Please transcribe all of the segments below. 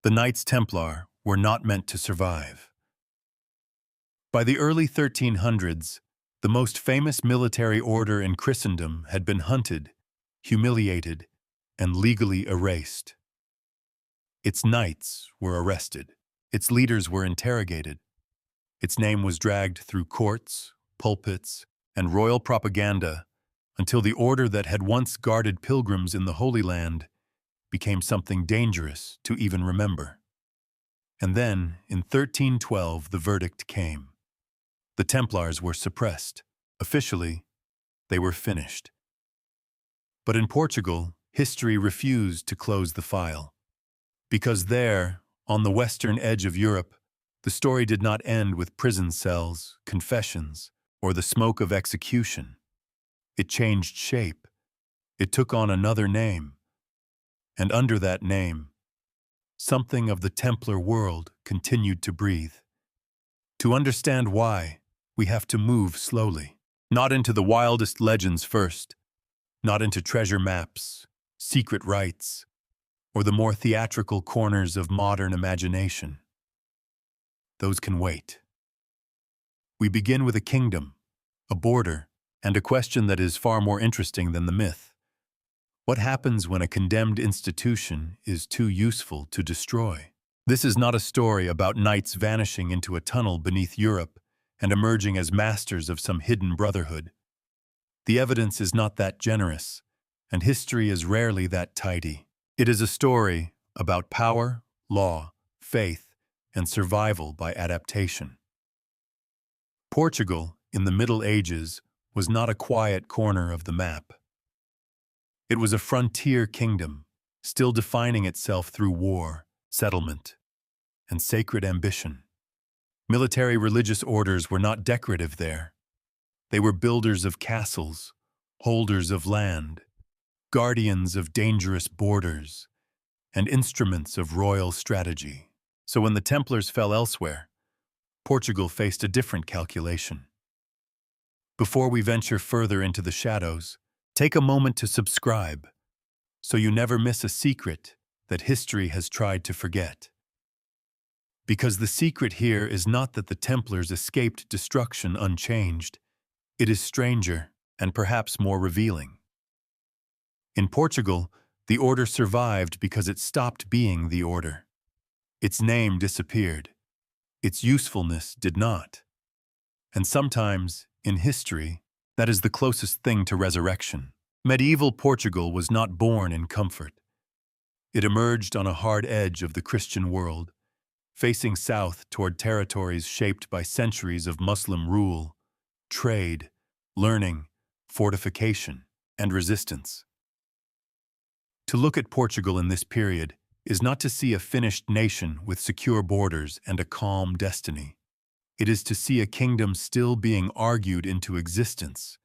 The Knights Templar were not meant to survive. By the early 1300s, the most famous military order in Christendom had been hunted, humiliated, and legally erased. Its knights were arrested. Its leaders were interrogated. Its name was dragged through courts, pulpits, and royal propaganda until the order that had once guarded pilgrims in the Holy Land became something dangerous to even remember. And then, in 1312, the verdict came. The Templars were suppressed. Officially, they were finished. But in Portugal, history refused to close the file. Because there, on the western edge of Europe, the story did not end with prison cells, confessions, or the smoke of execution. It changed shape. It took on another name. And under that name, something of the Templar world continued to breathe. To understand why, we have to move slowly. Not into the wildest legends first, not into treasure maps, secret rites, or the more theatrical corners of modern imagination. Those can wait. We begin with a kingdom, a border, and a question that is far more interesting than the myth. What happens when a condemned institution is too useful to destroy? This is not a story about knights vanishing into a tunnel beneath Europe and emerging as masters of some hidden brotherhood. The evidence is not that generous, and history is rarely that tidy. It is a story about power, law, faith, and survival by adaptation. Portugal, in the Middle Ages, was not a quiet corner of the map. It was a frontier kingdom, still defining itself through war, settlement, and sacred ambition. Military religious orders were not decorative there. They were builders of castles, holders of land, guardians of dangerous borders, and instruments of royal strategy. So when the Templars fell elsewhere, Portugal faced a different calculation. Before we venture further into the shadows, take a moment to subscribe, so you never miss a secret that history has tried to forget. Because the secret here is not that the Templars escaped destruction unchanged. It is stranger and perhaps more revealing. In Portugal, the order survived because it stopped being the order. Its name disappeared. Its usefulness did not. And sometimes, in history, that is the closest thing to resurrection. Medieval Portugal was not born in comfort. It emerged on a hard edge of the Christian world, facing south toward territories shaped by centuries of Muslim rule, trade, learning, fortification, and resistance. To look at Portugal in this period is not to see a finished nation with secure borders and a calm destiny. It is to see a kingdom still being argued into existence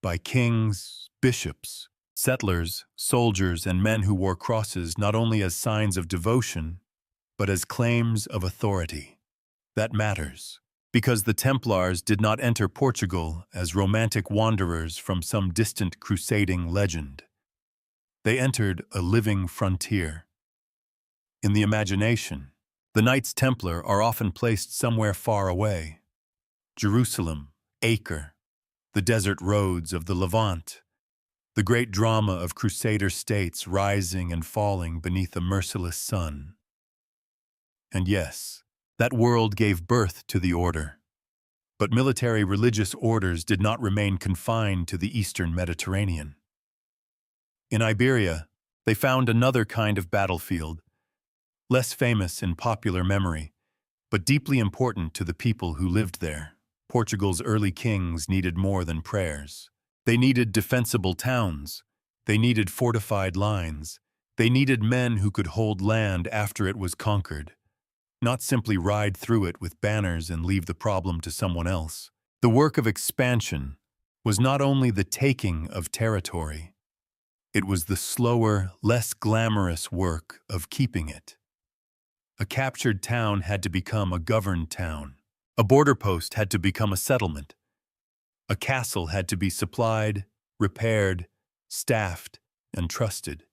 by kings, bishops, settlers, soldiers, and men who wore crosses not only as signs of devotion, but as claims of authority. That matters, because the Templars did not enter Portugal as romantic wanderers from some distant crusading legend. They entered a living frontier. In the imagination, the Knights Templar are often placed somewhere far away. Jerusalem, Acre, the desert roads of the Levant, the great drama of crusader states rising and falling beneath a merciless sun. And yes, that world gave birth to the order. But military religious orders did not remain confined to the eastern Mediterranean. In Iberia, they found another kind of battlefield, less famous in popular memory, but deeply important to the people who lived there. Portugal's early kings needed more than prayers. They needed defensible towns. They needed fortified lines. They needed men who could hold land after it was conquered, not simply ride through it with banners and leave the problem to someone else. The work of expansion was not only the taking of territory, it was the slower, less glamorous work of keeping it. A captured town had to become a governed town. A border post had to become a settlement. A castle had to be supplied, repaired, staffed, and trusted.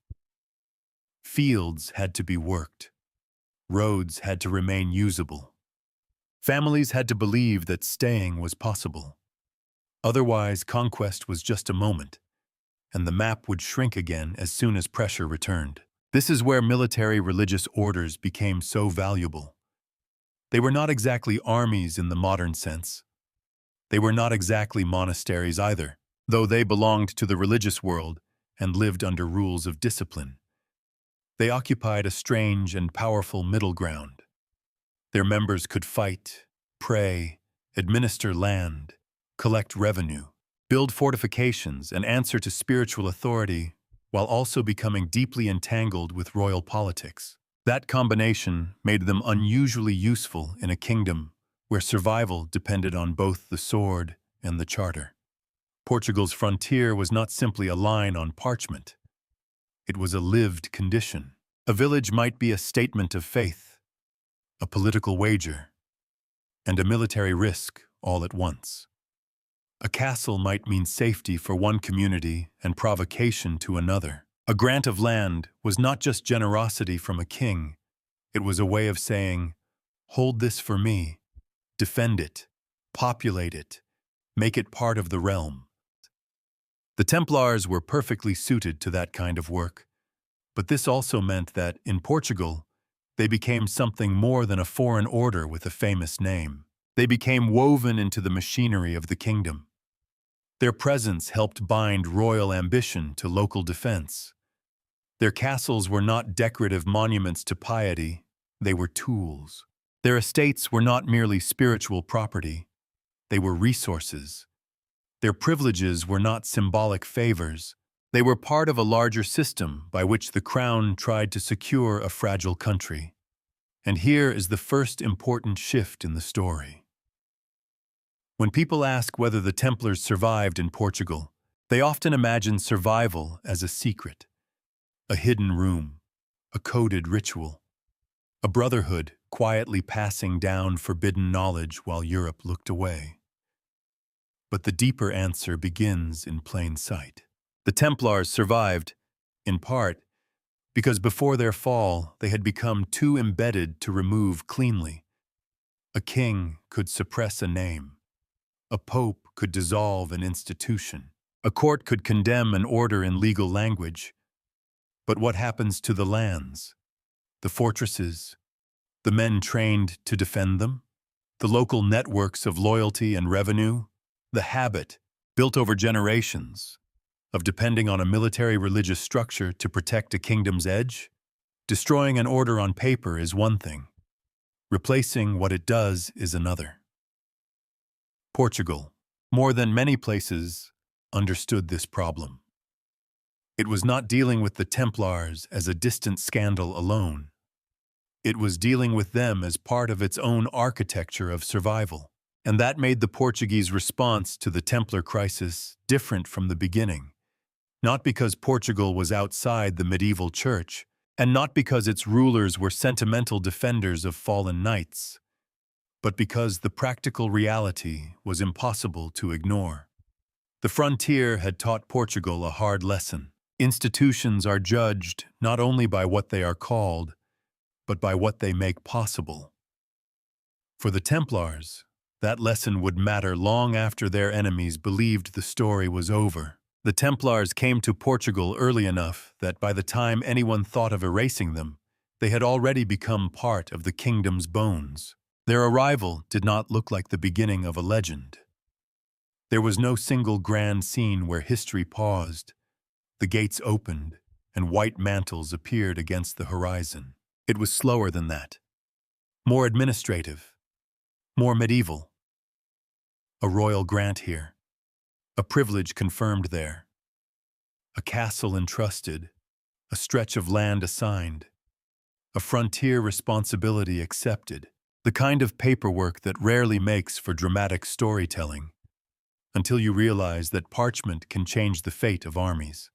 Fields had to be worked. Roads had to remain usable. Families had to believe that staying was possible. Otherwise, conquest was just a moment, and the map would shrink again as soon as pressure returned. This is where military religious orders became so valuable. They were not exactly armies in the modern sense. They were not exactly monasteries either, though they belonged to the religious world and lived under rules of discipline. They occupied a strange and powerful middle ground. Their members could fight, pray, administer land, collect revenue, build fortifications, and answer to spiritual authority, while also becoming deeply entangled with royal politics. That combination made them unusually useful in a kingdom where survival depended on both the sword and the charter. Portugal's frontier was not simply a line on parchment. It was a lived condition. A village might be a statement of faith, a political wager, and a military risk all at once. A castle might mean safety for one community and provocation to another. A grant of land was not just generosity from a king. It was a way of saying, "Hold this for me, defend it, populate it, make it part of the realm." The Templars were perfectly suited to that kind of work, but this also meant that, in Portugal, they became something more than a foreign order with a famous name. They became woven into the machinery of the kingdom. Their presence helped bind royal ambition to local defense. Their castles were not decorative monuments to piety, they were tools. Their estates were not merely spiritual property, they were resources. Their privileges were not symbolic favors, they were part of a larger system by which the crown tried to secure a fragile country. And here is the first important shift in the story. When people ask whether the Templars survived in Portugal, they often imagine survival as a secret, a hidden room, a coded ritual, a brotherhood quietly passing down forbidden knowledge while Europe looked away. But the deeper answer begins in plain sight. The Templars survived, in part, because before their fall they had become too embedded to remove cleanly. A king could suppress a name. A pope could dissolve an institution. A court could condemn an order in legal language. But what happens to the lands, the fortresses, the men trained to defend them, the local networks of loyalty and revenue, the habit, built over generations, of depending on a military-religious structure to protect a kingdom's edge? Destroying an order on paper is one thing. Replacing what it does is another. Portugal, more than many places, understood this problem. It was not dealing with the Templars as a distant scandal alone. It was dealing with them as part of its own architecture of survival. And that made the Portuguese response to the Templar crisis different from the beginning. Not because Portugal was outside the medieval church, and not because its rulers were sentimental defenders of fallen knights, but because the practical reality was impossible to ignore. The frontier had taught Portugal a hard lesson. Institutions are judged not only by what they are called, but by what they make possible. For the Templars, that lesson would matter long after their enemies believed the story was over. The Templars came to Portugal early enough that by the time anyone thought of erasing them, they had already become part of the kingdom's bones. Their arrival did not look like the beginning of a legend. There was no single grand scene where history paused, the gates opened, and white mantles appeared against the horizon. It was slower than that. More administrative. More medieval. A royal grant here. A privilege confirmed there. A castle entrusted. A stretch of land assigned. A frontier responsibility accepted. The kind of paperwork that rarely makes for dramatic storytelling, until you realize that parchment can change the fate of armies.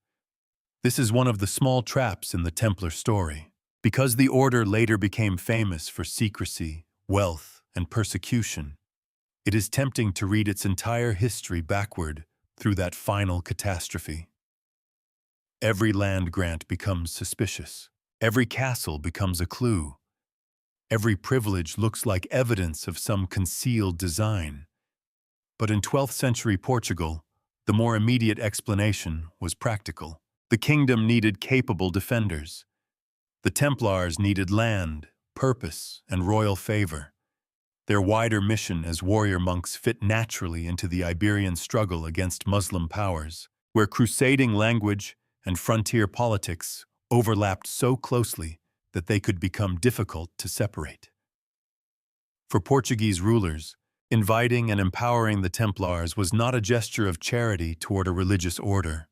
This is one of the small traps in the Templar story. Because the order later became famous for secrecy, wealth, and persecution, it is tempting to read its entire history backward through that final catastrophe. Every land grant becomes suspicious. Every castle becomes a clue. Every privilege looks like evidence of some concealed design. But in 12th century Portugal, the more immediate explanation was practical. The kingdom needed capable defenders. The Templars needed land, purpose, and royal favor. Their wider mission as warrior monks fit naturally into the Iberian struggle against Muslim powers, where crusading language and frontier politics overlapped so closely that they could become difficult to separate. For Portuguese rulers, inviting and empowering the Templars was not a gesture of charity toward a religious order.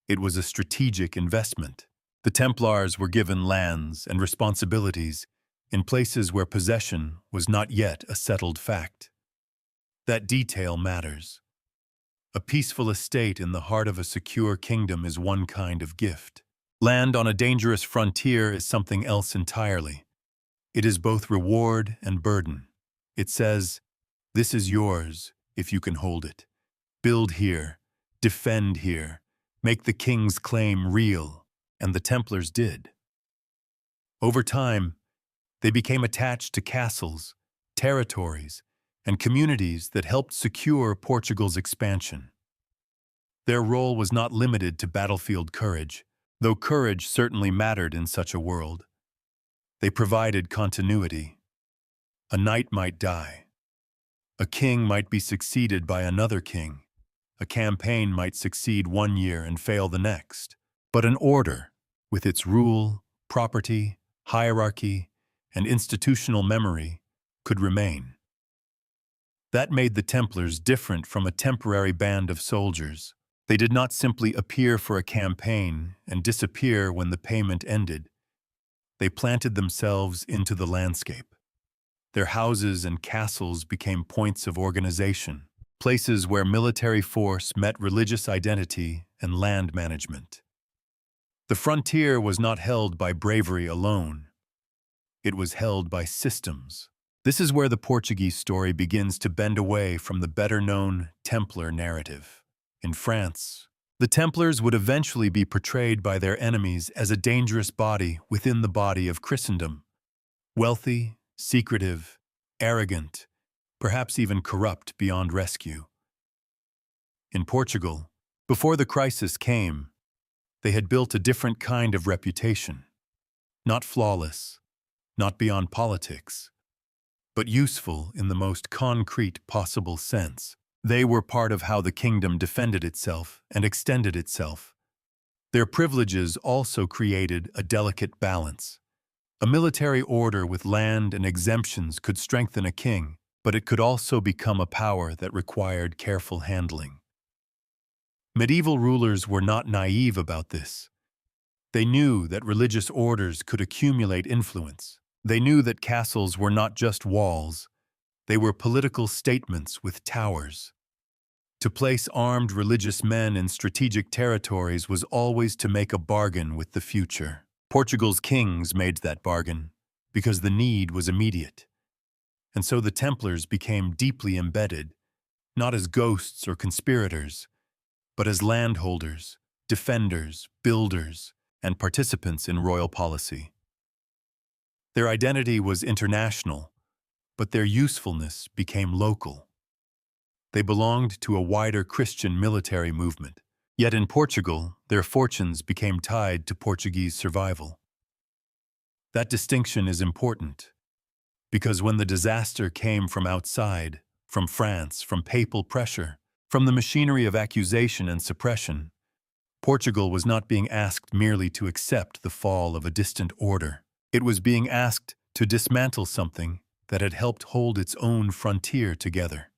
It was a strategic investment. The Templars were given lands and responsibilities in places where possession was not yet a settled fact. That detail matters. A peaceful estate in the heart of a secure kingdom is one kind of gift. Land on a dangerous frontier is something else entirely. It is both reward and burden. It says, "This is yours if you can hold it. Build here, defend here, make the king's claim real," and the Templars did. Over time, they became attached to castles, territories, and communities that helped secure Portugal's expansion. Their role was not limited to battlefield courage, though courage certainly mattered in such a world. They provided continuity. A knight might die. A king might be succeeded by another king. A campaign might succeed one year and fail the next. But an order, with its rule, property, hierarchy, and institutional memory, could remain. That made the Templars different from a temporary band of soldiers. They did not simply appear for a campaign and disappear when the payment ended. They planted themselves into the landscape. Their houses and castles became points of organization, places where military force met religious identity and land management. The frontier was not held by bravery alone. It was held by systems. This is where the Portuguese story begins to bend away from the better-known Templar narrative. In France, the Templars would eventually be portrayed by their enemies as a dangerous body within the body of Christendom. Wealthy, secretive, arrogant, perhaps even corrupt beyond rescue. In Portugal, before the crisis came, they had built a different kind of reputation. Not flawless, not beyond politics, but useful in the most concrete possible sense. They were part of how the kingdom defended itself and extended itself. Their privileges also created a delicate balance. A military order with land and exemptions could strengthen a king, but it could also become a power that required careful handling. Medieval rulers were not naive about this. They knew that religious orders could accumulate influence. They knew that castles were not just walls. They were political statements with towers. To place armed religious men in strategic territories was always to make a bargain with the future. Portugal's kings made that bargain because the need was immediate. And so the Templars became deeply embedded, not as ghosts or conspirators, but as landholders, defenders, builders, and participants in royal policy. Their identity was international, but their usefulness became local. They belonged to a wider Christian military movement, yet in Portugal, their fortunes became tied to Portuguese survival. That distinction is important, because when the disaster came from outside, from France, from papal pressure, from the machinery of accusation and suppression, Portugal was not being asked merely to accept the fall of a distant order. It was being asked to dismantle something that had helped hold its own frontier together.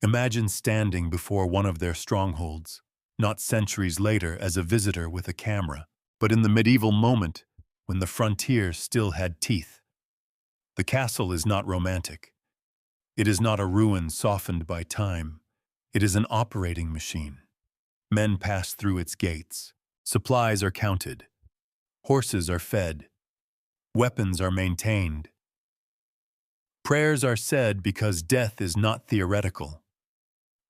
Imagine standing before one of their strongholds, not centuries later as a visitor with a camera, but in the medieval moment when the frontier still had teeth. The castle is not romantic. It is not a ruin softened by time. It is an operating machine. Men pass through its gates. Supplies are counted. Horses are fed. Weapons are maintained. Prayers are said because death is not theoretical.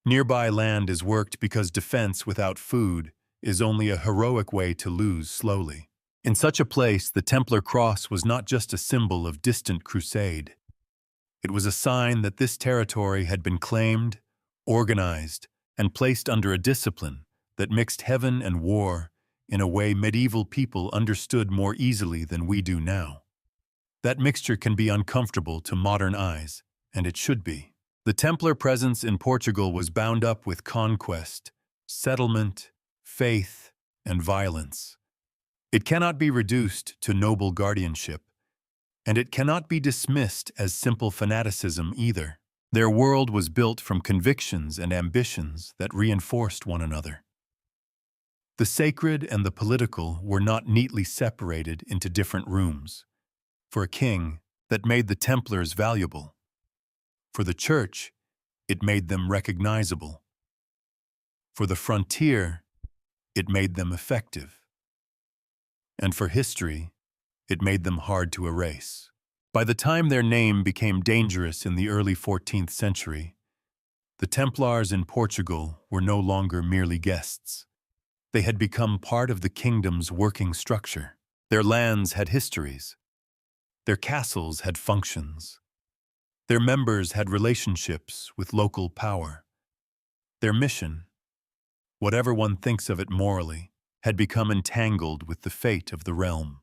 Nearby land is worked because defense without food is only a heroic way to lose slowly. In such a place, the Templar cross was not just a symbol of distant crusade. It was a sign that this territory had been claimed, organized, and placed under a discipline that mixed heaven and war in a way medieval people understood more easily than we do now. That mixture can be uncomfortable to modern eyes, and it should be. The Templar presence in Portugal was bound up with conquest, settlement, faith, and violence. It cannot be reduced to noble guardianship, and it cannot be dismissed as simple fanaticism either. Their world was built from convictions and ambitions that reinforced one another. The sacred and the political were not neatly separated into different rooms. For a king, that made the Templars valuable. For the church, it made them recognizable. For the frontier, it made them effective. And for history, it made them hard to erase. By the time their name became dangerous in the early 14th century, the Templars in Portugal were no longer merely guests. They had become part of the kingdom's working structure. Their lands had histories. Their castles had functions. Their members had relationships with local power. Their mission, whatever one thinks of it morally, had become entangled with the fate of the realm.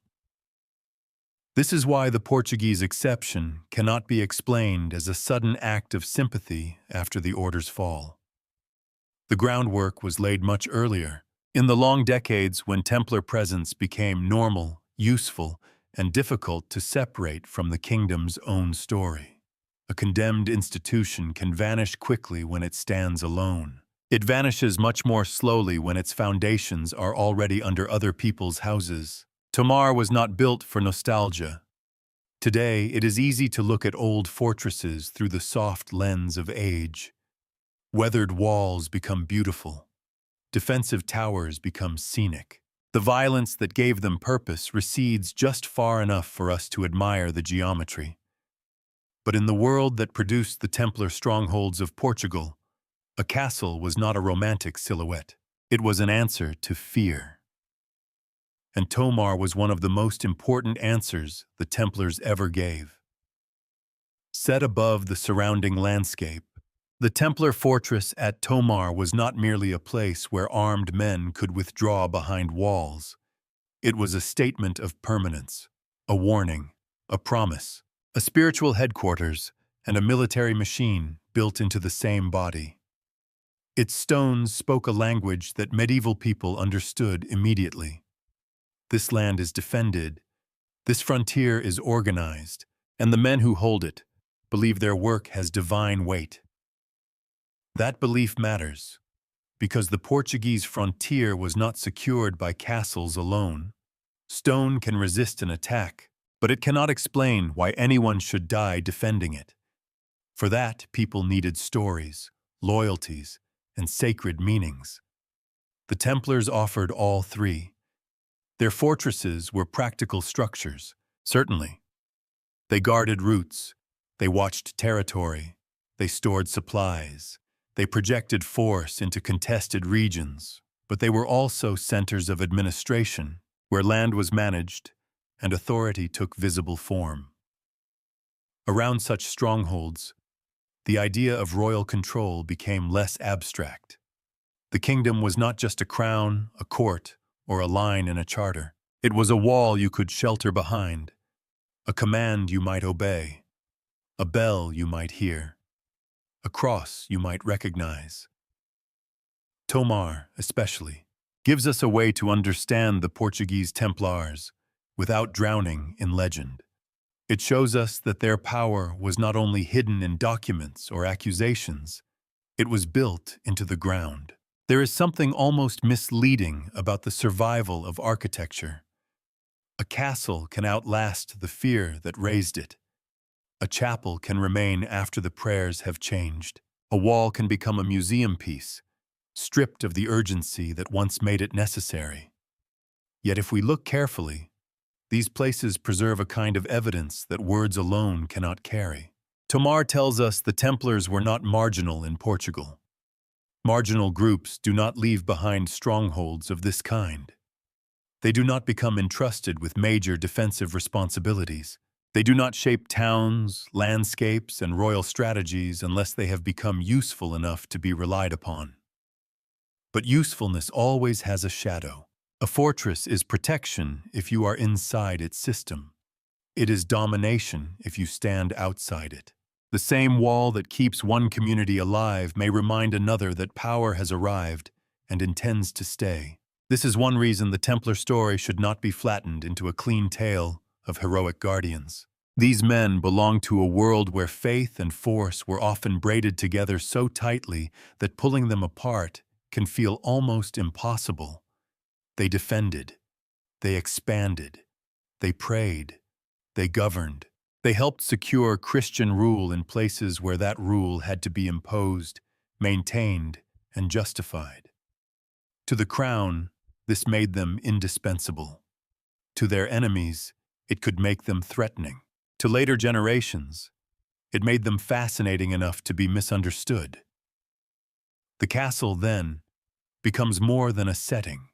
This is why the Portuguese exception cannot be explained as a sudden act of sympathy after the order's fall. The groundwork was laid much earlier, in the long decades when Templar presence became normal, useful, and difficult to separate from the kingdom's own story. A condemned institution can vanish quickly when it stands alone. It vanishes much more slowly when its foundations are already under other people's houses. Tomar was not built for nostalgia. Today, it is easy to look at old fortresses through the soft lens of age. Weathered walls become beautiful. Defensive towers become scenic. The violence that gave them purpose recedes just far enough for us to admire the geometry. But in the world that produced the Templar strongholds of Portugal, a castle was not a romantic silhouette. It was an answer to fear. And Tomar was one of the most important answers the Templars ever gave. Set above the surrounding landscape, the Templar fortress at Tomar was not merely a place where armed men could withdraw behind walls. It was a statement of permanence, a warning, a promise, a spiritual headquarters, and a military machine built into the same body. Its stones spoke a language that medieval people understood immediately. This land is defended, this frontier is organized, and the men who hold it believe their work has divine weight. That belief matters, because the Portuguese frontier was not secured by castles alone. Stone can resist an attack, but it cannot explain why anyone should die defending it. For that, people needed stories, loyalties, and sacred meanings. The Templars offered all three. Their fortresses were practical structures, certainly. They guarded routes, they watched territory, they stored supplies, they projected force into contested regions, but they were also centers of administration, where land was managed and authority took visible form. Around such strongholds, the idea of royal control became less abstract. The kingdom was not just a crown, a court, or a line in a charter. It was a wall you could shelter behind, a command you might obey, a bell you might hear, a cross you might recognize. Tomar, especially, gives us a way to understand the Portuguese Templars without drowning in legend. It shows us that their power was not only hidden in documents or accusations, it was built into the ground. There is something almost misleading about the survival of architecture. A castle can outlast the fear that raised it. A chapel can remain after the prayers have changed. A wall can become a museum piece, stripped of the urgency that once made it necessary. Yet if we look carefully, these places preserve a kind of evidence that words alone cannot carry. Tomar tells us the Templars were not marginal in Portugal. Marginal groups do not leave behind strongholds of this kind. They do not become entrusted with major defensive responsibilities. They do not shape towns, landscapes, and royal strategies unless they have become useful enough to be relied upon. But usefulness always has a shadow. A fortress is protection if you are inside its system. It is domination if you stand outside it. The same wall that keeps one community alive may remind another that power has arrived and intends to stay. This is one reason the Templar story should not be flattened into a clean tale of heroic guardians. These men belonged to a world where faith and force were often braided together so tightly that pulling them apart can feel almost impossible. They defended, they expanded, they prayed, they governed. They helped secure Christian rule in places where that rule had to be imposed, maintained, and justified. To the crown, this made them indispensable. To their enemies, it could make them threatening. To later generations, it made them fascinating enough to be misunderstood. The castle, then, becomes more than a setting.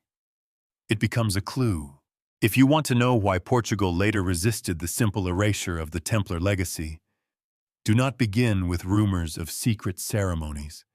It becomes a clue. If you want to know why Portugal later resisted the simple erasure of the Templar legacy, do not begin with rumors of secret ceremonies.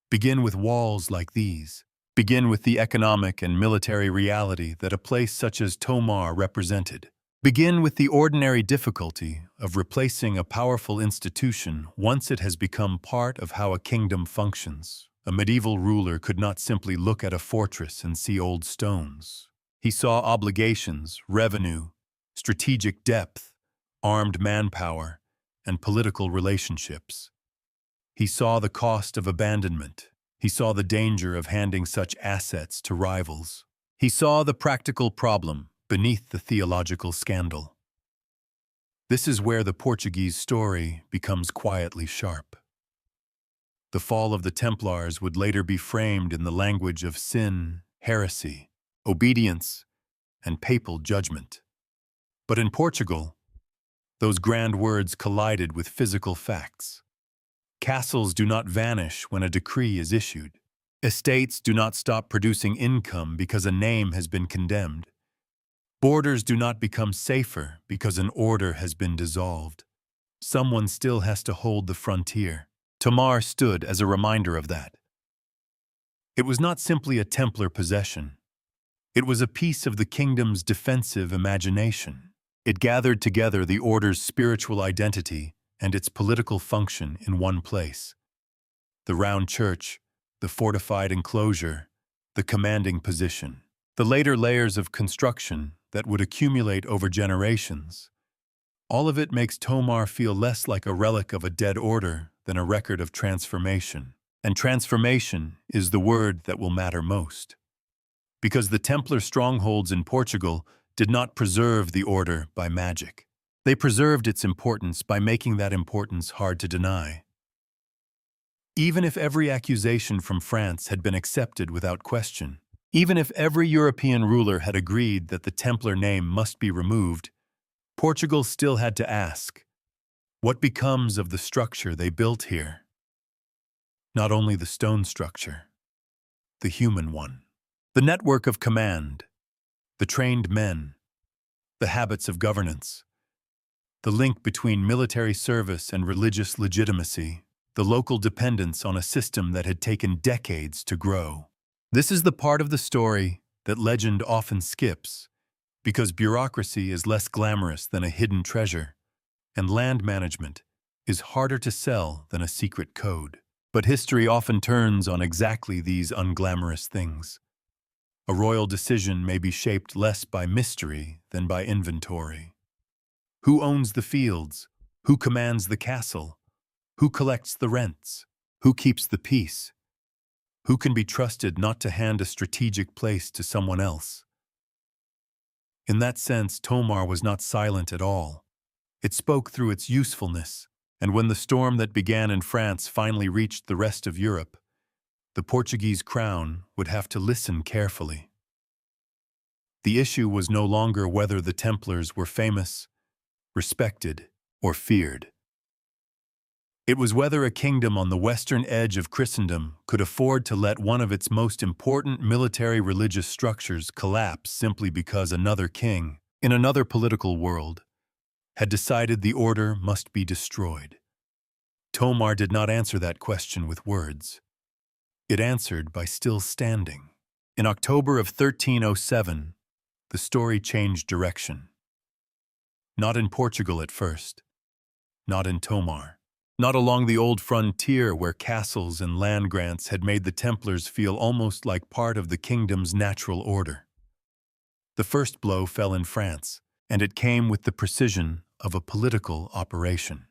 Begin with walls like these. Begin with the economic and military reality that a place such as Tomar represented. Begin with the ordinary difficulty of replacing a powerful institution once it has become part of how a kingdom functions. A medieval ruler could not simply look at a fortress and see old stones. He saw obligations, revenue, strategic depth, armed manpower, and political relationships. He saw the cost of abandonment. He saw the danger of handing such assets to rivals. He saw the practical problem beneath the theological scandal. This is where the Portuguese story becomes quietly sharp. The fall of the Templars would later be framed in the language of sin, heresy, obedience, and papal judgment. But in Portugal, those grand words collided with physical facts. Castles do not vanish when a decree is issued. Estates do not stop producing income because a name has been condemned. Borders do not become safer because an order has been dissolved. Someone still has to hold the frontier. Tomar stood as a reminder of that. It was not simply a Templar possession. It was a piece of the kingdom's defensive imagination. It gathered together the order's spiritual identity and its political function in one place. The round church, the fortified enclosure, the commanding position. The later layers of construction that would accumulate over generations. All of it makes Tomar feel less like a relic of a dead order than a record of transformation. And transformation is the word that will matter most. Because the Templar strongholds in Portugal did not preserve the order by magic. They preserved its importance by making that importance hard to deny. Even if every accusation from France had been accepted without question, even if every European ruler had agreed that the Templar name must be removed, Portugal still had to ask, what becomes of the structure they built here? Not only the stone structure, the human one. The network of command, the trained men, the habits of governance, the link between military service and religious legitimacy, the local dependence on a system that had taken decades to grow. This is the part of the story that legend often skips, because bureaucracy is less glamorous than a hidden treasure, and land management is harder to sell than a secret code. But history often turns on exactly these unglamorous things. A royal decision may be shaped less by mystery than by inventory. Who owns the fields? Who commands the castle? Who collects the rents? Who keeps the peace? Who can be trusted not to hand a strategic place to someone else? In that sense, Tomar was not silent at all. It spoke through its usefulness, and when the storm that began in France finally reached the rest of Europe, the Portuguese crown would have to listen carefully. The issue was no longer whether the Templars were famous, respected, or feared. It was whether a kingdom on the western edge of Christendom could afford to let one of its most important military religious structures collapse simply because another king, in another political world, had decided the order must be destroyed. Tomar did not answer that question with words. It answered by still standing. In October of 1307, the story changed direction. Not in Portugal at first, not in Tomar, not along the old frontier where castles and land grants had made the Templars feel almost like part of the kingdom's natural order. The first blow fell in France, and it came with the precision of a political operation.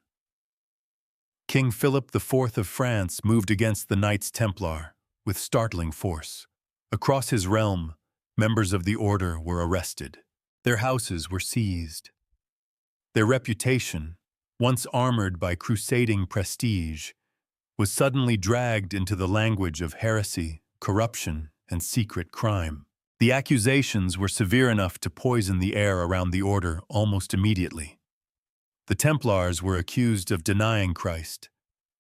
King Philip IV of France moved against the Knights Templar with startling force. Across his realm, members of the order were arrested. Their houses were seized. Their reputation, once armored by crusading prestige, was suddenly dragged into the language of heresy, corruption, and secret crime. The accusations were severe enough to poison the air around the order almost immediately. The Templars were accused of denying Christ,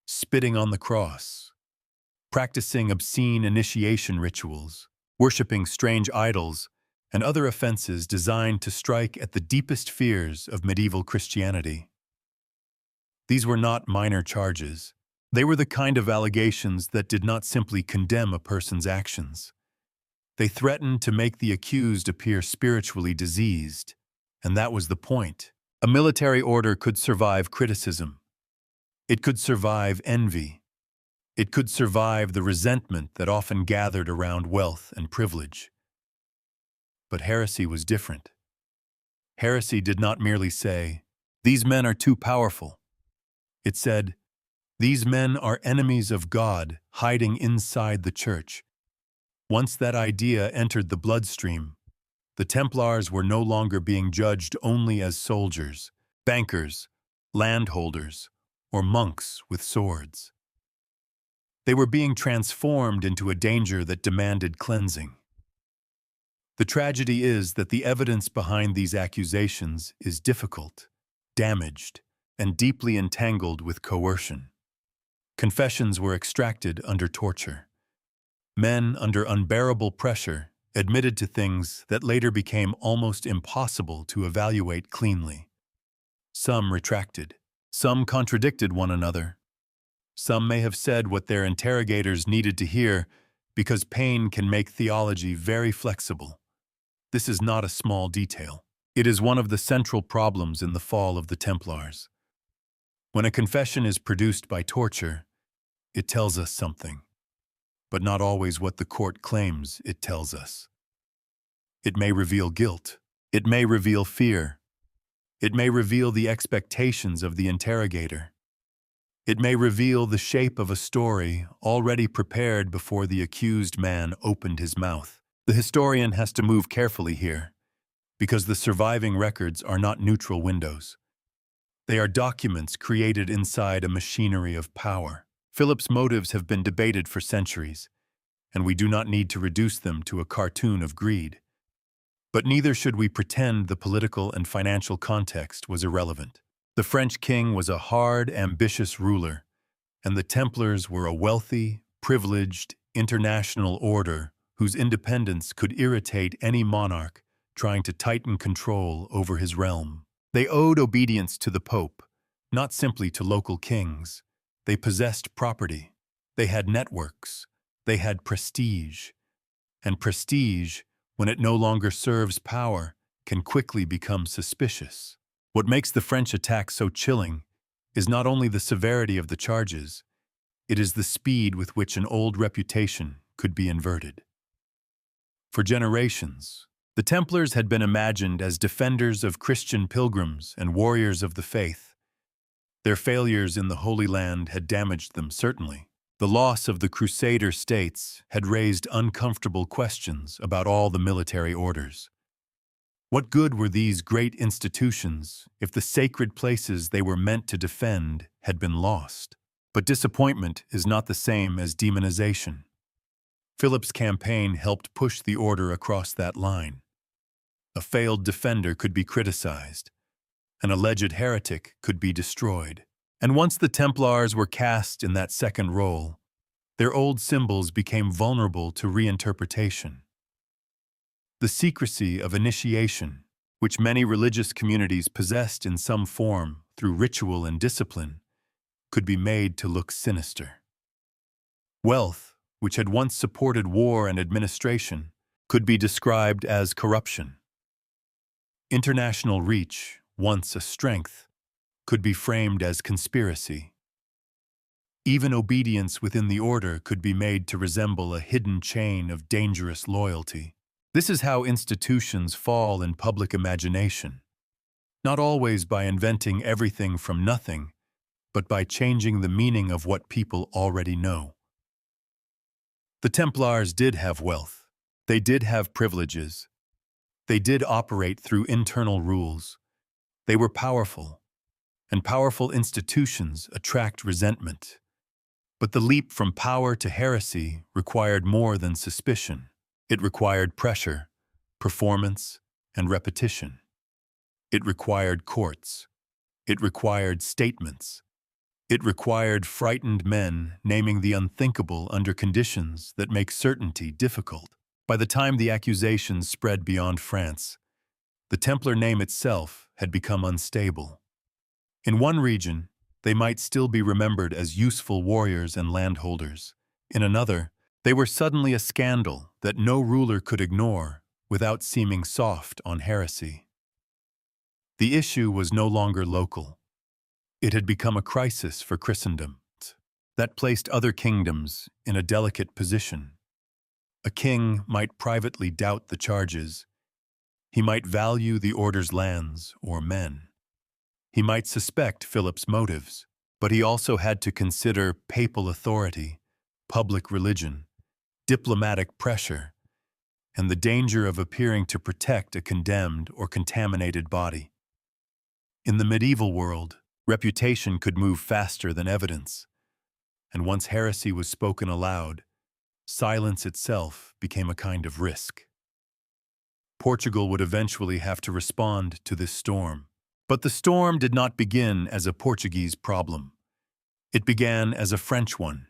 spitting on the cross, practicing obscene initiation rituals, worshipping strange idols, and other offenses designed to strike at the deepest fears of medieval Christianity. These were not minor charges. They were the kind of allegations that did not simply condemn a person's actions. They threatened to make the accused appear spiritually diseased, and that was the point. A military order could survive criticism. It could survive envy. It could survive the resentment that often gathered around wealth and privilege. But heresy was different. Heresy did not merely say, "These men are too powerful." It said, "These men are enemies of God hiding inside the church." Once that idea entered the bloodstream, the Templars were no longer being judged only as soldiers, bankers, landholders, or monks with swords. They were being transformed into a danger that demanded cleansing. The tragedy is that the evidence behind these accusations is difficult, damaged, and deeply entangled with coercion. Confessions were extracted under torture. Men, under unbearable pressure, admitted to things that later became almost impossible to evaluate cleanly. Some retracted. Some contradicted one another. Some may have said what their interrogators needed to hear because pain can make theology very flexible. This is not a small detail. It is one of the central problems in the fall of the Templars. When a confession is produced by torture, it tells us something, but not always what the court claims it tells us. It may reveal guilt. It may reveal fear. It may reveal the expectations of the interrogator. It may reveal the shape of a story already prepared before the accused man opened his mouth. The historian has to move carefully here, because the surviving records are not neutral windows. They are documents created inside a machinery of power. Philip's motives have been debated for centuries, and we do not need to reduce them to a cartoon of greed. But neither should we pretend the political and financial context was irrelevant. The French king was a hard, ambitious ruler, and the Templars were a wealthy, privileged, international order whose independence could irritate any monarch trying to tighten control over his realm. They owed obedience to the Pope, not simply to local kings. They possessed property. They had networks. They had prestige. And prestige, when it no longer serves power, can quickly become suspicious. What makes the French attack so chilling is not only the severity of the charges, it is the speed with which an old reputation could be inverted. For generations, the Templars had been imagined as defenders of Christian pilgrims and warriors of the faith. Their failures in the Holy Land had damaged them, certainly. The loss of the Crusader states had raised uncomfortable questions about all the military orders. What good were these great institutions if the sacred places they were meant to defend had been lost? But disappointment is not the same as demonization. Philip's campaign helped push the order across that line. A failed defender could be criticized. An alleged heretic could be destroyed. And once the Templars were cast in that second role, their old symbols became vulnerable to reinterpretation. The secrecy of initiation, which many religious communities possessed in some form through ritual and discipline, could be made to look sinister. Wealth, which had once supported war and administration, could be described as corruption. International reach, once a strength, could be framed as conspiracy. Even obedience within the order could be made to resemble a hidden chain of dangerous loyalty. This is how institutions fall in public imagination, not always by inventing everything from nothing, but by changing the meaning of what people already know. The Templars did have wealth. They did have privileges. They did operate through internal rules. They were powerful, and powerful institutions attract resentment. But the leap from power to heresy required more than suspicion. It required pressure, performance, and repetition. It required courts. It required statements. It required frightened men naming the unthinkable under conditions that make certainty difficult. By the time the accusations spread beyond France, the Templar name itself had become unstable. In one region, they might still be remembered as useful warriors and landholders. In another, they were suddenly a scandal that no ruler could ignore without seeming soft on heresy. The issue was no longer local. It had become a crisis for Christendom that placed other kingdoms in a delicate position. A king might privately doubt the charges. He might value the order's lands or men. He might suspect Philip's motives, but he also had to consider papal authority, public religion, diplomatic pressure, and the danger of appearing to protect a condemned or contaminated body. In the medieval world, reputation could move faster than evidence, and once heresy was spoken aloud, silence itself became a kind of risk. Portugal would eventually have to respond to this storm. But the storm did not begin as a Portuguese problem. It began as a French one,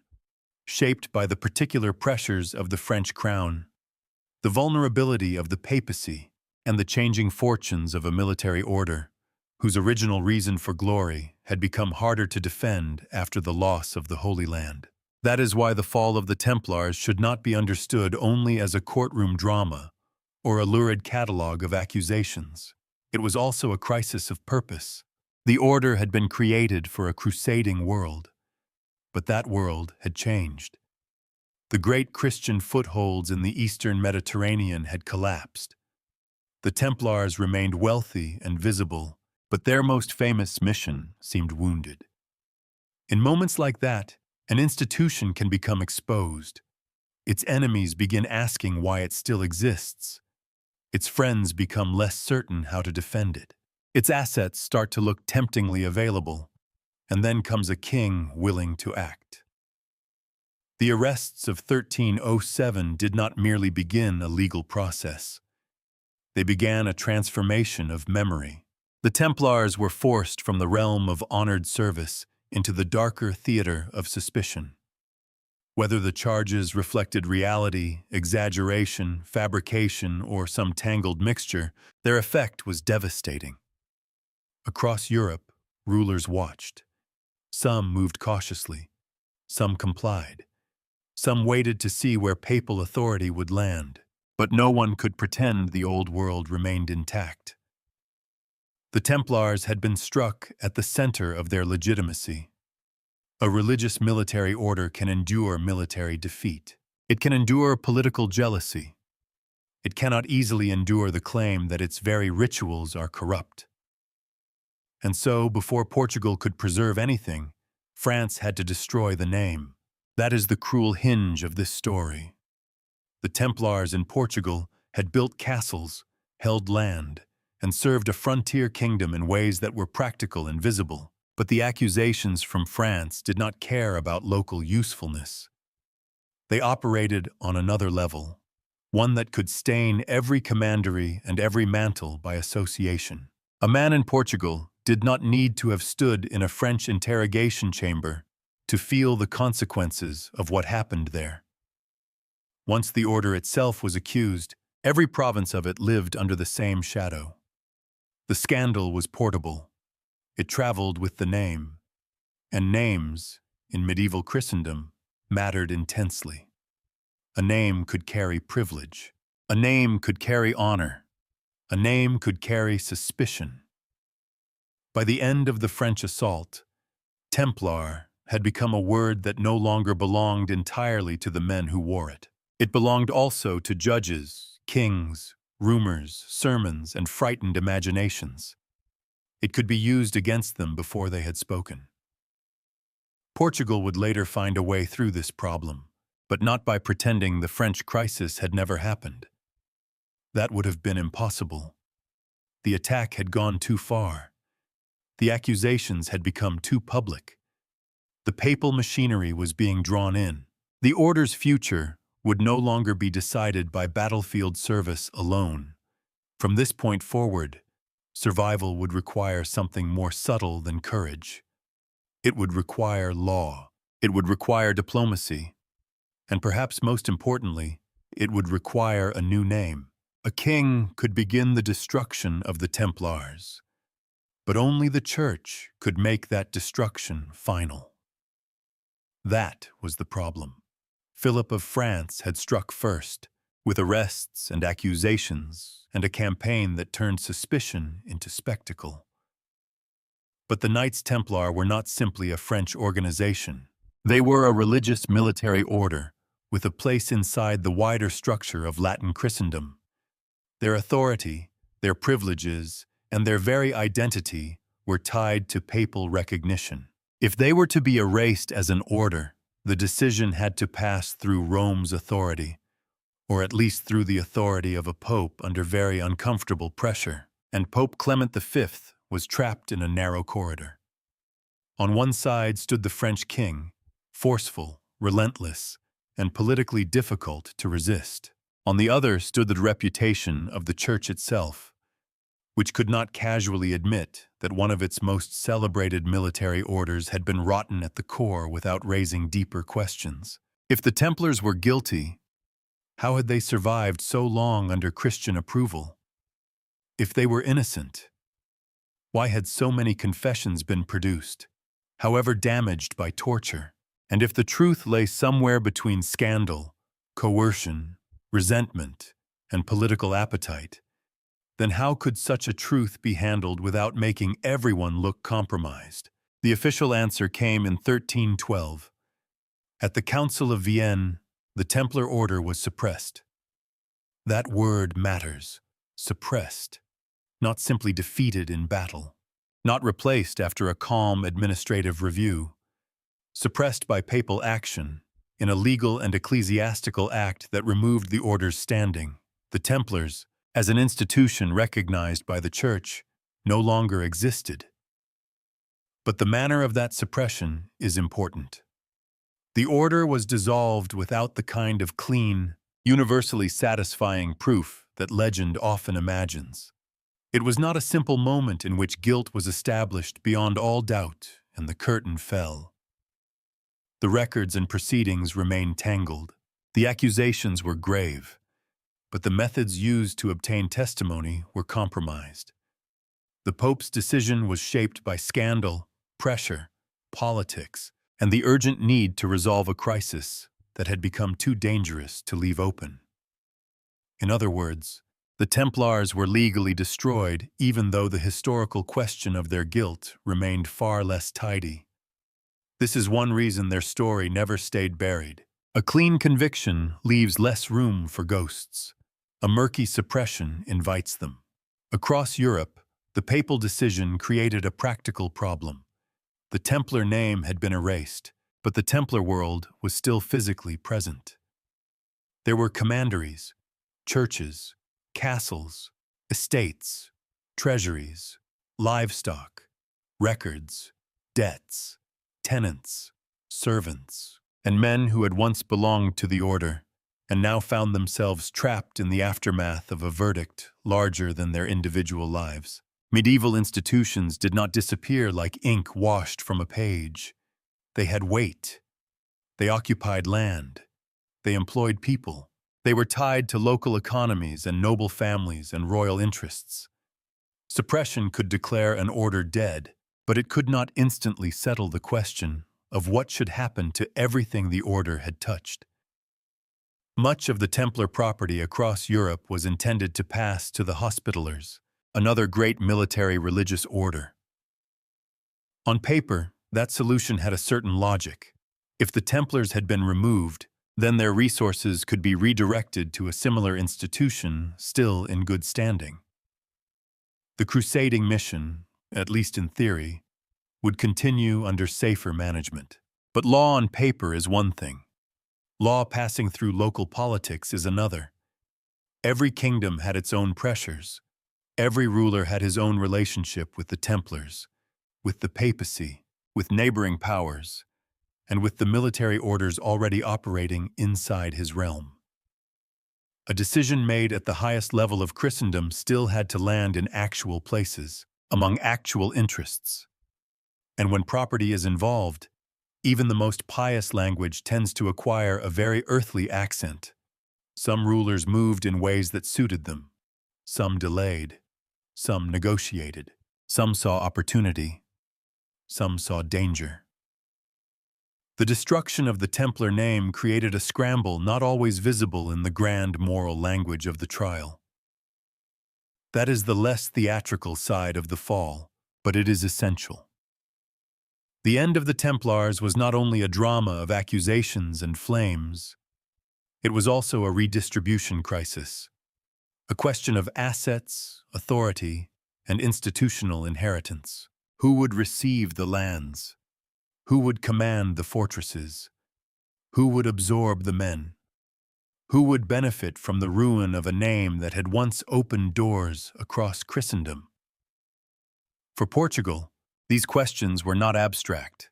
shaped by the particular pressures of the French crown, the vulnerability of the papacy, and the changing fortunes of a military order, whose original reason for glory had become harder to defend after the loss of the Holy Land. That is why the fall of the Templars should not be understood only as a courtroom drama or a lurid catalogue of accusations. It was also a crisis of purpose. The order had been created for a crusading world, but that world had changed. The great Christian footholds in the eastern Mediterranean had collapsed. The Templars remained wealthy and visible, but their most famous mission seemed wounded. In moments like that, an institution can become exposed. Its enemies begin asking why it still exists. Its friends become less certain how to defend it. Its assets start to look temptingly available, and then comes a king willing to act. The arrests of 1307 did not merely begin a legal process. They began a transformation of memory. The Templars were forced from the realm of honored service into the darker theater of suspicion. Whether the charges reflected reality, exaggeration, fabrication, or some tangled mixture, their effect was devastating. Across Europe, rulers watched. Some moved cautiously. Some complied. Some waited to see where papal authority would land. But no one could pretend the old world remained intact. The Templars had been struck at the center of their legitimacy. A religious military order can endure military defeat. It can endure political jealousy. It cannot easily endure the claim that its very rituals are corrupt. And so, before Portugal could preserve anything, France had to destroy the name. That is the cruel hinge of this story. The Templars in Portugal had built castles, held land, and served a frontier kingdom in ways that were practical and visible. But the accusations from France did not care about local usefulness. They operated on another level, one that could stain every commandery and every mantle by association. A man in Portugal, did not need to have stood in a French interrogation chamber to feel the consequences of what happened there. Once the order itself was accused, every province of it lived under the same shadow. The scandal was portable. It traveled with the name, and names, in medieval Christendom, mattered intensely. A name could carry privilege. A name could carry honor. A name could carry suspicion. By the end of the French assault, Templar had become a word that no longer belonged entirely to the men who wore it. It belonged also to judges, kings, rumors, sermons, and frightened imaginations. It could be used against them before they had spoken. Portugal would later find a way through this problem, but not by pretending the French crisis had never happened. That would have been impossible. The attack had gone too far. The accusations had become too public. The papal machinery was being drawn in. The order's future would no longer be decided by battlefield service alone. From this point forward, survival would require something more subtle than courage. It would require law. It would require diplomacy. And perhaps most importantly, it would require a new name. A king could begin the destruction of the Templars, but only the Church could make that destruction final. That was the problem. Philip of France had struck first, with arrests and accusations and a campaign that turned suspicion into spectacle. But the Knights Templar were not simply a French organization. They were a religious military order with a place inside the wider structure of Latin Christendom. Their authority, their privileges, and their very identity were tied to papal recognition. If they were to be erased as an order, the decision had to pass through Rome's authority, or at least through the authority of a pope under very uncomfortable pressure, and Pope Clement V was trapped in a narrow corridor. On one side stood the French king, forceful, relentless, and politically difficult to resist. On the other stood the reputation of the Church itself, which could not casually admit that one of its most celebrated military orders had been rotten at the core without raising deeper questions. If the Templars were guilty, how had they survived so long under Christian approval? If they were innocent, why had so many confessions been produced, however damaged by torture? And if the truth lay somewhere between scandal, coercion, resentment, and political appetite, then how could such a truth be handled without making everyone look compromised? The official answer came in 1312. At the Council of Vienne, the Templar order was suppressed. That word matters. Suppressed. Not simply defeated in battle. Not replaced after a calm administrative review. Suppressed by papal action, in a legal and ecclesiastical act that removed the order's standing. The Templars, as an institution recognized by the Church, no longer existed. But the manner of that suppression is important. The order was dissolved without the kind of clean, universally satisfying proof that legend often imagines. It was not a simple moment in which guilt was established beyond all doubt and the curtain fell. The records and proceedings remained tangled. The accusations were grave, but the methods used to obtain testimony were compromised. The Pope's decision was shaped by scandal, pressure, politics, and the urgent need to resolve a crisis that had become too dangerous to leave open. In other words, the Templars were legally destroyed even though the historical question of their guilt remained far less tidy. This is one reason their story never stayed buried. A clean conviction leaves less room for ghosts. A murky suppression invites them. Across Europe, the papal decision created a practical problem. The Templar name had been erased, but the Templar world was still physically present. There were commanderies, churches, castles, estates, treasuries, livestock, records, debts, tenants, servants, and men who had once belonged to the order and now found themselves trapped in the aftermath of a verdict larger than their individual lives. Medieval institutions did not disappear like ink washed from a page. They had weight. They occupied land. They employed people. They were tied to local economies and noble families and royal interests. Suppression could declare an order dead, but it could not instantly settle the question of what should happen to everything the order had touched. Much of the Templar property across Europe was intended to pass to the Hospitallers, another great military religious order. On paper, that solution had a certain logic. If the Templars had been removed, then their resources could be redirected to a similar institution still in good standing. The crusading mission, at least in theory, would continue under safer management. But law on paper is one thing. Law passing through local politics is another. Every kingdom had its own pressures. Every ruler had his own relationship with the Templars, with the papacy, with neighboring powers, and with the military orders already operating inside his realm. A decision made at the highest level of Christendom still had to land in actual places, among actual interests. And when property is involved, even the most pious language tends to acquire a very earthly accent. Some rulers moved in ways that suited them. Some delayed. Some negotiated. Some saw opportunity. Some saw danger. The destruction of the Templar name created a scramble not always visible in the grand moral language of the trial. That is the less theatrical side of the fall, but it is essential. The end of the Templars was not only a drama of accusations and flames, it was also a redistribution crisis, a question of assets, authority, and institutional inheritance. Who would receive the lands? Who would command the fortresses? Who would absorb the men? Who would benefit from the ruin of a name that had once opened doors across Christendom? For Portugal, these questions were not abstract.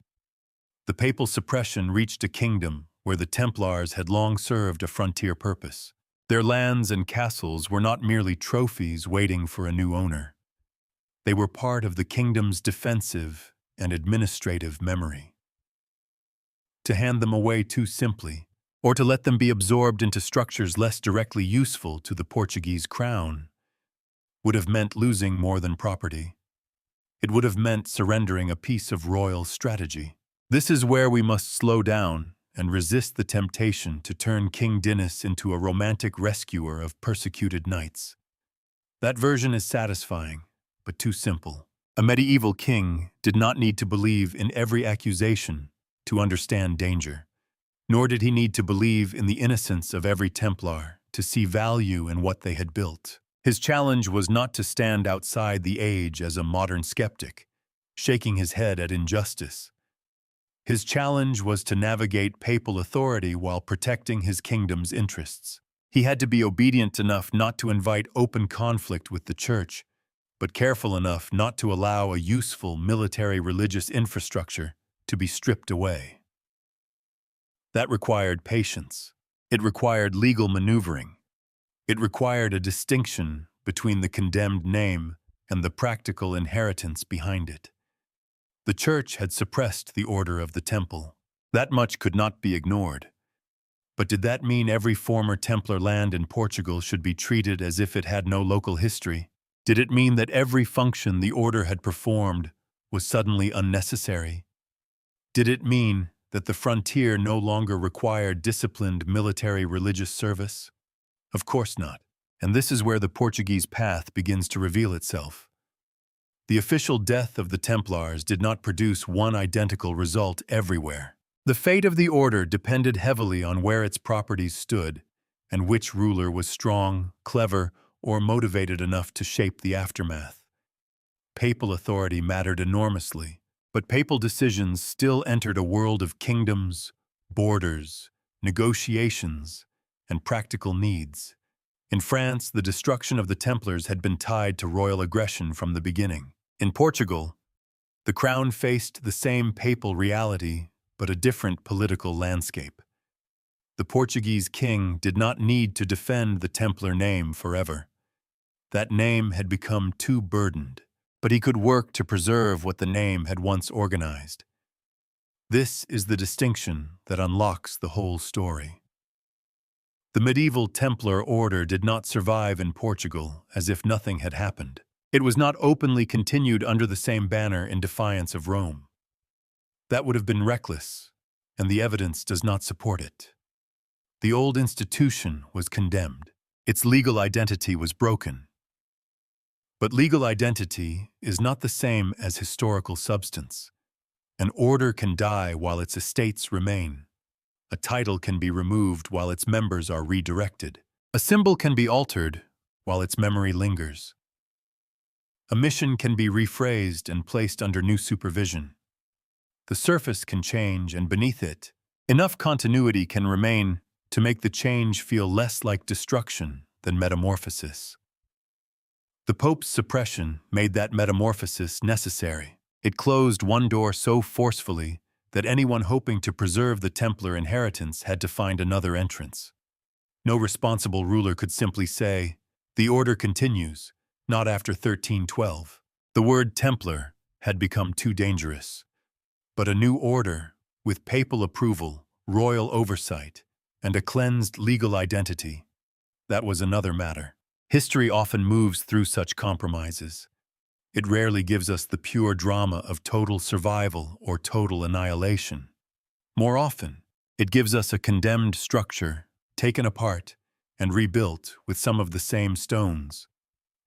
The papal suppression reached a kingdom where the Templars had long served a frontier purpose. Their lands and castles were not merely trophies waiting for a new owner. They were part of the kingdom's defensive and administrative memory. To hand them away too simply, or to let them be absorbed into structures less directly useful to the Portuguese crown, would have meant losing more than property. It would have meant surrendering a piece of royal strategy. This is where we must slow down and resist the temptation to turn King Dinis into a romantic rescuer of persecuted knights. That version is satisfying, but too simple. A medieval king did not need to believe in every accusation to understand danger, nor did he need to believe in the innocence of every Templar to see value in what they had built. His challenge was not to stand outside the age as a modern skeptic, shaking his head at injustice. His challenge was to navigate papal authority while protecting his kingdom's interests. He had to be obedient enough not to invite open conflict with the Church, but careful enough not to allow a useful military religious infrastructure to be stripped away. That required patience. It required legal maneuvering. It required a distinction between the condemned name and the practical inheritance behind it. The Church had suppressed the Order of the Temple. That much could not be ignored. But did that mean every former Templar land in Portugal should be treated as if it had no local history? Did it mean that every function the order had performed was suddenly unnecessary? Did it mean that the frontier no longer required disciplined military religious service? Of course not. And this is where the Portuguese path begins to reveal itself. The official death of the Templars did not produce one identical result everywhere. The fate of the order depended heavily on where its properties stood and which ruler was strong, clever, or motivated enough to shape the aftermath. Papal authority mattered enormously, but papal decisions still entered a world of kingdoms, borders, negotiations, and practical needs. In France, the destruction of the Templars had been tied to royal aggression from the beginning. In Portugal, the crown faced the same papal reality, but a different political landscape. The Portuguese king did not need to defend the Templar name forever. That name had become too burdened, but he could work to preserve what the name had once organized. This is the distinction that unlocks the whole story. The medieval Templar order did not survive in Portugal as if nothing had happened. It was not openly continued under the same banner in defiance of Rome. That would have been reckless, and the evidence does not support it. The old institution was condemned. Its legal identity was broken. But legal identity is not the same as historical substance. An order can die while its estates remain. A title can be removed while its members are redirected. A symbol can be altered while its memory lingers. A mission can be rephrased and placed under new supervision. The surface can change, and beneath it, enough continuity can remain to make the change feel less like destruction than metamorphosis. The Pope's suppression made that metamorphosis necessary. It closed one door so forcefully that anyone hoping to preserve the Templar inheritance had to find another entrance. No responsible ruler could simply say, "The order continues," not after 1312. The word Templar had become too dangerous. But a new order, with papal approval, royal oversight, and a cleansed legal identity, that was another matter. History often moves through such compromises. It rarely gives us the pure drama of total survival or total annihilation. More often, it gives us a condemned structure, taken apart and rebuilt with some of the same stones.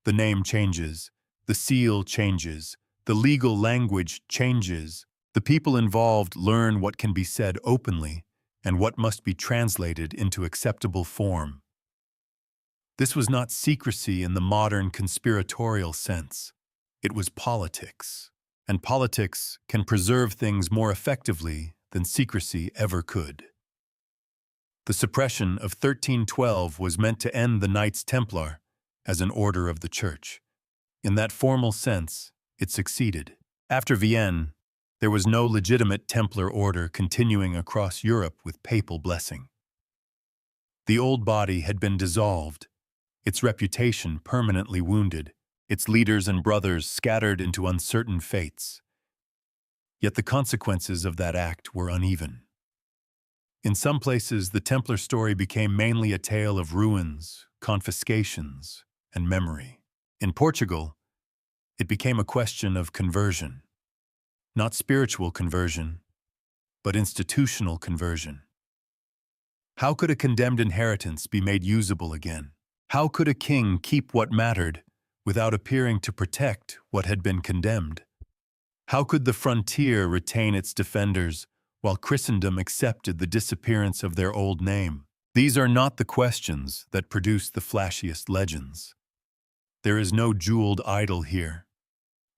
The name changes, the seal changes, the legal language changes. The people involved learn what can be said openly and what must be translated into acceptable form. This was not secrecy in the modern conspiratorial sense. It was politics, and politics can preserve things more effectively than secrecy ever could. The suppression of 1312 was meant to end the Knights Templar as an order of the Church. In that formal sense, it succeeded. After Vienne, there was no legitimate Templar order continuing across Europe with papal blessing. The old body had been dissolved, its reputation permanently wounded, its leaders and brothers scattered into uncertain fates. Yet the consequences of that act were uneven. In some places, the Templar story became mainly a tale of ruins, confiscations, and memory. In Portugal, it became a question of conversion. Not spiritual conversion, but institutional conversion. How could a condemned inheritance be made usable again? How could a king keep what mattered without appearing to protect what had been condemned? How could the frontier retain its defenders while Christendom accepted the disappearance of their old name? These are not the questions that produce the flashiest legends. There is no jeweled idol here.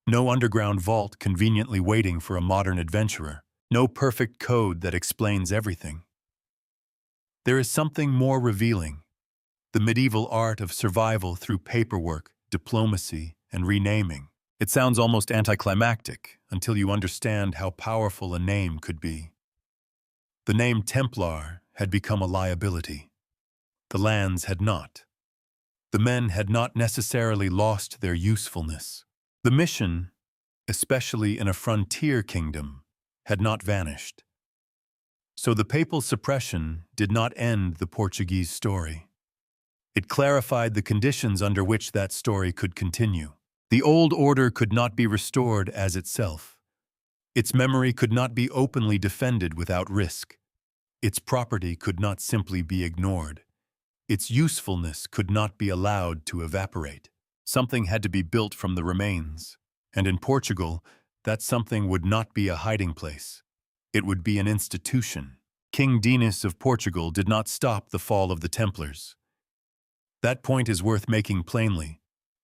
No underground vault conveniently waiting for a modern adventurer. No perfect code that explains everything. There is something more revealing. The medieval art of survival through paperwork, diplomacy, and renaming. It sounds almost anticlimactic until you understand how powerful a name could be. The name Templar had become a liability. The lands had not. The men had not necessarily lost their usefulness. The mission, especially in a frontier kingdom, had not vanished. So the papal suppression did not end the Portuguese story. It clarified the conditions under which that story could continue. The old order could not be restored as itself. Its memory could not be openly defended without risk. Its property could not simply be ignored. Its usefulness could not be allowed to evaporate. Something had to be built from the remains. And in Portugal, that something would not be a hiding place. It would be an institution. King Dinis of Portugal did not stop the fall of the Templars. That point is worth making plainly,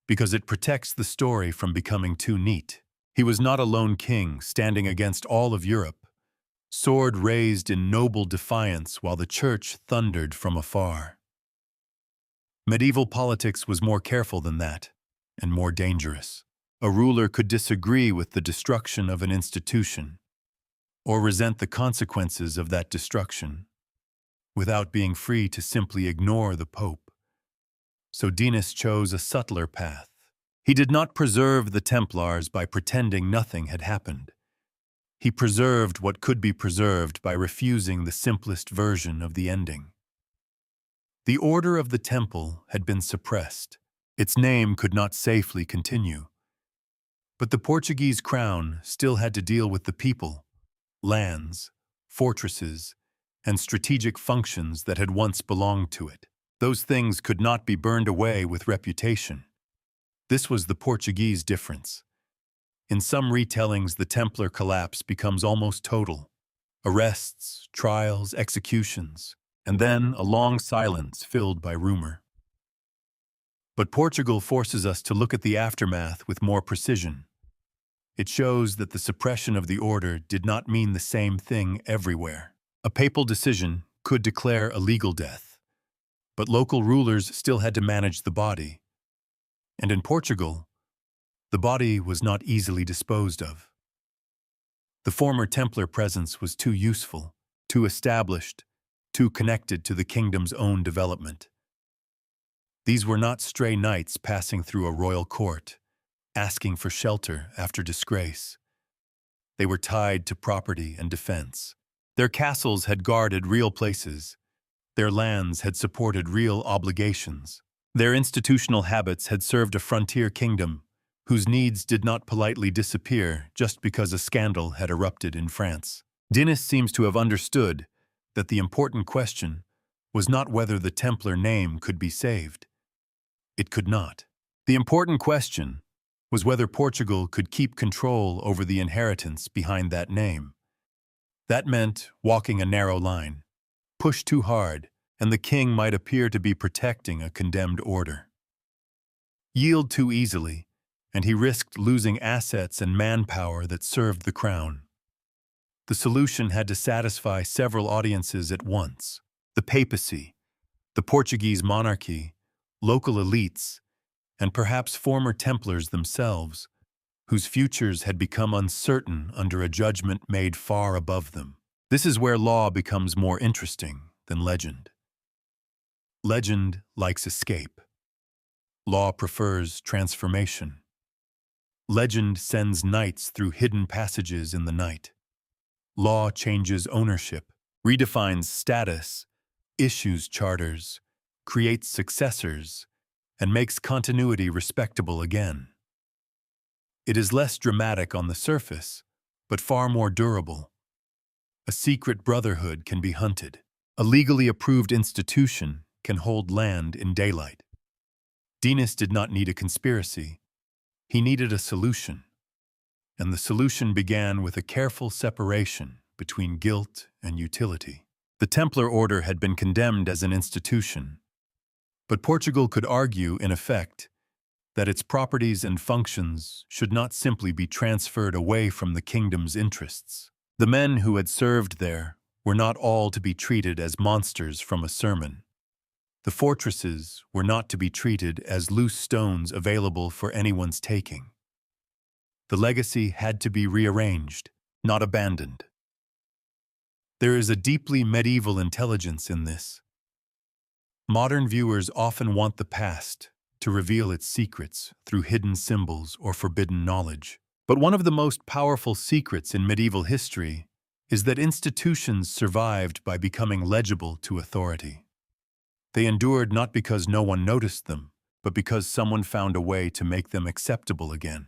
because it protects the story from becoming too neat. He was not a lone king standing against all of Europe, sword raised in noble defiance while the Church thundered from afar. Medieval politics was more careful than that, and more dangerous. A ruler could disagree with the destruction of an institution, or resent the consequences of that destruction, without being free to simply ignore the Pope. So Dinis chose a subtler path. He did not preserve the Templars by pretending nothing had happened. He preserved what could be preserved by refusing the simplest version of the ending. The Order of the Temple had been suppressed. Its name could not safely continue. But the Portuguese crown still had to deal with the people, lands, fortresses, and strategic functions that had once belonged to it. Those things could not be burned away with reputation. This was the Portuguese difference. In some retellings, the Templar collapse becomes almost total. Arrests, trials, executions, and then a long silence filled by rumor. But Portugal forces us to look at the aftermath with more precision. It shows that the suppression of the order did not mean the same thing everywhere. A papal decision could declare a legal death, but local rulers still had to manage the body. And in Portugal, the body was not easily disposed of. The former Templar presence was too useful, too established, too connected to the kingdom's own development. These were not stray knights passing through a royal court, asking for shelter after disgrace. They were tied to property and defense. Their castles had guarded real places. Their lands had supported real obligations. Their institutional habits had served a frontier kingdom whose needs did not politely disappear just because a scandal had erupted in France. Dinis seems to have understood that the important question was not whether the Templar name could be saved. It could not. The important question was whether Portugal could keep control over the inheritance behind that name. That meant walking a narrow line. Push too hard, and the king might appear to be protecting a condemned order. Yield too easily, and he risked losing assets and manpower that served the crown. The solution had to satisfy several audiences at once: the papacy, the Portuguese monarchy, local elites, and perhaps former Templars themselves, whose futures had become uncertain under a judgment made far above them. This is where law becomes more interesting than legend. Legend likes escape. Law prefers transformation. Legend sends knights through hidden passages in the night. Law changes ownership, redefines status, issues charters, creates successors, and makes continuity respectable again. It is less dramatic on the surface, but far more durable. A secret brotherhood can be hunted. A legally approved institution can hold land in daylight. Dinis did not need a conspiracy. He needed a solution. And the solution began with a careful separation between guilt and utility. The Templar order had been condemned as an institution, but Portugal could argue, in effect, that its properties and functions should not simply be transferred away from the kingdom's interests. The men who had served there were not all to be treated as monsters from a sermon. The fortresses were not to be treated as loose stones available for anyone's taking. The legacy had to be rearranged, not abandoned. There is a deeply medieval intelligence in this. Modern viewers often want the past to reveal its secrets through hidden symbols or forbidden knowledge. But one of the most powerful secrets in medieval history is that institutions survived by becoming legible to authority. They endured not because no one noticed them, but because someone found a way to make them acceptable again.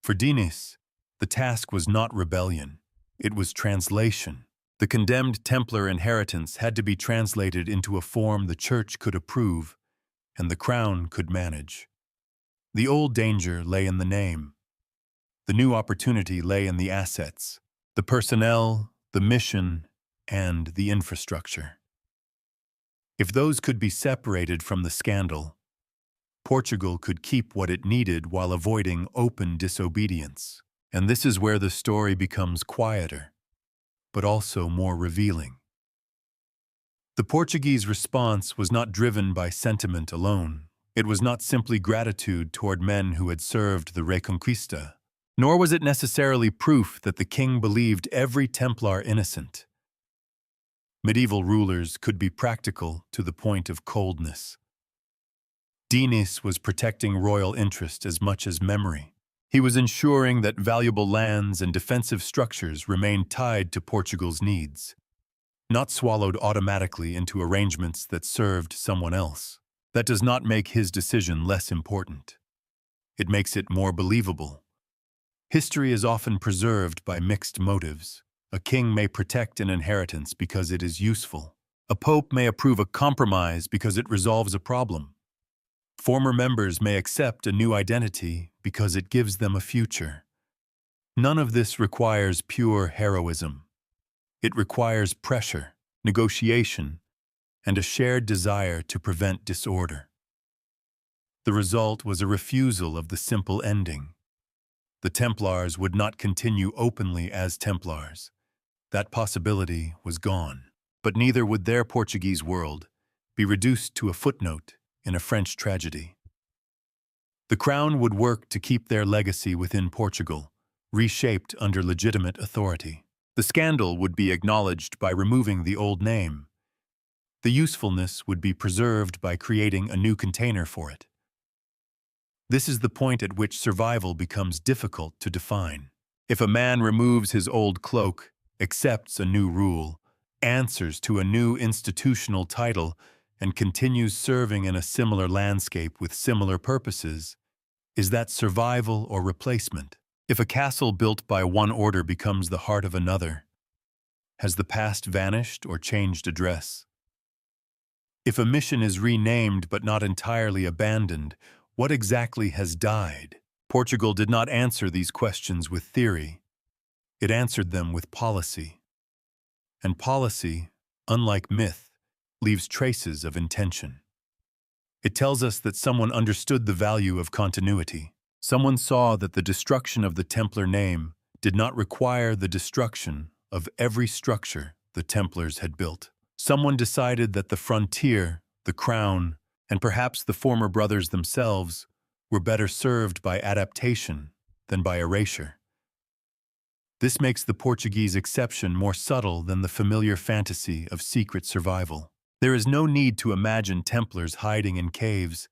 For Dinis, the task was not rebellion, it was translation. The condemned Templar inheritance had to be translated into a form the Church could approve and the crown could manage. The old danger lay in the name. The new opportunity lay in the assets, the personnel, the mission, and the infrastructure. If those could be separated from the scandal, Portugal could keep what it needed while avoiding open disobedience. And this is where the story becomes quieter, but also more revealing. The Portuguese response was not driven by sentiment alone. It was not simply gratitude toward men who had served the Reconquista, nor was it necessarily proof that the king believed every Templar innocent. Medieval rulers could be practical to the point of coldness. Dinis was protecting royal interest as much as memory. He was ensuring that valuable lands and defensive structures remained tied to Portugal's needs, not swallowed automatically into arrangements that served someone else. That does not make his decision less important. It makes it more believable. History is often preserved by mixed motives. A king may protect an inheritance because it is useful. A pope may approve a compromise because it resolves a problem. Former members may accept a new identity because it gives them a future. None of this requires pure heroism. It requires pressure, negotiation, and a shared desire to prevent disorder. The result was a refusal of the simple ending. The Templars would not continue openly as Templars. That possibility was gone. But neither would their Portuguese world be reduced to a footnote in a French tragedy. The crown would work to keep their legacy within Portugal, reshaped under legitimate authority. The scandal would be acknowledged by removing the old name. The usefulness would be preserved by creating a new container for it. This is the point at which survival becomes difficult to define. If a man removes his old cloak, accepts a new rule, answers to a new institutional title, and continues serving in a similar landscape with similar purposes, is that survival or replacement? If a castle built by one order becomes the heart of another, has the past vanished or changed address? If a mission is renamed but not entirely abandoned, what exactly has died? Portugal did not answer these questions with theory. It answered them with policy. And policy, unlike myth, leaves traces of intention. It tells us that someone understood the value of continuity. Someone saw that the destruction of the Templar name did not require the destruction of every structure the Templars had built. Someone decided that the frontier, the crown, and perhaps the former brothers themselves were better served by adaptation than by erasure. This makes the Portuguese exception more subtle than the familiar fantasy of secret survival. There is no need to imagine Templars hiding in caves,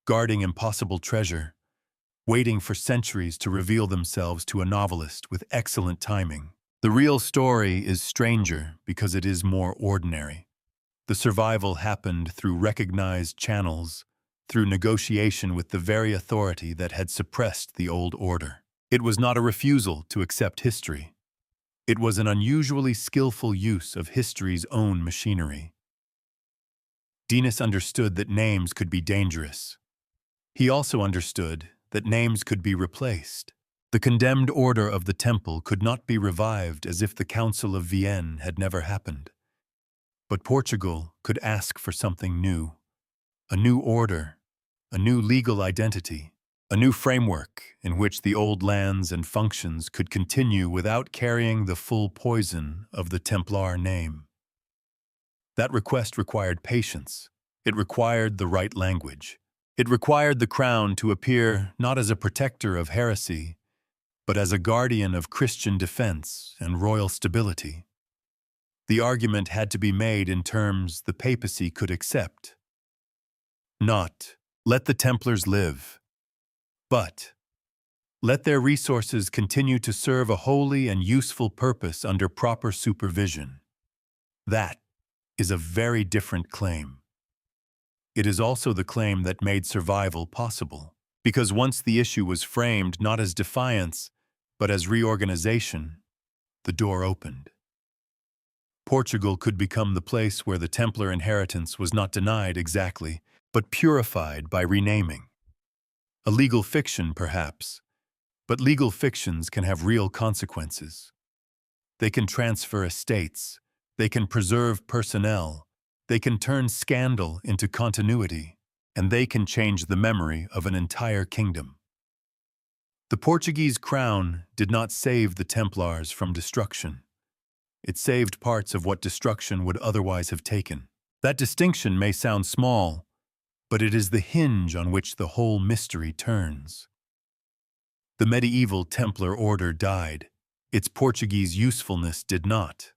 guarding impossible treasure, waiting for centuries to reveal themselves to a novelist with excellent timing. The real story is stranger because it is more ordinary. The survival happened through recognized channels, through negotiation with the very authority that had suppressed the old order. It was not a refusal to accept history. It was an unusually skillful use of history's own machinery. Dinis understood that names could be dangerous. He also understood that names could be replaced. The condemned order of the Temple could not be revived as if the Council of Vienne had never happened. But Portugal could ask for something new, a new order, a new legal identity, a new framework in which the old lands and functions could continue without carrying the full poison of the Templar name. That request required patience. It required the right language. It required the crown to appear not as a protector of heresy, but as a guardian of Christian defense and royal stability. The argument had to be made in terms the papacy could accept. Not, let the Templars live, but let their resources continue to serve a holy and useful purpose under proper supervision. That is a very different claim. It is also the claim that made survival possible, because once the issue was framed not as defiance, but as reorganization, the door opened. Portugal could become the place where the Templar inheritance was not denied exactly, but purified by renaming. A legal fiction, perhaps, but legal fictions can have real consequences. They can transfer estates, they can preserve personnel, they can turn scandal into continuity, and they can change the memory of an entire kingdom. The Portuguese crown did not save the Templars from destruction. It saved parts of what destruction would otherwise have taken. That distinction may sound small, but it is the hinge on which the whole mystery turns. The medieval Templar order died. Its Portuguese usefulness did not.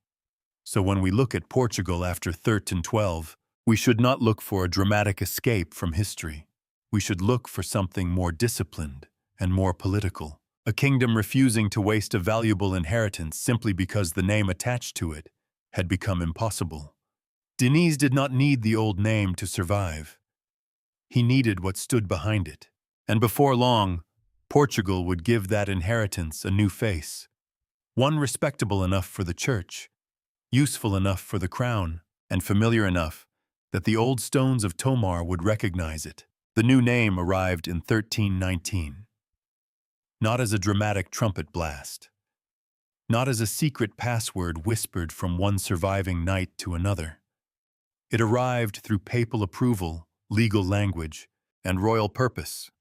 So when we look at Portugal after 1312, we should not look for a dramatic escape from history. we should look for something more disciplined and more political. A kingdom refusing to waste a valuable inheritance simply because the name attached to it had become impossible. Dinis did not need the old name to survive. He needed what stood behind it. And before long, Portugal would give that inheritance a new face. One respectable enough for the church, useful enough for the crown, and familiar enough that the old stones of Tomar would recognize it. The new name arrived in 1319. Not as a dramatic trumpet blast. Not as a secret password whispered from one surviving knight to another. It arrived through papal approval, legal language, and royal purpose.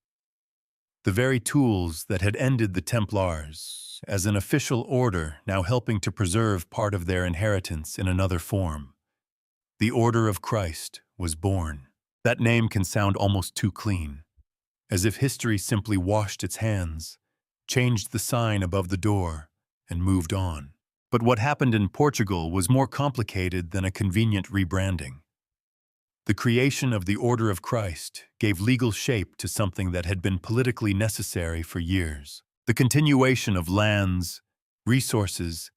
The very tools that had ended the Templars, as an official order now helping to preserve part of their inheritance in another form. The Order of Christ was born. That name can sound almost too clean, as if history simply washed its hands, changed the sign above the door, and moved on. But what happened in Portugal was more complicated than a convenient rebranding. The creation of the Order of Christ gave legal shape to something that had been politically necessary for years. The continuation of lands, resources,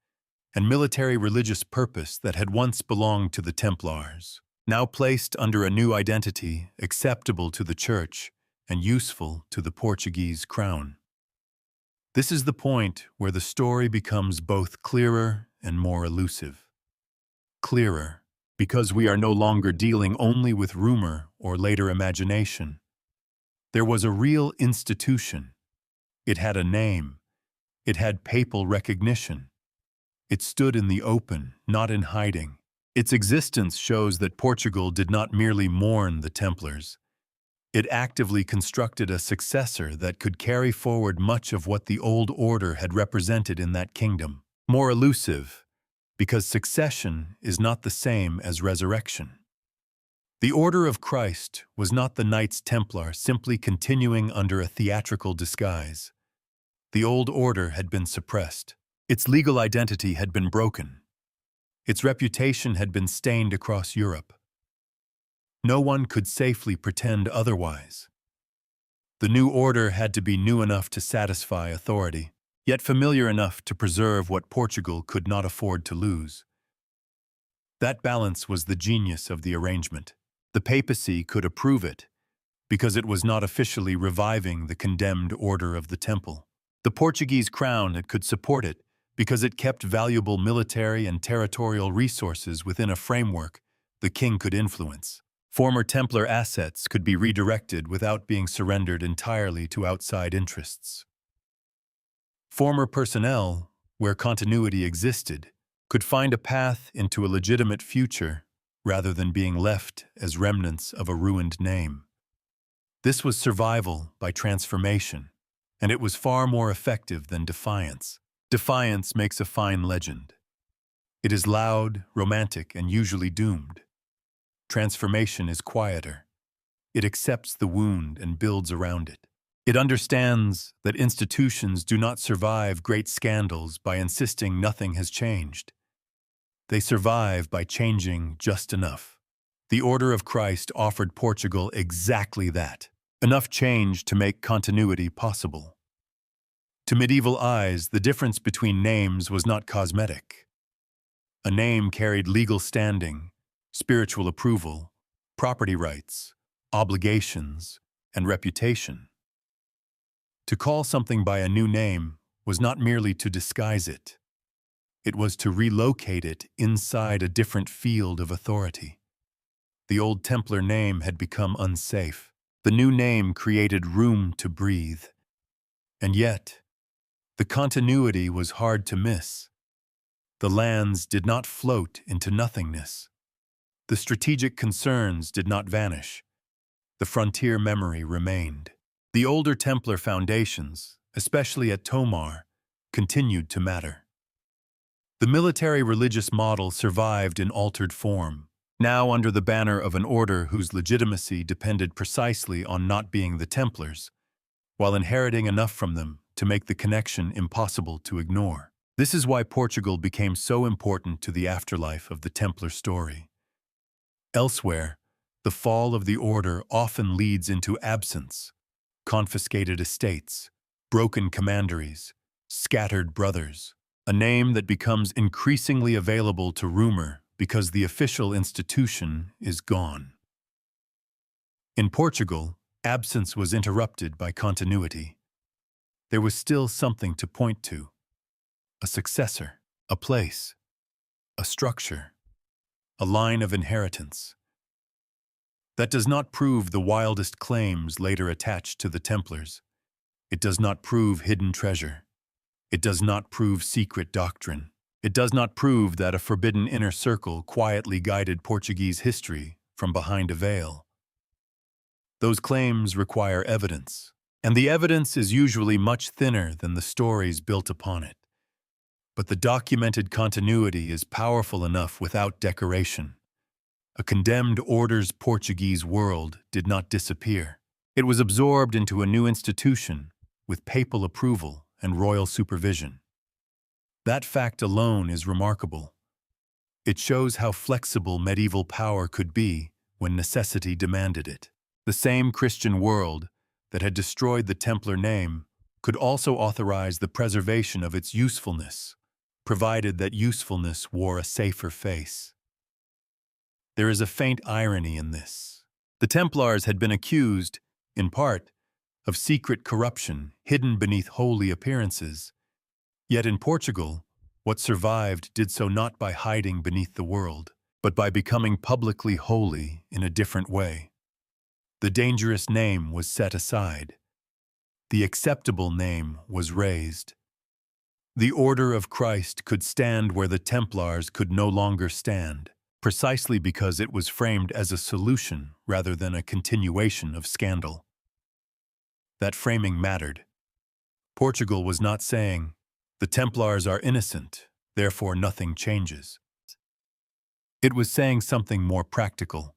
and military religious purpose that had once belonged to the Templars, now placed under a new identity acceptable to the Church and useful to the Portuguese crown. This is the point where the story becomes both clearer and more elusive. Clearer, because we are no longer dealing only with rumor or later imagination. There was a real institution. It had a name. It had papal recognition. It stood in the open, not in hiding. Its existence shows that Portugal did not merely mourn the Templars. It actively constructed a successor that could carry forward much of what the old order had represented in that kingdom. More elusive, because succession is not the same as resurrection. The Order of Christ was not the Knights Templar simply continuing under a theatrical disguise. The old order had been suppressed. Its legal identity had been broken. Its reputation had been stained across Europe. No one could safely pretend otherwise. The new order had to be new enough to satisfy authority, yet familiar enough to preserve what Portugal could not afford to lose. That balance was the genius of the arrangement. The papacy could approve it, because it was not officially reviving the condemned order of the Temple. The Portuguese crown could support it, because it kept valuable military and territorial resources within a framework the king could influence. Former Templar assets could be redirected without being surrendered entirely to outside interests. Former personnel, where continuity existed, could find a path into a legitimate future rather than being left as remnants of a ruined name. This was survival by transformation, and it was far more effective than defiance. Defiance makes a fine legend. It is loud, romantic, and usually doomed. Transformation is quieter. It accepts the wound and builds around it. It understands that institutions do not survive great scandals by insisting nothing has changed. They survive by changing just enough. The Order of Christ offered Portugal exactly that, enough change to make continuity possible. To medieval eyes, the difference between names was not cosmetic. A name carried legal standing, spiritual approval, property rights, obligations, and reputation. To call something by a new name was not merely to disguise it. It was to relocate it inside a different field of authority. The old Templar name had become unsafe. The new name created room to breathe. And yet, the continuity was hard to miss. The lands did not float into nothingness. The strategic concerns did not vanish. The frontier memory remained. The older Templar foundations, especially at Tomar, continued to matter. The military-religious model survived in altered form, now under the banner of an order whose legitimacy depended precisely on not being the Templars, while inheriting enough from them to make the connection impossible to ignore. This is why Portugal became so important to the afterlife of the Templar story. Elsewhere, The fall of the order often leads into absence, confiscated estates, broken commanderies, scattered brothers, a name that becomes increasingly available to rumor because the official institution is gone. In Portugal, absence was interrupted by continuity. There was still something to point to: a successor, a place, a structure, a line of inheritance. That does not prove the wildest claims later attached to the Templars. It does not prove hidden treasure. It does not prove secret doctrine. It does not prove that a forbidden inner circle quietly guided Portuguese history from behind a veil. Those claims require evidence, and the evidence is usually much thinner than the stories built upon it. But the documented continuity is powerful enough without decoration. A condemned order's Portuguese world did not disappear. It was absorbed into a new institution with papal approval and royal supervision. That fact alone is remarkable. It shows how flexible medieval power could be when necessity demanded it. The same Christian world that had destroyed the Templar name could also authorize the preservation of its usefulness, provided that usefulness wore a safer face. There is a faint irony in this. The Templars had been accused, in part, of secret corruption hidden beneath holy appearances. Yet in Portugal, what survived did so not by hiding beneath the world, but by becoming publicly holy in a different way. The dangerous name was set aside. The acceptable name was raised. The Order of Christ could stand where the Templars could no longer stand, precisely because it was framed as a solution rather than a continuation of scandal. That framing mattered. Portugal was not saying, "The Templars are innocent, therefore nothing changes." It was saying something more practical.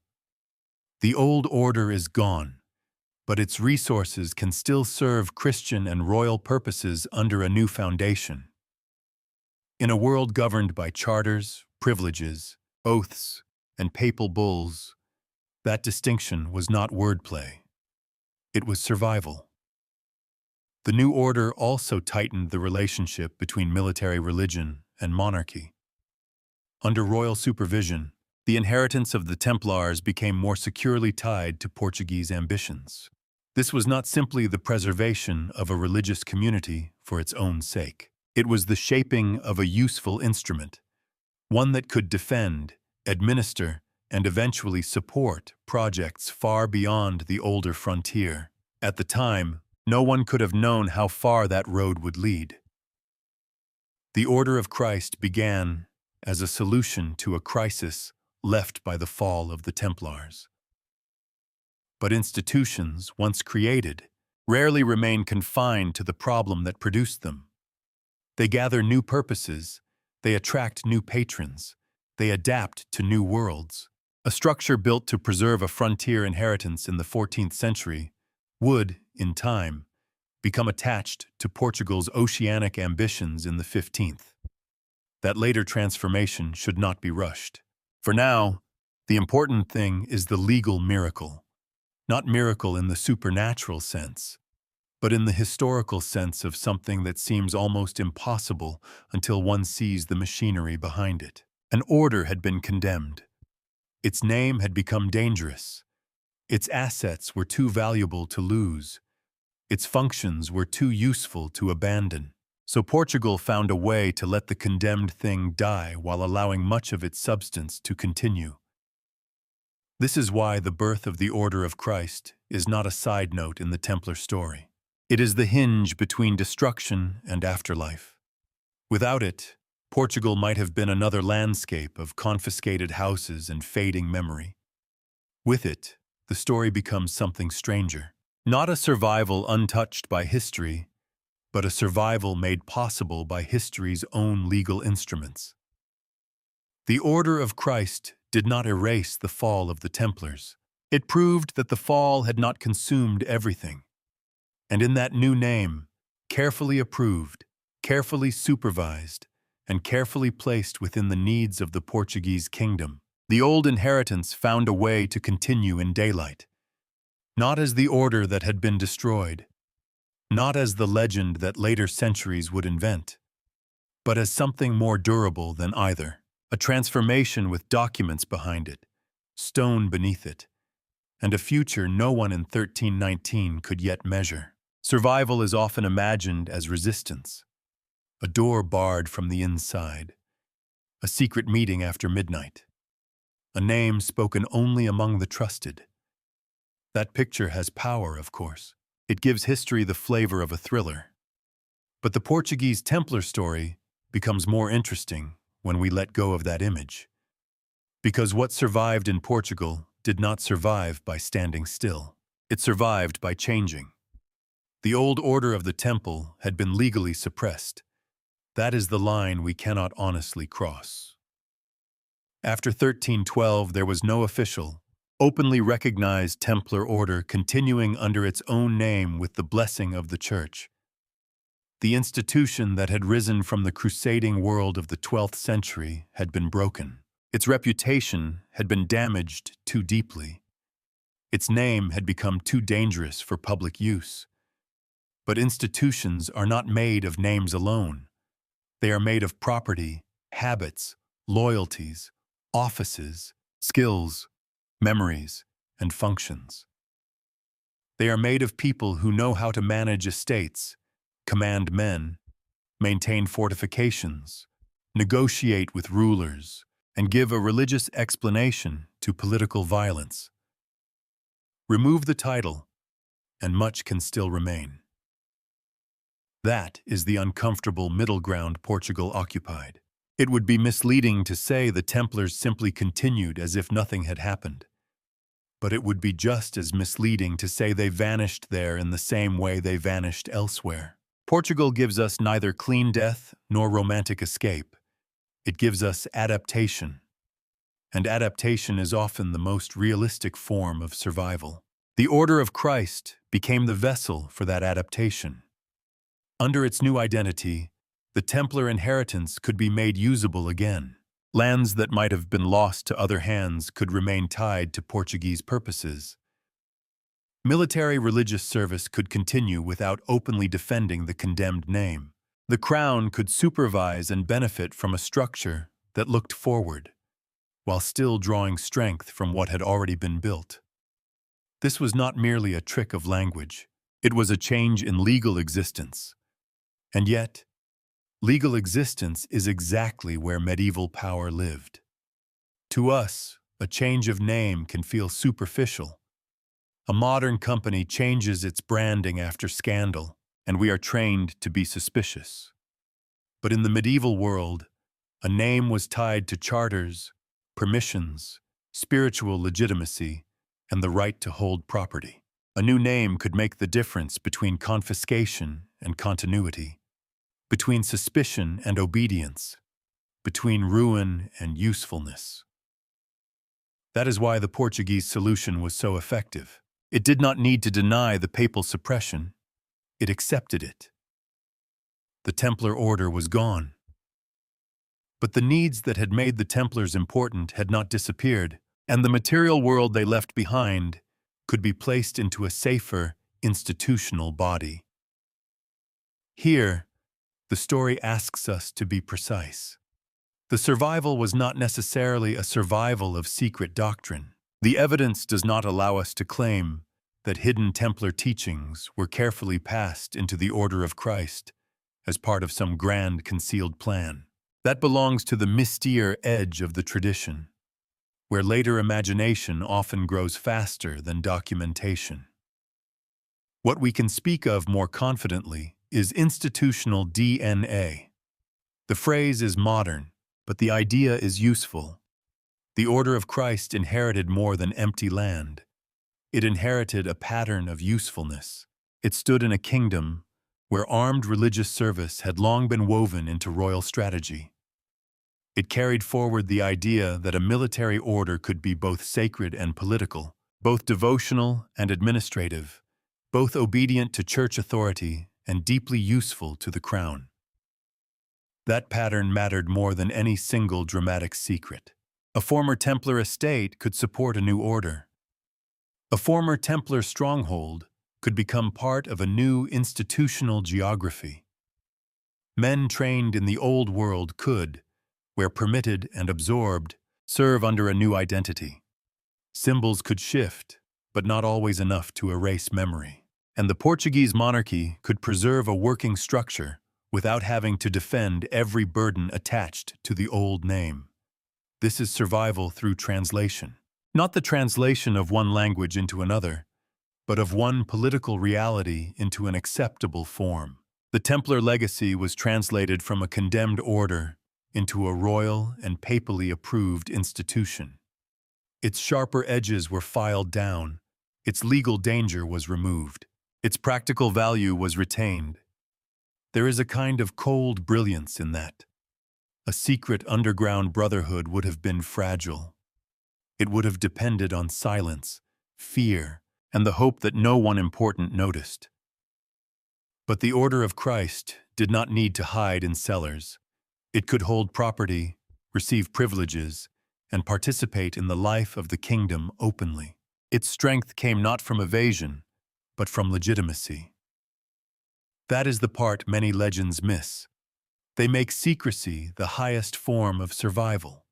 The old order is gone, but its resources can still serve Christian and royal purposes under a new foundation. In a world governed by charters, privileges, oaths, and papal bulls, that distinction was not wordplay. It was survival. The new order also tightened the relationship between military religion and monarchy. Under royal supervision, the inheritance of the Templars became more securely tied to Portuguese ambitions. This was not simply the preservation of a religious community for its own sake. It was the shaping of a useful instrument, one that could defend, administer, and eventually support projects far beyond the older frontier. At the time, no one could have known how far that road would lead. The Order of Christ began as a solution to a crisis left by the fall of the Templars. But institutions, once created, rarely remain confined to the problem that produced them. They gather new purposes, they attract new patrons, they adapt to new worlds. A structure built to preserve a frontier inheritance in the 14th century would, in time, become attached to Portugal's oceanic ambitions in the 15th. That later transformation should not be rushed. For now, the important thing is the legal miracle. Not miracle in the supernatural sense, but in the historical sense of something that seems almost impossible until one sees the machinery behind it. An order had been condemned. Its name had become dangerous. Its assets were too valuable to lose. Its functions were too useful to abandon. So Portugal found a way to let the condemned thing die while allowing much of its substance to continue. This is why the birth of the Order of Christ is not a side note in the Templar story. It is the hinge between destruction and afterlife. Without it, Portugal might have been another landscape of confiscated houses and fading memory. With it, the story becomes something stranger. Not a survival untouched by history, but a survival made possible by history's own legal instruments. The Order of Christ did not erase the fall of the Templars. It proved that the fall had not consumed everything. And in that new name, carefully approved, carefully supervised, and carefully placed within the needs of the Portuguese kingdom, The old inheritance found a way to continue in daylight, not as the order that had been destroyed, not as the legend that later centuries would invent, but as something more durable than either, a transformation with documents behind it, stone beneath it, and a future no one in 1319 could yet measure. Survival is often imagined as resistance, a door barred from the inside, a secret meeting after midnight, a name spoken only among the trusted. That picture has power, of course. It gives history the flavor of a thriller. But the Portuguese Templar story becomes more interesting when we let go of that image. Because what survived in Portugal did not survive by standing still. It survived by changing. The old order of the temple had been legally suppressed. That is the line we cannot honestly cross. After 1312, there was no official, openly recognized Templar order continuing under its own name with the blessing of the Church. The institution that had risen from the crusading world of the 12th century had been broken. Its reputation had been damaged too deeply. Its name had become too dangerous for public use. But institutions are not made of names alone. They are made of property, habits, loyalties, offices, skills, memories, and functions. They are made of people who know how to manage estates, command men, maintain fortifications, negotiate with rulers, and give a religious explanation to political violence. Remove the title, and much can still remain. That is the uncomfortable middle ground Portugal occupied. It would be misleading to say the Templars simply continued as if nothing had happened. But it would be just as misleading to say they vanished there in the same way they vanished elsewhere. Portugal gives us neither clean death nor romantic escape. It gives us adaptation. And adaptation is often the most realistic form of survival. The Order of Christ became the vessel for that adaptation. Under its new identity, the Templar inheritance could be made usable again. Lands that might have been lost to other hands could remain tied to Portuguese purposes. Military religious service could continue without openly defending the condemned name. The crown could supervise and benefit from a structure that looked forward, while still drawing strength from what had already been built. This was not merely a trick of language. It was a change in legal existence. And yet, legal existence is exactly where medieval power lived. To us, a change of name can feel superficial. A modern company changes its branding after scandal, and we are trained to be suspicious. But in the medieval world, a name was tied to charters, permissions, spiritual legitimacy, and the right to hold property. A new name could make the difference between confiscation and continuity, between suspicion and obedience, between ruin and usefulness. That is why the Portuguese solution was so effective. It did not need to deny the papal suppression. It accepted it. The Templar order was gone. But the needs that had made the Templars important had not disappeared, and the material world they left behind could be placed into a safer, institutional body. Here, the story asks us to be precise. The survival was not necessarily a survival of secret doctrine. The evidence does not allow us to claim that hidden Templar teachings were carefully passed into the Order of Christ as part of some grand concealed plan. That belongs to the mystere edge of the tradition, where later imagination often grows faster than documentation. What we can speak of more confidently is institutional DNA. The phrase is modern, but the idea is useful. The Order of Christ inherited more than empty land. It inherited a pattern of usefulness. It stood in a kingdom where armed religious service had long been woven into royal strategy. It carried forward the idea that a military order could be both sacred and political, both devotional and administrative, both obedient to church authority and deeply useful to the crown. That pattern mattered more than any single dramatic secret. A former Templar estate could support a new order. A former Templar stronghold could become part of a new institutional geography. Men trained in the old world could, where permitted and absorbed, serve under a new identity. Symbols could shift, but not always enough to erase memory. And the Portuguese monarchy could preserve a working structure without having to defend every burden attached to the old name. This is survival through translation. Not the translation of one language into another, but of one political reality into an acceptable form. The Templar legacy was translated from a condemned order into a royal and papally approved institution. Its sharper edges were filed down, its legal danger was removed, its practical value was retained. There is a kind of cold brilliance in that. A secret underground brotherhood would have been fragile. It would have depended on silence, fear, and the hope that no one important noticed. But the Order of Christ did not need to hide in cellars. It could hold property, receive privileges, and participate in the life of the kingdom openly. Its strength came not from evasion, but from legitimacy. That is the part many legends miss. They make secrecy the highest form of survival.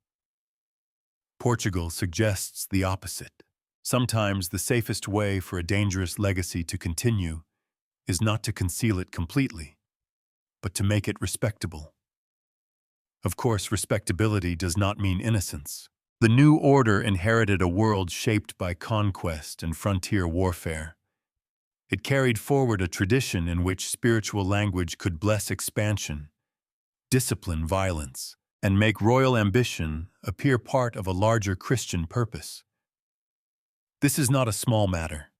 Portugal suggests the opposite. Sometimes the safest way for a dangerous legacy to continue is not to conceal it completely, but to make it respectable. Of course, respectability does not mean innocence. The new order inherited a world shaped by conquest and frontier warfare. It carried forward a tradition in which spiritual language could bless expansion, discipline violence, and make royal ambition appear part of a larger Christian purpose. This is not a small matter.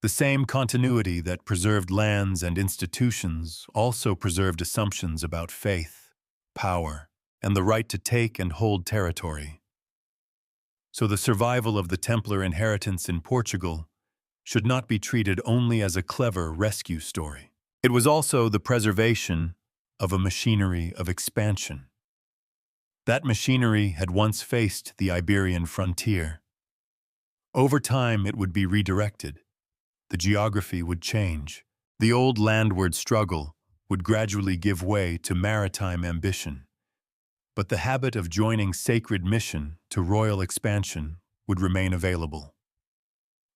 The same continuity that preserved lands and institutions also preserved assumptions about faith, power, and the right to take and hold territory. So the survival of the Templar inheritance in Portugal should not be treated only as a clever rescue story. It was also the preservation of a machinery of expansion. That machinery had once faced the Iberian frontier. Over time, it would be redirected. The geography would change. The old landward struggle would gradually give way to maritime ambition. But the habit of joining sacred mission to royal expansion would remain available.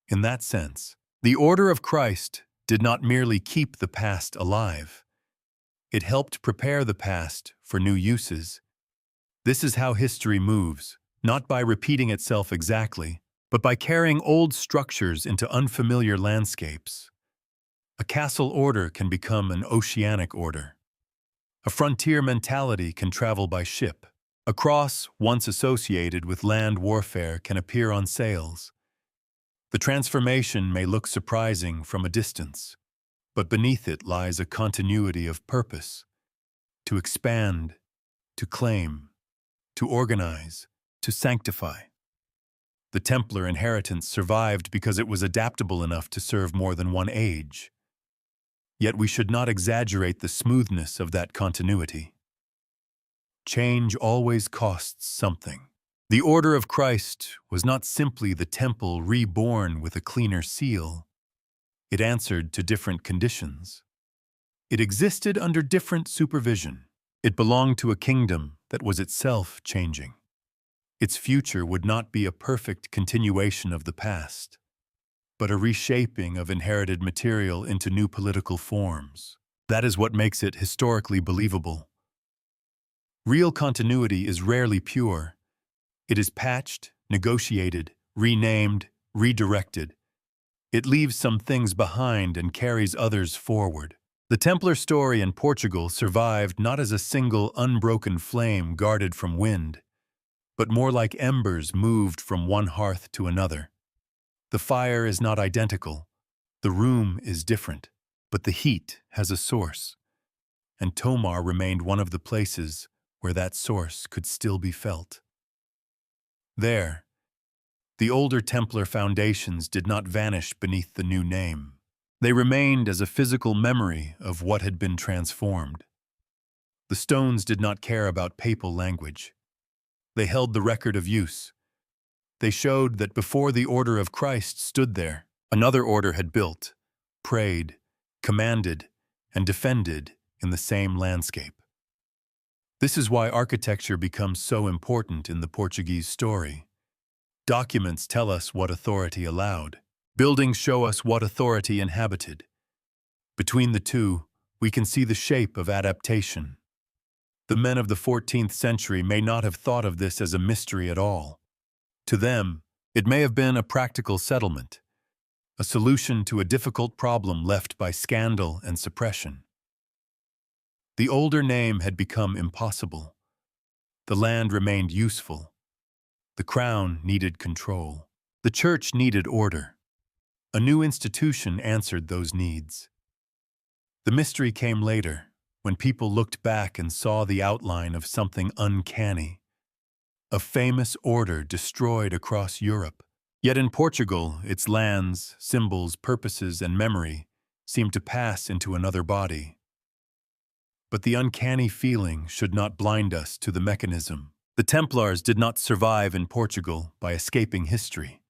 In that sense, the Order of Christ did not merely keep the past alive. It helped prepare the past for new uses. This is how history moves, not by repeating itself exactly, but by carrying old structures into unfamiliar landscapes. A castle order can become an oceanic order. A frontier mentality can travel by ship. A cross once associated with land warfare can appear on sails. The transformation may look surprising from a distance, but beneath it lies a continuity of purpose: to expand, to claim, to organize, to sanctify. The Templar inheritance survived because it was adaptable enough to serve more than one age. Yet we should not exaggerate the smoothness of that continuity. Change always costs something. The Order of Christ was not simply the temple reborn with a cleaner seal. It answered to different conditions. It existed under different supervision. It belonged to a kingdom that was itself changing. Its future would not be a perfect continuation of the past, but a reshaping of inherited material into new political forms. That is what makes it historically believable. Real continuity is rarely pure. It is patched, negotiated, renamed, redirected. It leaves some things behind and carries others forward. The Templar story in Portugal survived not as a single unbroken flame guarded from wind, but more like embers moved from one hearth to another. The fire is not identical, the room is different, but the heat has a source, and Tomar remained one of the places where that source could still be felt. There, the older Templar foundations did not vanish beneath the new name. They remained as a physical memory of what had been transformed. The stones did not care about papal language. They held the record of use. They showed that before the order of Christ stood there, another order had built, prayed, commanded, and defended in the same landscape. This is why architecture becomes so important in the Portuguese story. Documents tell us what authority allowed. Buildings show us what authority inhabited. Between the two, we can see the shape of adaptation. The men of the 14th century may not have thought of this as a mystery at all. To them, it may have been a practical settlement, a solution to a difficult problem left by scandal and suppression. The older name had become impossible. The land remained useful. The crown needed control. The church needed order. A new institution answered those needs. The mystery came later, when people looked back and saw the outline of something uncanny. A famous order destroyed across Europe. Yet in Portugal, its lands, symbols, purposes, and memory seemed to pass into another body. But the uncanny feeling should not blind us to the mechanism. The Templars did not survive in Portugal by escaping history.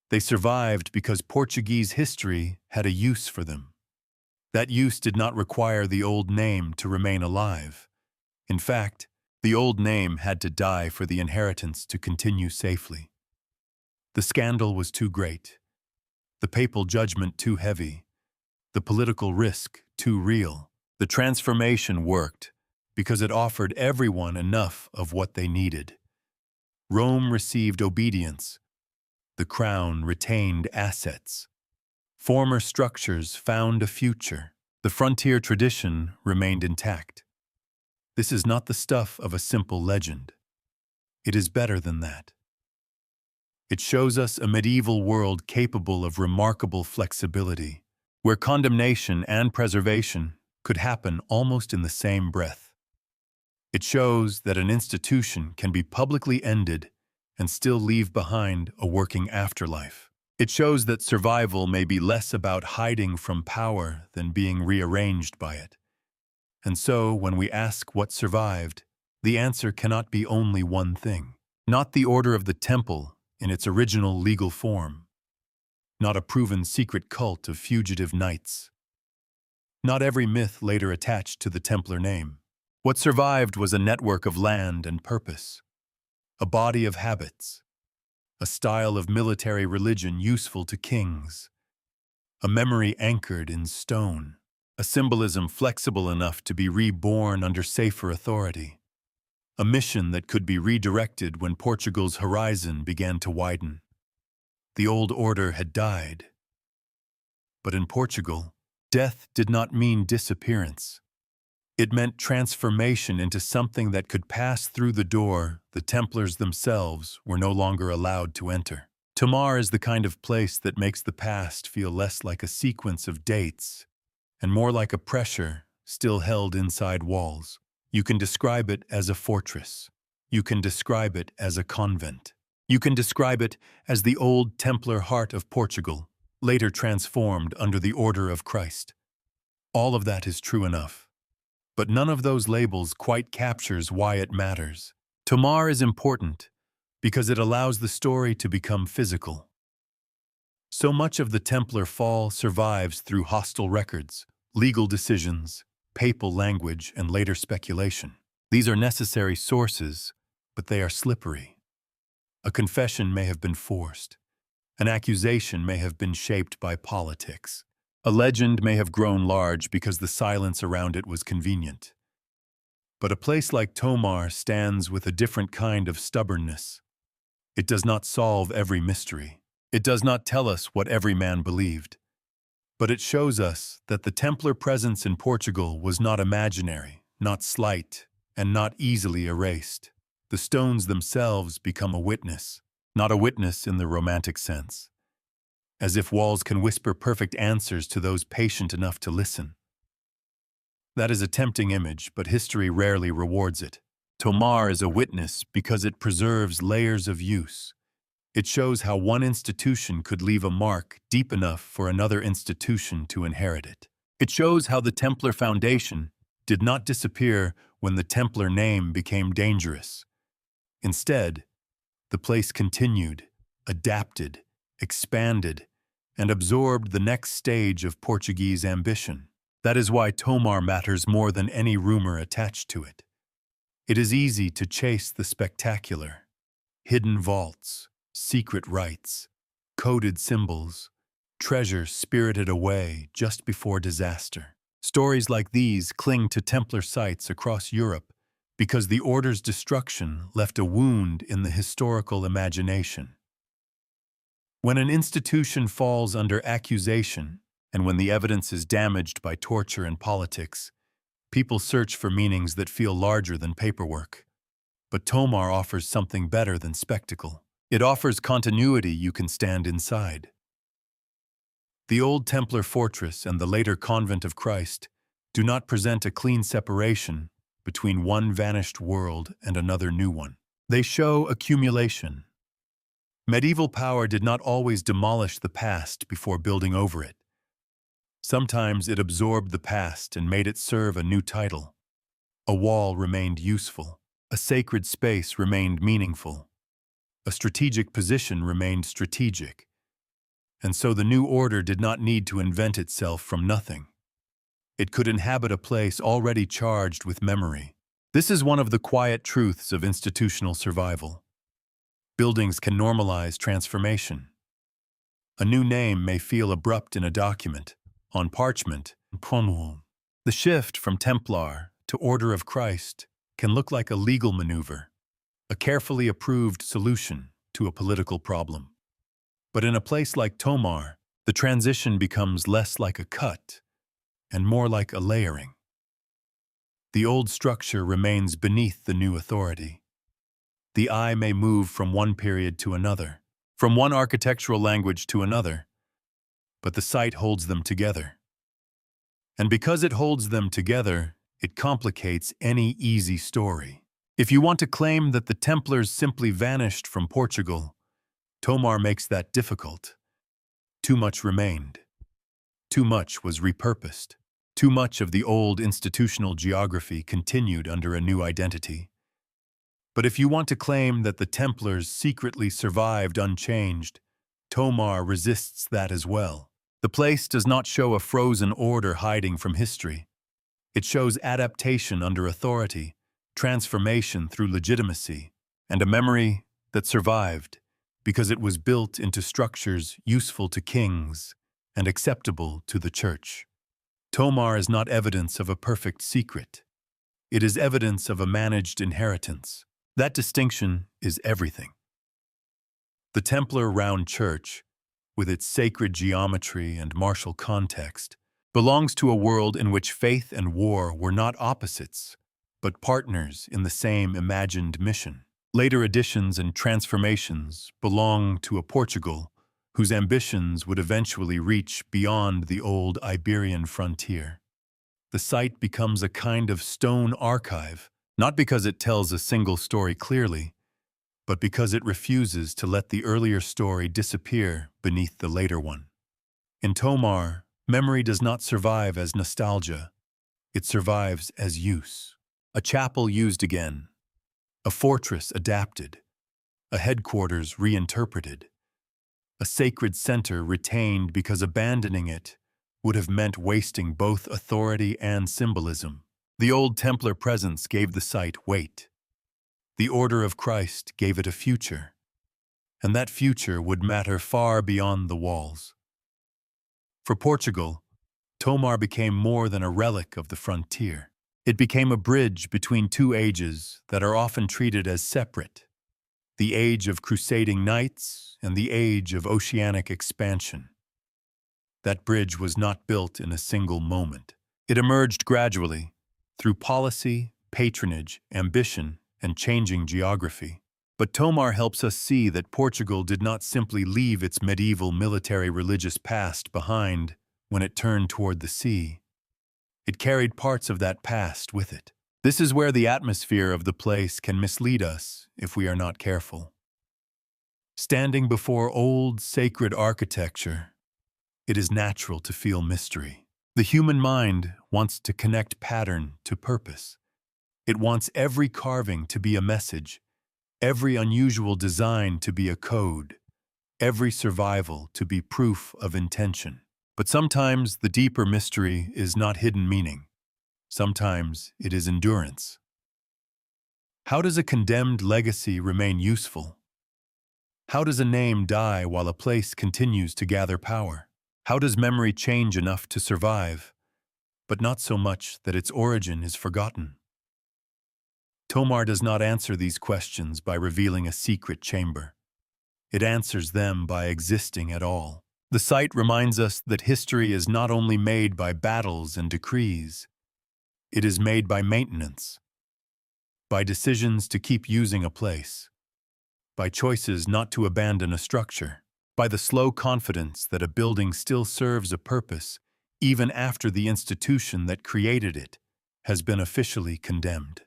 They survived because Portuguese history had a use for them. That use did not require the old name to remain alive. In fact, the old name had to die for the inheritance to continue safely. The scandal was too great, the papal judgment too heavy, the political risk too real. The transformation worked because it offered everyone enough of what they needed. Rome received obedience. The crown retained assets. Former structures found a future. The frontier tradition remained intact. This is not the stuff of a simple legend. It is better than that. It shows us a medieval world capable of remarkable flexibility, where condemnation and preservation could happen almost in the same breath. It shows that an institution can be publicly ended and still leave behind a working afterlife. It shows that survival may be less about hiding from power than being rearranged by it. And so, when we ask what survived, the answer cannot be only one thing. Not the order of the temple in its original legal form. Not a proven secret cult of fugitive knights. Not every myth later attached to the Templar name. What survived was a network of land and purpose, a body of habits, a style of military religion useful to kings, a memory anchored in stone, a symbolism flexible enough to be reborn under safer authority, a mission that could be redirected when Portugal's horizon began to widen. The old order had died. But in Portugal, death did not mean disappearance. It meant transformation into something that could pass through the door the Templars themselves were no longer allowed to enter. Tomar is the kind of place that makes the past feel less like a sequence of dates and more like a pressure still held inside walls. You can describe it as a fortress. You can describe it as a convent. You can describe it as the old Templar heart of Portugal, later transformed under the order of Christ. All of that is true enough. But none of those labels quite captures why it matters. Tomar is important because it allows the story to become physical. So much of the Templar fall survives through hostile records, legal decisions, papal language, and later speculation. These are necessary sources, but they are slippery. A confession may have been forced. An accusation may have been shaped by politics. A legend may have grown large because the silence around it was convenient. But a place like Tomar stands with a different kind of stubbornness. It does not solve every mystery. It does not tell us what every man believed. But it shows us that the Templar presence in Portugal was not imaginary, not slight, and not easily erased. The stones themselves become a witness, not a witness in the romantic sense. As if walls can whisper perfect answers to those patient enough to listen. That is a tempting image, but history rarely rewards it. Tomar is a witness because it preserves layers of use. It shows how one institution could leave a mark deep enough for another institution to inherit it. It shows how the Templar foundation did not disappear when the Templar name became dangerous. Instead, the place continued, adapted, expanded, and absorbed the next stage of Portuguese ambition. That is why Tomar matters more than any rumor attached to it. It is easy to chase the spectacular. Hidden vaults, secret rites, coded symbols, treasure spirited away just before disaster. Stories like these cling to Templar sites across Europe because the Order's destruction left a wound in the historical imagination. When an institution falls under accusation, and when the evidence is damaged by torture and politics, people search for meanings that feel larger than paperwork. But Tomar offers something better than spectacle. It offers continuity you can stand inside. The old Templar fortress and the later Convent of Christ do not present a clean separation between one vanished world and another new one. They show accumulation. Medieval power did not always demolish the past before building over it. Sometimes it absorbed the past and made it serve a new title. A wall remained useful. A sacred space remained meaningful. A strategic position remained strategic. And so the new order did not need to invent itself from nothing. It could inhabit a place already charged with memory. This is one of the quiet truths of institutional survival. Buildings can normalize transformation. A new name may feel abrupt in a document, on parchment, the shift from Templar to Order of Christ can look like a legal maneuver, a carefully approved solution to a political problem. But in a place like Tomar, the transition becomes less like a cut and more like a layering. The old structure remains beneath the new authority. The eye may move from one period to another, from one architectural language to another, but the site holds them together. And because it holds them together, it complicates any easy story. If you want to claim that the Templars simply vanished from Portugal, Tomar makes that difficult. Too much remained. Too much was repurposed. Too much of the old institutional geography continued under a new identity. But if you want to claim that the Templars secretly survived unchanged, Tomar resists that as well. The place does not show a frozen order hiding from history. It shows adaptation under authority, transformation through legitimacy, and a memory that survived because it was built into structures useful to kings and acceptable to the church. Tomar is not evidence of a perfect secret. It is evidence of a managed inheritance. That distinction is everything. The Templar round church, with its sacred geometry and martial context, belongs to a world in which faith and war were not opposites, but partners in the same imagined mission. Later additions and transformations belong to a Portugal whose ambitions would eventually reach beyond the old Iberian frontier. The site becomes a kind of stone archive, not because it tells a single story clearly, but because it refuses to let the earlier story disappear beneath the later one. In Tomar, memory does not survive as nostalgia. It survives as use. A chapel used again, a fortress adapted, a headquarters reinterpreted, a sacred center retained because abandoning it would have meant wasting both authority and symbolism. The old Templar presence gave the site weight. The Order of Christ gave it a future, and that future would matter far beyond the walls. For Portugal, Tomar became more than a relic of the frontier. It became a bridge between two ages that are often treated as separate: the age of crusading knights and the age of oceanic expansion. That bridge was not built in a single moment. It emerged gradually, through policy, patronage, ambition, and changing geography. But Tomar helps us see that Portugal did not simply leave its medieval military religious past behind when it turned toward the sea. It carried parts of that past with it. This is where the atmosphere of the place can mislead us if we are not careful. Standing before old, sacred architecture, it is natural to feel mystery. The human mind wants to connect pattern to purpose. It wants every carving to be a message, every unusual design to be a code, every survival to be proof of intention. But sometimes the deeper mystery is not hidden meaning. Sometimes it is endurance. How does a condemned legacy remain useful? How does a name die while a place continues to gather power? How does memory change enough to survive, but not so much that its origin is forgotten? Tomar does not answer these questions by revealing a secret chamber. It answers them by existing at all. The site reminds us that history is not only made by battles and decrees, it is made by maintenance, by decisions to keep using a place, by choices not to abandon a structure, by the slow confidence that a building still serves a purpose even after the institution that created it has been officially condemned.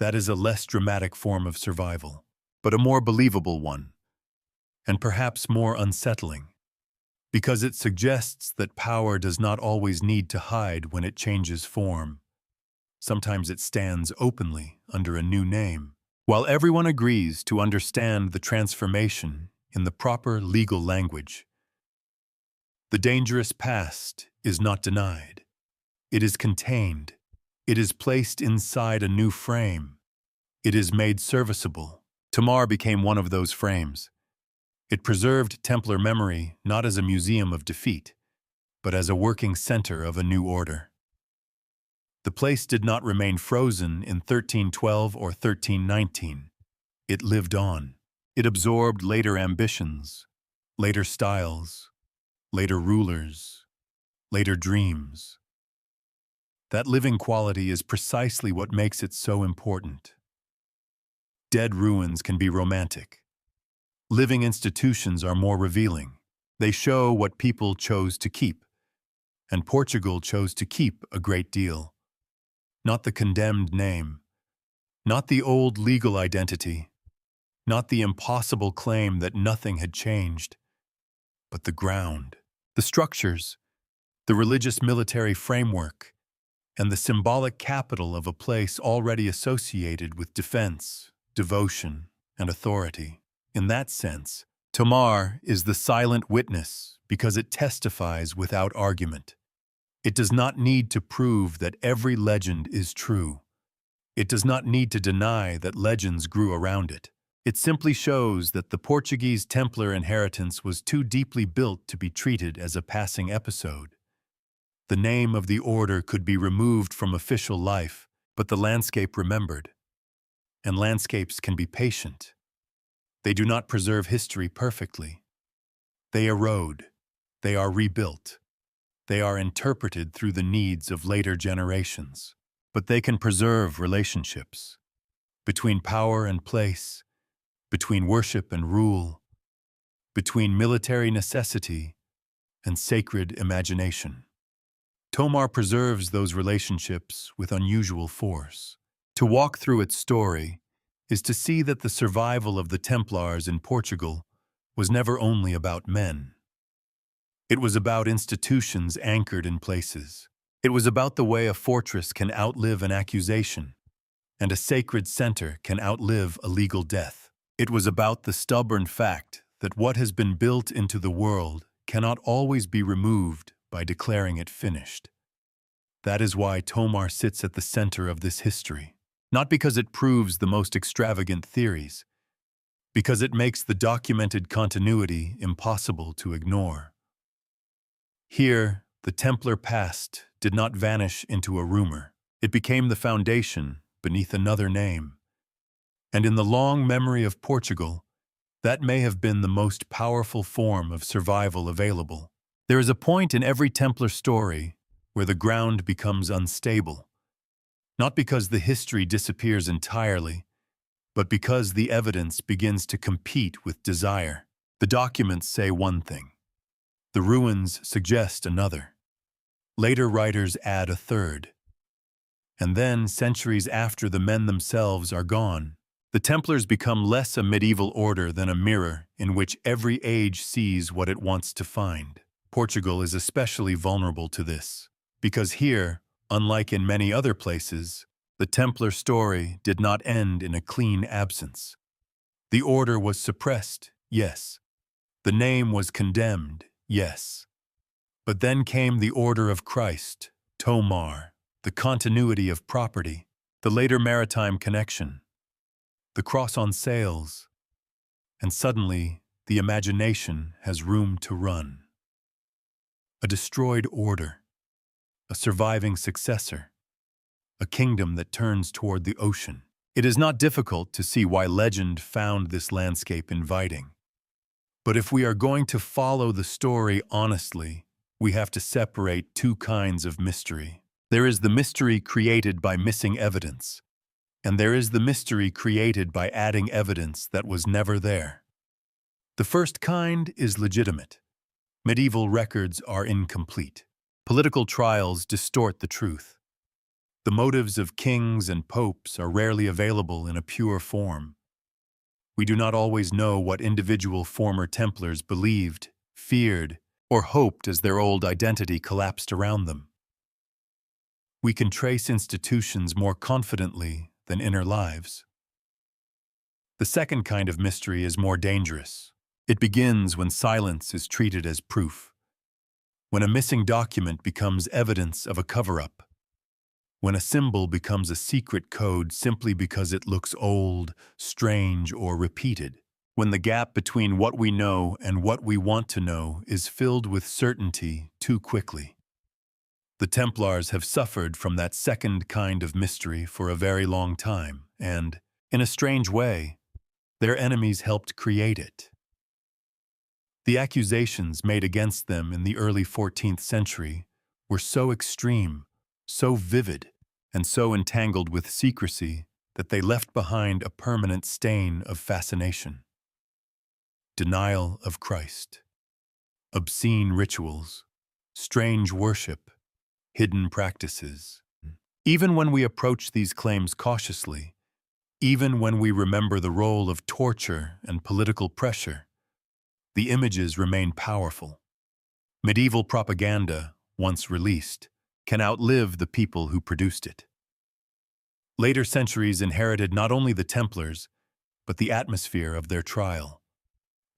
That is a less dramatic form of survival, but a more believable one, and perhaps more unsettling, because it suggests that power does not always need to hide when it changes form. Sometimes it stands openly under a new name. While everyone agrees to understand the transformation in the proper legal language, the dangerous past is not denied. It is contained. It is placed inside a new frame. It is made serviceable. Tomar became one of those frames. It preserved Templar memory not as a museum of defeat, but as a working center of a new order. The place did not remain frozen in 1312 or 1319. It lived on. It absorbed later ambitions, later styles, later rulers, later dreams. That living quality is precisely what makes it so important. Dead ruins can be romantic. Living institutions are more revealing. They show what people chose to keep, and Portugal chose to keep a great deal. Not the condemned name, not the old legal identity, not the impossible claim that nothing had changed, but the ground, the structures, the religious military framework, and the symbolic capital of a place already associated with defense, devotion, and authority. In that sense, Tomar is the silent witness because it testifies without argument. It does not need to prove that every legend is true. It does not need to deny that legends grew around it. It simply shows that the Portuguese Templar inheritance was too deeply built to be treated as a passing episode. The name of the order could be removed from official life, but the landscape remembered. And landscapes can be patient. They do not preserve history perfectly. They erode. They are rebuilt. They are interpreted through the needs of later generations. But they can preserve relationships between power and place, between worship and rule, between military necessity and sacred imagination. Tomar preserves those relationships with unusual force. To walk through its story is to see that the survival of the Templars in Portugal was never only about men. It was about institutions anchored in places. It was about the way a fortress can outlive an accusation, and a sacred center can outlive a legal death. It was about the stubborn fact that what has been built into the world cannot always be removed by declaring it finished. That is why Tomar sits at the center of this history, not because it proves the most extravagant theories, because it makes the documented continuity impossible to ignore. Here, the Templar past did not vanish into a rumor. It became the foundation beneath another name. And in the long memory of Portugal, that may have been the most powerful form of survival available. There is a point in every Templar story where the ground becomes unstable, not because the history disappears entirely, but because the evidence begins to compete with desire. The documents say one thing. The ruins suggest another. Later writers add a third. And then, centuries after the men themselves are gone, the Templars become less a medieval order than a mirror in which every age sees what it wants to find. Portugal is especially vulnerable to this, because here, unlike in many other places, The Templar story did not end in a clean absence. The order was suppressed, yes. The name was condemned, yes. But then came the Order of Christ, Tomar, the continuity of property, the later maritime connection, the cross on sails, and suddenly the imagination has room to run. A destroyed order, a surviving successor, a kingdom that turns toward the ocean. It is not difficult to see why legend found this landscape inviting. But if we are going to follow the story honestly, we have to separate two kinds of mystery. There is the mystery created by missing evidence, and there is the mystery created by adding evidence that was never there. The first kind is legitimate. Medieval records are incomplete. Political trials distort the truth. The motives of kings and popes are rarely available in a pure form. We do not always know what individual former Templars believed, feared, or hoped as their old identity collapsed around them. We can trace institutions more confidently than inner lives. The second kind of mystery is more dangerous. It begins when silence is treated as proof, when a missing document becomes evidence of a cover-up, when a symbol becomes a secret code simply because it looks old, strange, or repeated, when the gap between what we know and what we want to know is filled with certainty too quickly. The Templars have suffered from that second kind of mystery for a very long time, and, in a strange way, their enemies helped create it. The accusations made against them in the early 14th century were so extreme, so vivid, and so entangled with secrecy that they left behind a permanent stain of fascination. Denial of Christ, obscene rituals, strange worship, hidden practices. Even when we approach these claims cautiously, even when we remember the role of torture and political pressure, the images remain powerful. Medieval propaganda, once released, can outlive the people who produced it. Later centuries inherited not only the Templars, but the atmosphere of their trial.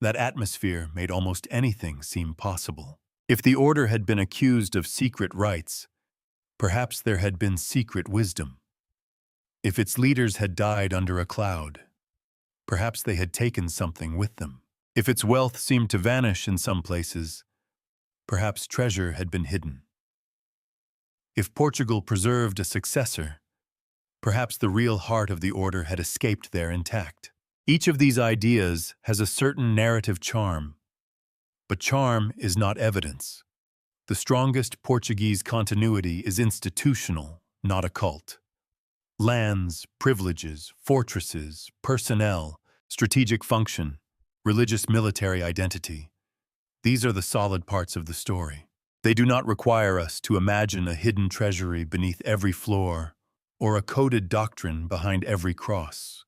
That atmosphere made almost anything seem possible. If the order had been accused of secret rites, perhaps there had been secret wisdom. If its leaders had died under a cloud, perhaps they had taken something with them. If its wealth seemed to vanish in some places, perhaps treasure had been hidden. If Portugal preserved a successor, perhaps the real heart of the order had escaped there intact. Each of these ideas has a certain narrative charm, but charm is not evidence. The strongest Portuguese continuity is institutional, not occult. Lands, privileges, fortresses, personnel, strategic function, religious military identity. These are the solid parts of the story. They do not require us to imagine a hidden treasury beneath every floor or a coded doctrine behind every cross.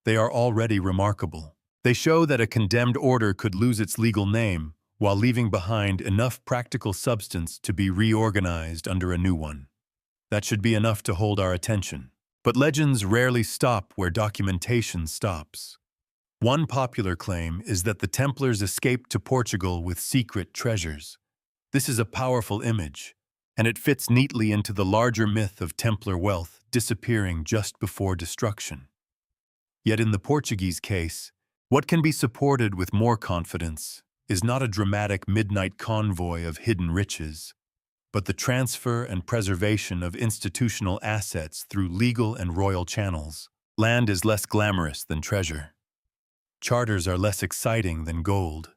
They are already remarkable. They show that a condemned order could lose its legal name while leaving behind enough practical substance to be reorganized under a new one. That should be enough to hold our attention. But legends rarely stop where documentation stops. One popular claim is that the Templars escaped to Portugal with secret treasures. This is a powerful image, and it fits neatly into the larger myth of Templar wealth disappearing just before destruction. Yet in the Portuguese case, what can be supported with more confidence is not a dramatic midnight convoy of hidden riches, but the transfer and preservation of institutional assets through legal and royal channels. Land is less glamorous than treasure. Charters are less exciting than gold.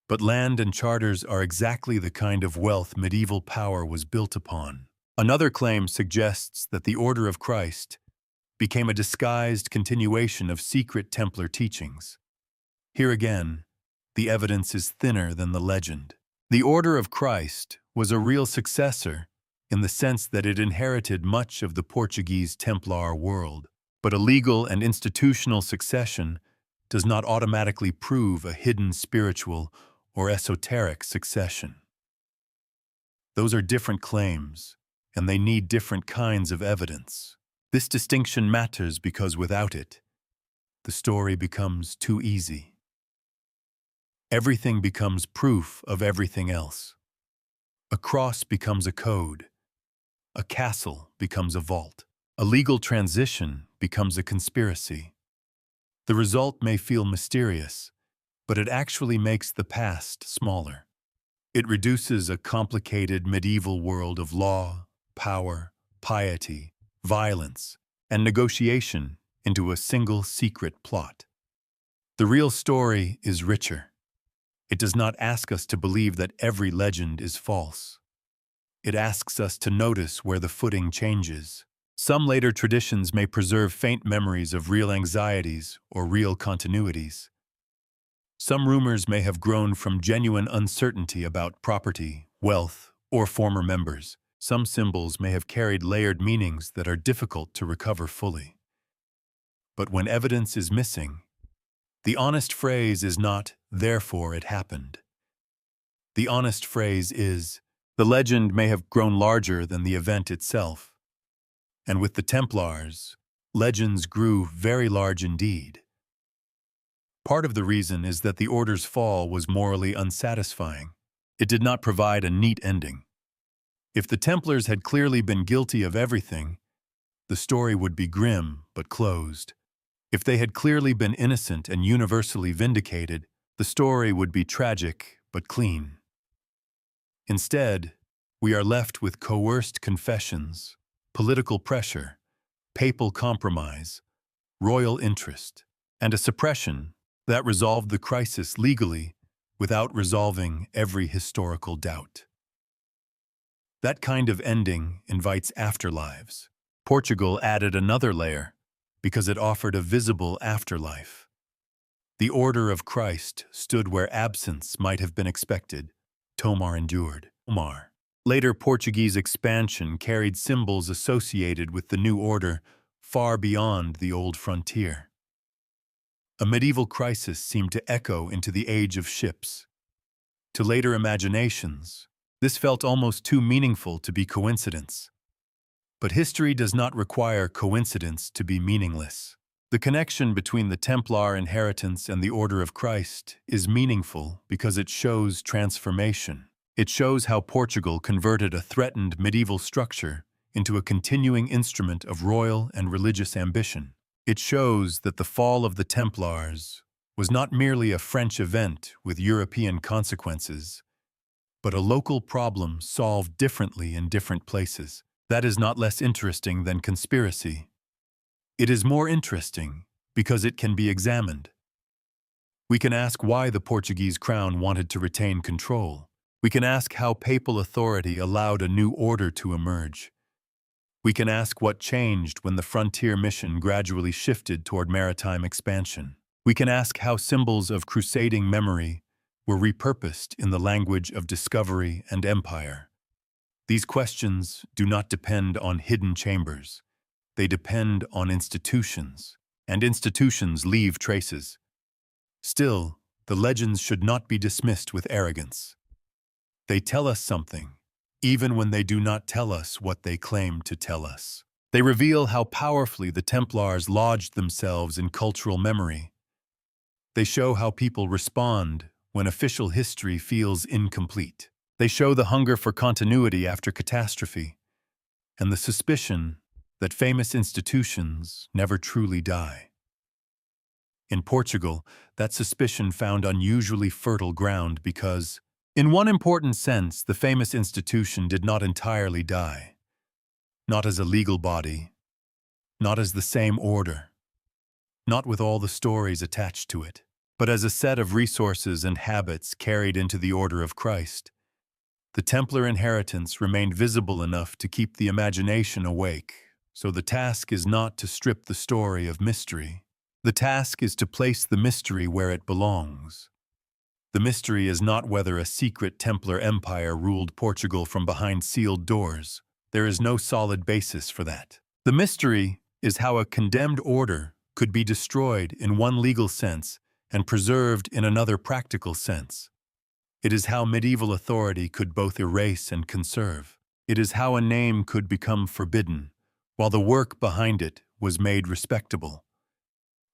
But land and charters are exactly the kind of wealth medieval power was built upon. Another claim suggests that the Order of Christ became a disguised continuation of secret Templar teachings. Here again, the evidence is thinner than the legend. The Order of Christ was a real successor in the sense that it inherited much of the Portuguese Templar world, but a legal and institutional succession does not automatically prove a hidden spiritual or esoteric succession. Those are different claims, and they need different kinds of evidence. This distinction matters because without it, the story becomes too easy. Everything becomes proof of everything else. A cross becomes a code. A castle becomes a vault. A legal transition becomes a conspiracy. The result may feel mysterious, but it actually makes the past smaller. It reduces a complicated medieval world of law, power, piety, violence, and negotiation into a single secret plot. The real story is richer. It does not ask us to believe that every legend is false. It asks us to notice where the footing changes. Some later traditions may preserve faint memories of real anxieties or real continuities. Some rumors may have grown from genuine uncertainty about property, wealth, or former members. Some symbols may have carried layered meanings that are difficult to recover fully. But when evidence is missing, the honest phrase is not, "Therefore it happened." The honest phrase is, "The legend may have grown larger than the event itself." And with the Templars, legends grew very large indeed. Part of the reason is that the Order's fall was morally unsatisfying. It did not provide a neat ending. If the Templars had clearly been guilty of everything, the story would be grim but closed. If they had clearly been innocent and universally vindicated, the story would be tragic but clean. Instead, we are left with coerced confessions, political pressure, papal compromise, royal interest, and a suppression that resolved the crisis legally without resolving every historical doubt. That kind of ending invites afterlives. Portugal added another layer because it offered a visible afterlife. The Order of Christ stood where absence might have been expected. Tomar endured. Tomar. Later Portuguese expansion carried symbols associated with the new order far beyond the old frontier. A medieval crisis seemed to echo into the age of ships. To later imaginations, this felt almost too meaningful to be coincidence. But history does not require coincidence to be meaningless. The connection between the Templar inheritance and the Order of Christ is meaningful because it shows transformation. It shows how Portugal converted a threatened medieval structure into a continuing instrument of royal and religious ambition. It shows that the fall of the Templars was not merely a French event with European consequences, but a local problem solved differently in different places. That is not less interesting than conspiracy. It is more interesting because it can be examined. We can ask why the Portuguese crown wanted to retain control. We can ask how papal authority allowed a new order to emerge. We can ask what changed when the frontier mission gradually shifted toward maritime expansion. We can ask how symbols of crusading memory were repurposed in the language of discovery and empire. These questions do not depend on hidden chambers. They depend on institutions, and institutions leave traces. Still, the legends should not be dismissed with arrogance. They tell us something, even when they do not tell us what they claim to tell us. They reveal how powerfully the Templars lodged themselves in cultural memory. They show how people respond when official history feels incomplete. They show the hunger for continuity after catastrophe, and the suspicion that famous institutions never truly die. In Portugal, that suspicion found unusually fertile ground because, in one important sense, the famous institution did not entirely die. Not as a legal body, not as the same order, not with all the stories attached to it, but as a set of resources and habits carried into the Order of Christ. The Templar inheritance remained visible enough to keep the imagination awake, so the task is not to strip the story of mystery. The task is to place the mystery where it belongs. The mystery is not whether a secret Templar empire ruled Portugal from behind sealed doors. There is no solid basis for that. The mystery is how a condemned order could be destroyed in one legal sense and preserved in another practical sense. It is how medieval authority could both erase and conserve. It is how a name could become forbidden, while the work behind it was made respectable.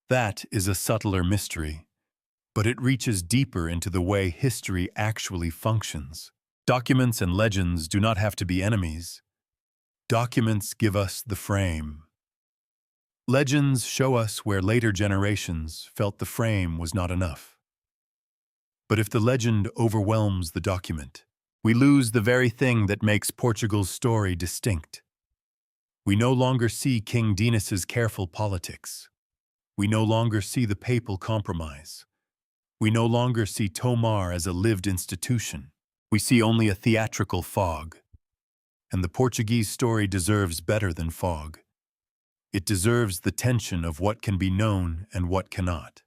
That is a subtler mystery, but it reaches deeper into the way history actually functions. Documents and legends do not have to be enemies. Documents give us the frame. Legends show us where later generations felt the frame was not enough. But if the legend overwhelms the document, we lose the very thing that makes Portugal's story distinct. We no longer see King Dinis's careful politics. We no longer see the papal compromise. We no longer see Tomar as a lived institution. We see only a theatrical fog. And the Portuguese story deserves better than fog. It deserves the tension of what can be known and what cannot.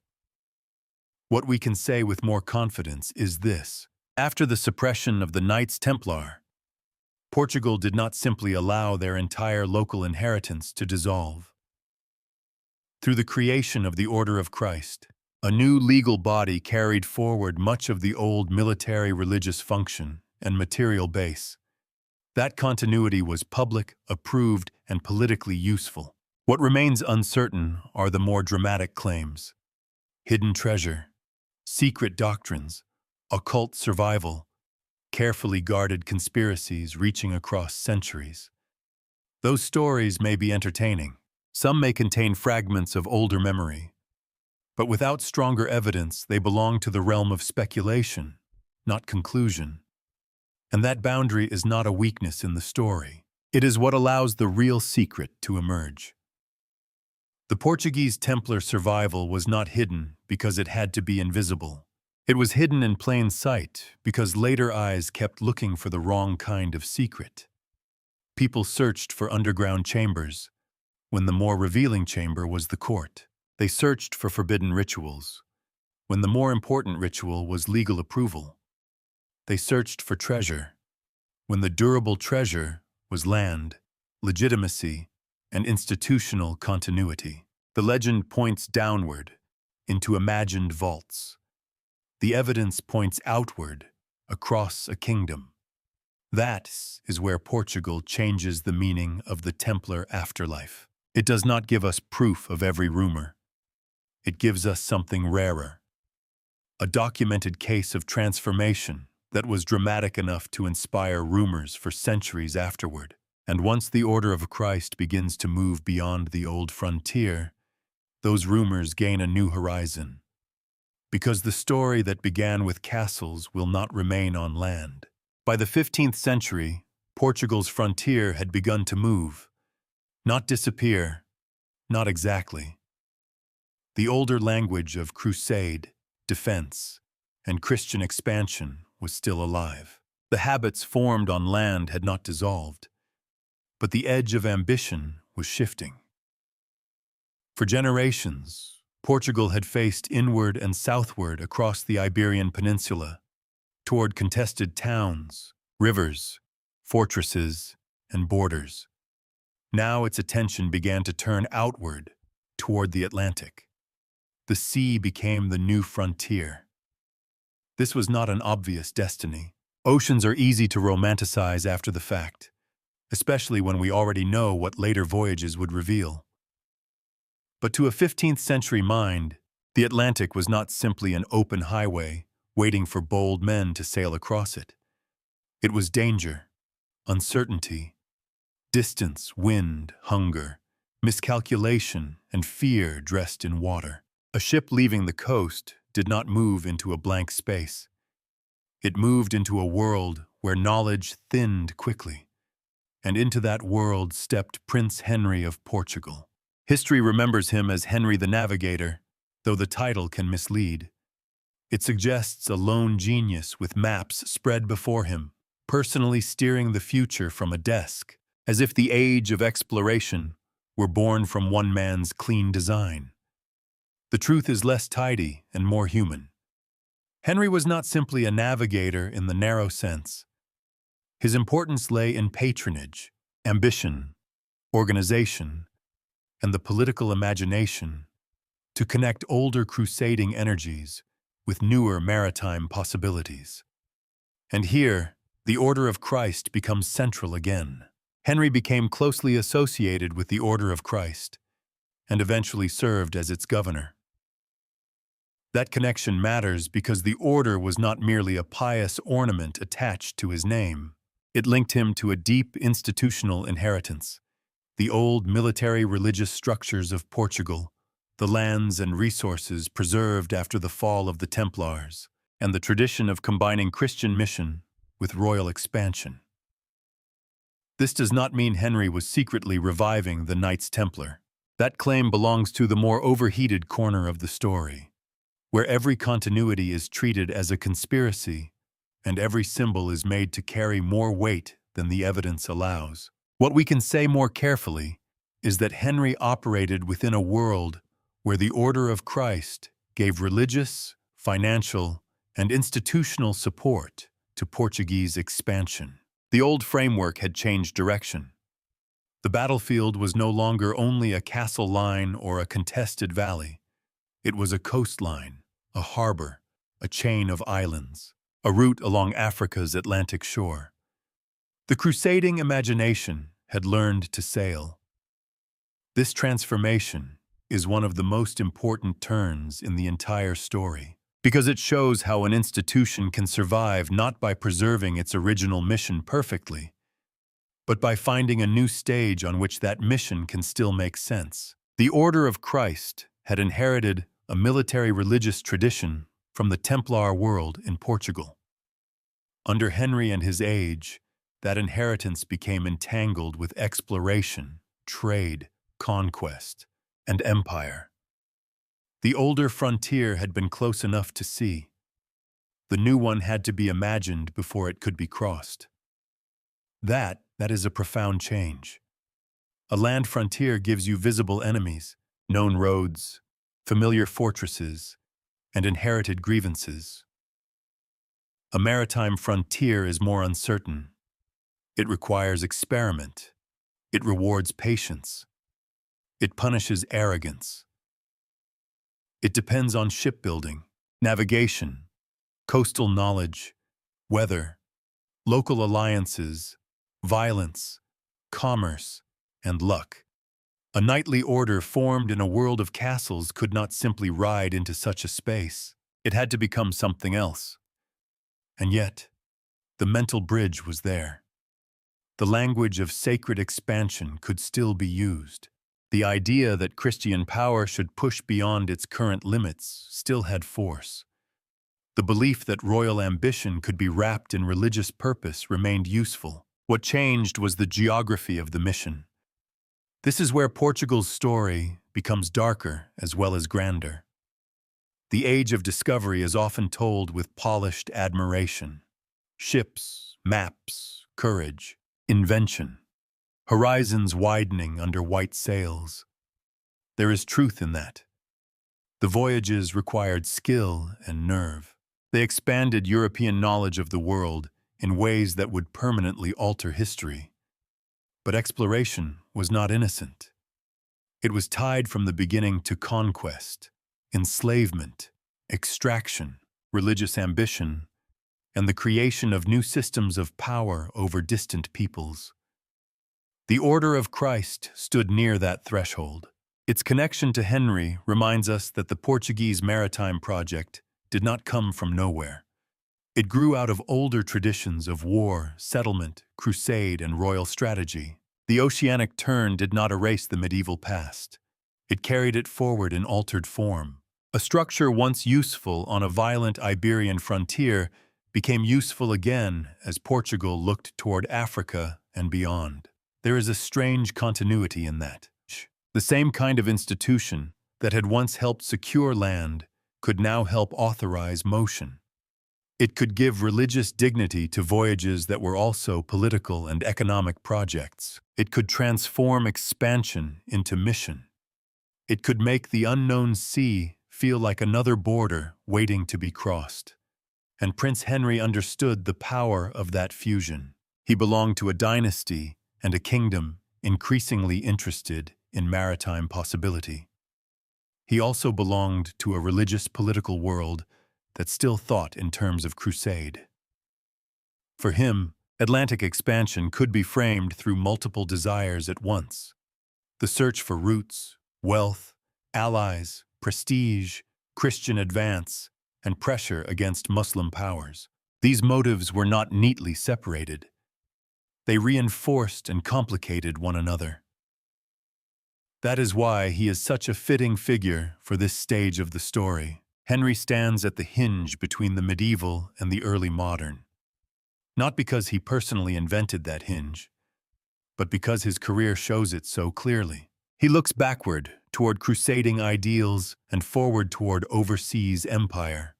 What we can say with more confidence is this. After the suppression of the Knights Templar, Portugal did not simply allow their entire local inheritance to dissolve. Through the creation of the Order of Christ, a new legal body carried forward much of the old military religious function and material base. That continuity was public, approved, and politically useful. What remains uncertain are the more dramatic claims. Hidden treasure, secret doctrines, occult survival, carefully guarded conspiracies reaching across centuries. Those stories may be entertaining. Some may contain fragments of older memory. But without stronger evidence, they belong to the realm of speculation, not conclusion. And that boundary is not a weakness in the story. It is what allows the real secret to emerge. The Portuguese Templar survival was not hidden because it had to be invisible. It was hidden in plain sight because later eyes kept looking for the wrong kind of secret. People searched for underground chambers, when the more revealing chamber was the court. They searched for forbidden rituals, when the more important ritual was legal approval. They searched for treasure, when the durable treasure was land, legitimacy, and institutional continuity. The legend points downward, into imagined vaults. The evidence points outward, across a kingdom. That is where Portugal changes the meaning of the Templar afterlife. It does not give us proof of every rumor. It gives us something rarer. A documented case of transformation that was dramatic enough to inspire rumors for centuries afterward. And once the Order of Christ begins to move beyond the old frontier, those rumors gain a new horizon. Because the story that began with castles will not remain on land. By the 15th century, Portugal's frontier had begun to move. Not disappear, not exactly. The older language of crusade, defense, and Christian expansion was still alive. The habits formed on land had not dissolved, but the edge of ambition was shifting. For generations, Portugal had faced inward and southward across the Iberian Peninsula, toward contested towns, rivers, fortresses, and borders. Now its attention began to turn outward, toward the Atlantic. The sea became the new frontier. This was not an obvious destiny. Oceans are easy to romanticize after the fact, especially when we already know what later voyages would reveal. But to a 15th century mind, the Atlantic was not simply an open highway waiting for bold men to sail across it. It was danger, uncertainty, distance, wind, hunger, miscalculation, and fear dressed in water. A ship leaving the coast did not move into a blank space. It moved into a world where knowledge thinned quickly. And into that world stepped Prince Henry of Portugal. History remembers him as Henry the Navigator, though the title can mislead. It suggests a lone genius with maps spread before him, personally steering the future from a desk, as if the age of exploration were born from one man's clean design. The truth is less tidy and more human. Henry was not simply a navigator in the narrow sense. His importance lay in patronage, ambition, organization, and the political imagination to connect older crusading energies with newer maritime possibilities. And here, The Order of Christ becomes central again. Henry became closely associated with the Order of Christ and eventually served as its governor. That connection matters because the order was not merely a pious ornament attached to his name. It linked him to a deep institutional inheritance. The old military religious structures of Portugal, the lands and resources preserved after the fall of the Templars, and the tradition of combining Christian mission with royal expansion. This does not mean Henry was secretly reviving the Knights Templar. That claim belongs to the more overheated corner of the story, where every continuity is treated as a conspiracy and every symbol is made to carry more weight than the evidence allows. What we can say more carefully is that Henry operated within a world where the Order of Christ gave religious, financial, and institutional support to Portuguese expansion. The old framework had changed direction. The battlefield was no longer only a castle line or a contested valley. It was a coastline, a harbor, a chain of islands, a route along Africa's Atlantic shore. The crusading imagination had learned to sail. This transformation is one of the most important turns in the entire story, because it shows how an institution can survive not by preserving its original mission perfectly, but by finding a new stage on which that mission can still make sense. The Order of Christ had inherited a military religious tradition from the Templar world in Portugal. Under Henry and his age, that inheritance became entangled with exploration, trade, conquest, and empire. The older frontier had been close enough to see. The new one had to be imagined before it could be crossed. That is a profound change. A land frontier gives you visible enemies, known roads, familiar fortresses, and inherited grievances. A maritime frontier is more uncertain. It requires experiment. It rewards patience. It punishes arrogance. It depends on shipbuilding, navigation, coastal knowledge, weather, local alliances, violence, commerce, and luck. A knightly order formed in a world of castles could not simply ride into such a space. It had to become something else. And yet, the mental bridge was there. The language of sacred expansion could still be used. The idea that Christian power should push beyond its current limits still had force. The belief that royal ambition could be wrapped in religious purpose remained useful. What changed was the geography of the mission. This is where Portugal's story becomes darker as well as grander. The age of discovery is often told with polished admiration. Ships, maps, courage, invention. Horizons widening under white sails. There is truth in that. The voyages required skill and nerve. They expanded European knowledge of the world in ways that would permanently alter history. But exploration was not innocent. It was tied from the beginning to conquest, enslavement, extraction, religious ambition, and the creation of new systems of power over distant peoples. The Order of Christ stood near that threshold. Its connection to Henry reminds us that the Portuguese maritime project did not come from nowhere. It grew out of older traditions of war, settlement, crusade, and royal strategy. The Oceanic turn did not erase the medieval past. It carried it forward in altered form. A structure once useful on a violent Iberian frontier became useful again as Portugal looked toward Africa and beyond. There is a strange continuity in that. The same kind of institution that had once helped secure land could now help authorize motion. It could give religious dignity to voyages that were also political and economic projects. It could transform expansion into mission. It could make the unknown sea feel like another border waiting to be crossed. And Prince Henry understood the power of that fusion. He belonged to a dynasty and a kingdom increasingly interested in maritime possibility. He also belonged to a religious political world that still thought in terms of crusade. For him, Atlantic expansion could be framed through multiple desires at once. The search for roots, wealth, allies, prestige, Christian advance, and pressure against Muslim powers. These motives were not neatly separated. They reinforced and complicated one another. That is why he is such a fitting figure for this stage of the story. Henry stands at the hinge between the medieval and the early modern. Not because he personally invented that hinge, but because his career shows it so clearly. He looks backward toward crusading ideals and forward toward overseas empire.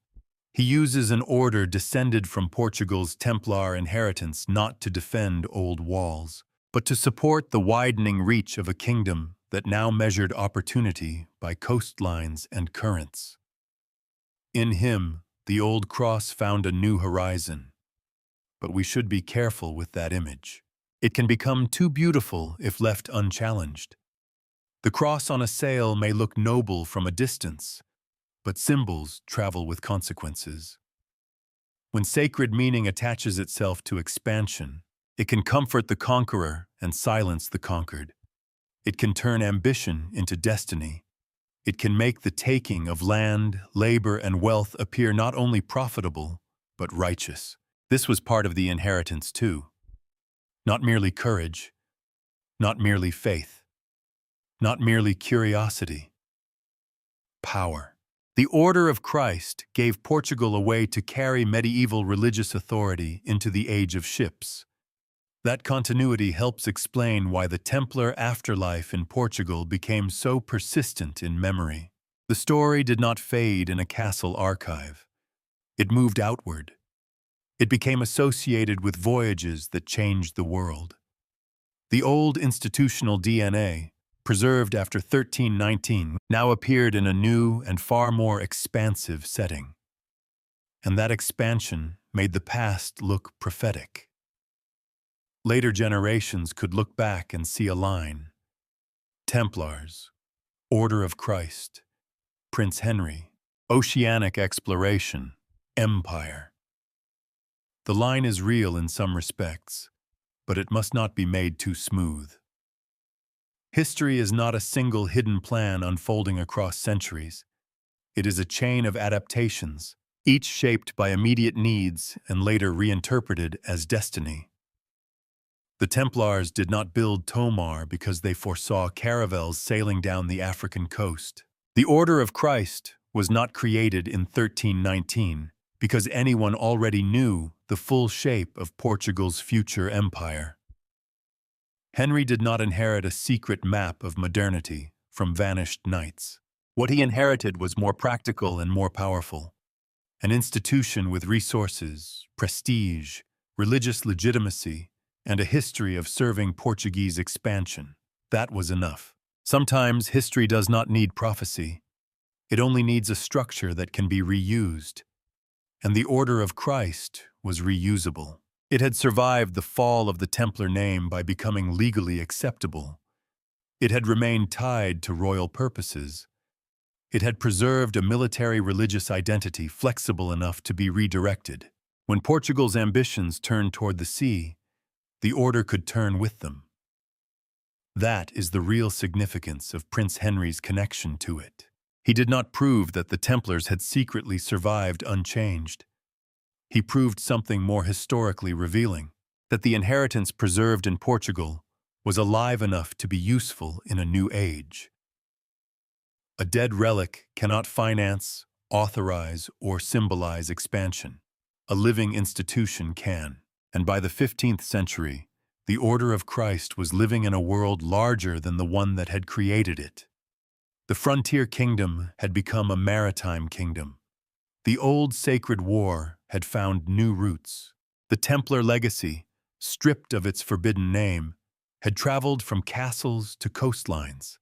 He uses an order descended from Portugal's Templar inheritance not to defend old walls, but to support the widening reach of a kingdom that now measured opportunity by coastlines and currents. In him, the old cross found a new horizon. But we should be careful with that image. It can become too beautiful if left unchallenged. The cross on a sail may look noble from a distance, but symbols travel with consequences. When sacred meaning attaches itself to expansion, it can comfort the conqueror and silence the conquered. It can turn ambition into destiny. It can make the taking of land, labor, and wealth appear not only profitable, but righteous. This was part of the inheritance too. Not merely courage, not merely faith, not merely curiosity. Power. The Order of Christ gave Portugal a way to carry medieval religious authority into the age of ships. That continuity helps explain why the Templar afterlife in Portugal became so persistent in memory. The story did not fade in a castle archive. It moved outward. It became associated with voyages that changed the world. The old institutional DNA, preserved after 1319, now appeared in a new and far more expansive setting. And that expansion made the past look prophetic. Later generations could look back and see a line: Templars, Order of Christ, Prince Henry, Oceanic exploration, Empire. The line is real in some respects, but it must not be made too smooth. History is not a single hidden plan unfolding across centuries. It is a chain of adaptations, each shaped by immediate needs and later reinterpreted as destiny. The Templars did not build Tomar because they foresaw caravels sailing down the African coast. The Order of Christ was not created in 1319 because anyone already knew the full shape of Portugal's future empire. Henry did not inherit a secret map of modernity from vanished knights. What he inherited was more practical and more powerful. An institution with resources, prestige, religious legitimacy, and a history of serving Portuguese expansion. That was enough. Sometimes history does not need prophecy. It only needs a structure that can be reused. And the Order of Christ was reusable. It had survived the fall of the Templar name by becoming legally acceptable. It had remained tied to royal purposes. It had preserved a military religious identity flexible enough to be redirected. When Portugal's ambitions turned toward the sea, the order could turn with them. That is the real significance of Prince Henry's connection to it. He did not prove that the Templars had secretly survived unchanged. He proved something more historically revealing, that the inheritance preserved in Portugal was alive enough to be useful in a new age. A dead relic cannot finance, authorize, or symbolize expansion. A living institution can. And by the 15th century, the Order of Christ was living in a world larger than the one that had created it. The frontier kingdom had become a maritime kingdom. The old sacred war had found new roots. The Templar legacy, stripped of its forbidden name, had traveled from castles to coastlines.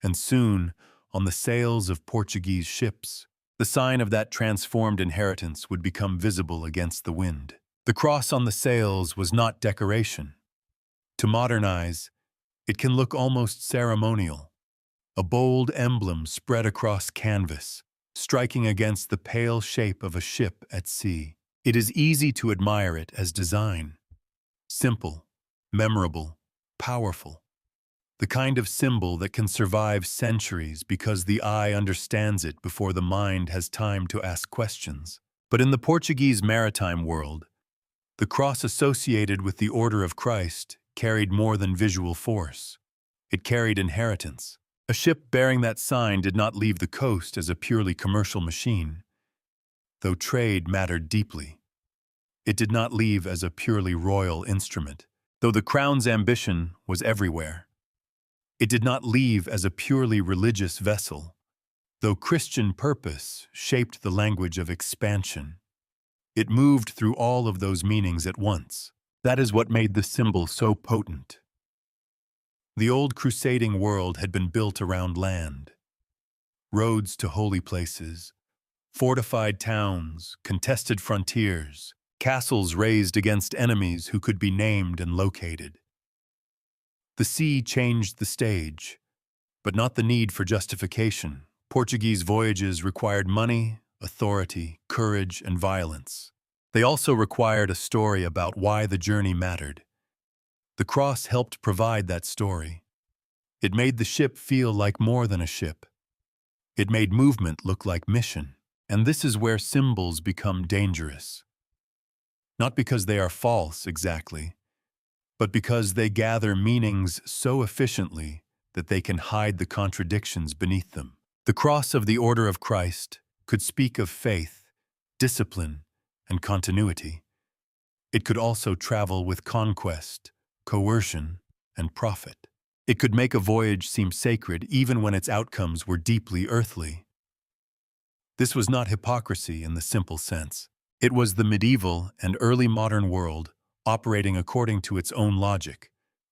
And soon, on the sails of Portuguese ships, the sign of that transformed inheritance would become visible against the wind. The cross on the sails was not decoration. To modern eyes, it can look almost ceremonial. A bold emblem spread across canvas, striking against the pale shape of a ship at sea. It is easy to admire it as design. Simple, memorable, powerful. The kind of symbol that can survive centuries because the eye understands it before the mind has time to ask questions. But in the Portuguese maritime world, the cross associated with the Order of Christ carried more than visual force. It carried inheritance. A ship bearing that sign did not leave the coast as a purely commercial machine, though trade mattered deeply. It did not leave as a purely royal instrument, though the crown's ambition was everywhere. It did not leave as a purely religious vessel, though Christian purpose shaped the language of expansion. It moved through all of those meanings at once. That is what made the symbol so potent. The old crusading world had been built around land. Roads to holy places, fortified towns, contested frontiers, castles raised against enemies who could be named and located. The sea changed the stage, but not the need for justification. Portuguese voyages required money, authority, courage, and violence. They also required a story about why the journey mattered. The cross helped provide that story. It made the ship feel like more than a ship. It made movement look like mission. And this is where symbols become dangerous. Not because they are false exactly, but because they gather meanings so efficiently that they can hide the contradictions beneath them. The cross of the Order of Christ could speak of faith, discipline, and continuity. It could also travel with conquest, coercion, and profit. It could make a voyage seem sacred even when its outcomes were deeply earthly. This was not hypocrisy in the simple sense. It was the medieval and early modern world operating according to its own logic,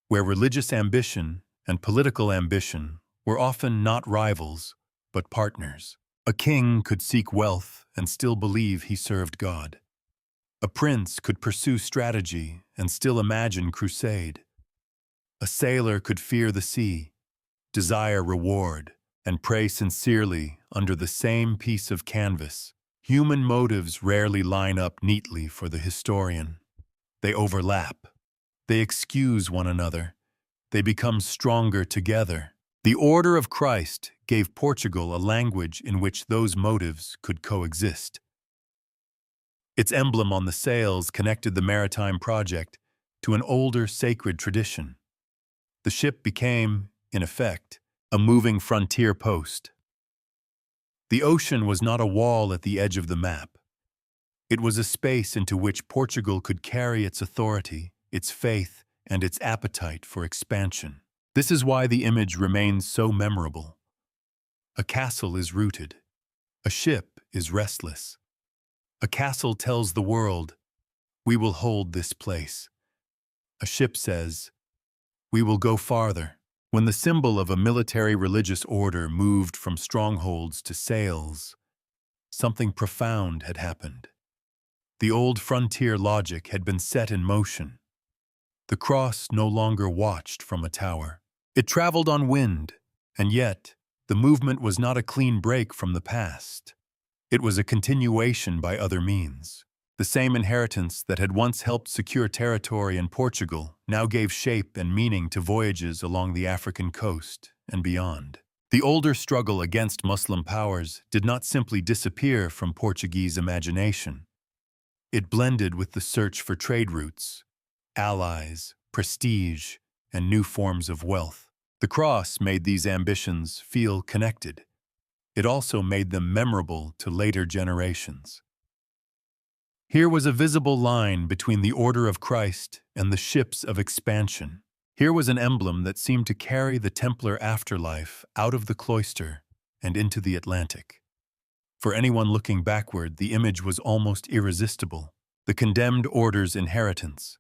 where religious ambition and political ambition were often not rivals, but partners. A king could seek wealth and still believe he served God. A prince could pursue strategy and still imagine crusade. A sailor could fear the sea, desire reward, and pray sincerely under the same piece of canvas. Human motives rarely line up neatly for the historian. They overlap. They excuse one another. They become stronger together. The Order of Christ gave Portugal a language in which those motives could coexist. Its emblem on the sails connected the maritime project to an older sacred tradition. The ship became, in effect, a moving frontier post. The ocean was not a wall at the edge of the map. It was a space into which Portugal could carry its authority, its faith, and its appetite for expansion. This is why the image remains so memorable. A castle is rooted. A ship is restless. A castle tells the world, "We will hold this place." A ship says, "We will go farther." When the symbol of a military religious order moved from strongholds to sails, something profound had happened. The old frontier logic had been set in motion. The cross no longer watched from a tower. It traveled on wind, and yet the movement was not a clean break from the past. It was a continuation by other means. The same inheritance that had once helped secure territory in Portugal now gave shape and meaning to voyages along the African coast and beyond. The older struggle against Muslim powers did not simply disappear from Portuguese imagination. It blended with the search for trade routes, allies, prestige, and new forms of wealth. The cross made these ambitions feel connected. It also made them memorable to later generations. Here was a visible line between the Order of Christ and the ships of expansion. Here was an emblem that seemed to carry the Templar afterlife out of the cloister and into the Atlantic. For anyone looking backward, the image was almost irresistible. The condemned order's inheritance,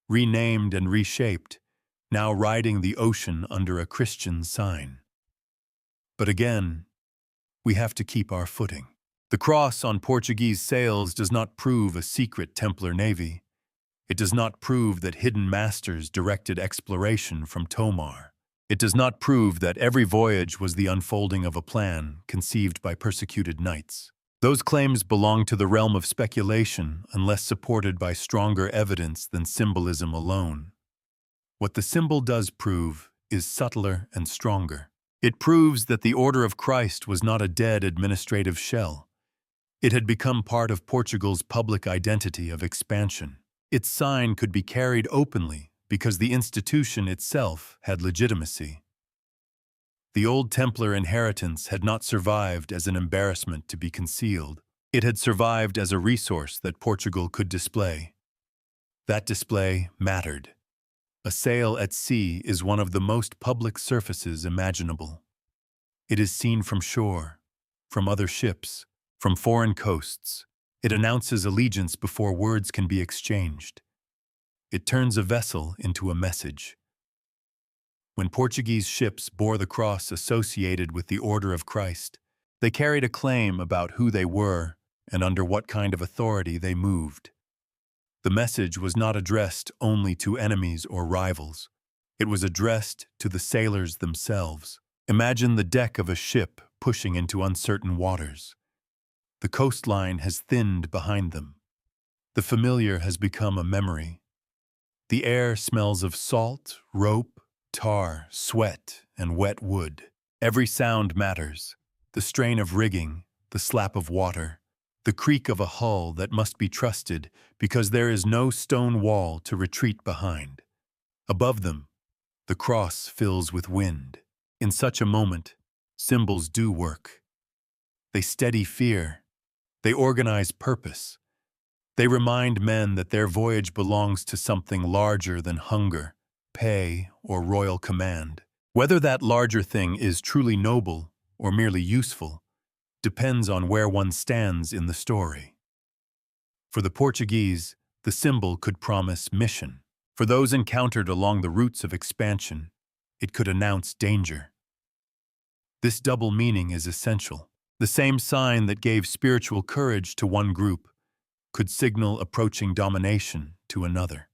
renamed and reshaped, now riding the ocean under a Christian sign. But again, we have to keep our footing. The cross on Portuguese sails does not prove a secret Templar navy. It does not prove that hidden masters directed exploration from Tomar. It does not prove that every voyage was the unfolding of a plan conceived by persecuted knights. Those claims belong to the realm of speculation unless supported by stronger evidence than symbolism alone. What the symbol does prove is subtler and stronger. It proves that the Order of Christ was not a dead administrative shell. It had become part of Portugal's public identity of expansion. Its sign could be carried openly because the institution itself had legitimacy. The old Templar inheritance had not survived as an embarrassment to be concealed. It had survived as a resource that Portugal could display. That display mattered. A sail at sea is one of the most public surfaces imaginable. It is seen from shore, from other ships, from foreign coasts. It announces allegiance before words can be exchanged. It turns a vessel into a message. When Portuguese ships bore the cross associated with the Order of Christ, they carried a claim about who they were and under what kind of authority they moved. The message was not addressed only to enemies or rivals. It was addressed to the sailors themselves. Imagine the deck of a ship pushing into uncertain waters. The coastline has thinned behind them. The familiar has become a memory. The air smells of salt, rope, tar, sweat, and wet wood. Every sound matters. The strain of rigging, the slap of water, the creak of a hull that must be trusted because there is no stone wall to retreat behind. Above them, the cross fills with wind. In such a moment, symbols do work. They steady fear. They organize purpose. They remind men that their voyage belongs to something larger than hunger, pay, or royal command. Whether that larger thing is truly noble or merely useful depends on where one stands in the story. For the Portuguese, the symbol could promise mission. For those encountered along the routes of expansion, it could announce danger. This double meaning is essential. The same sign that gave spiritual courage to one group could signal approaching domination to another.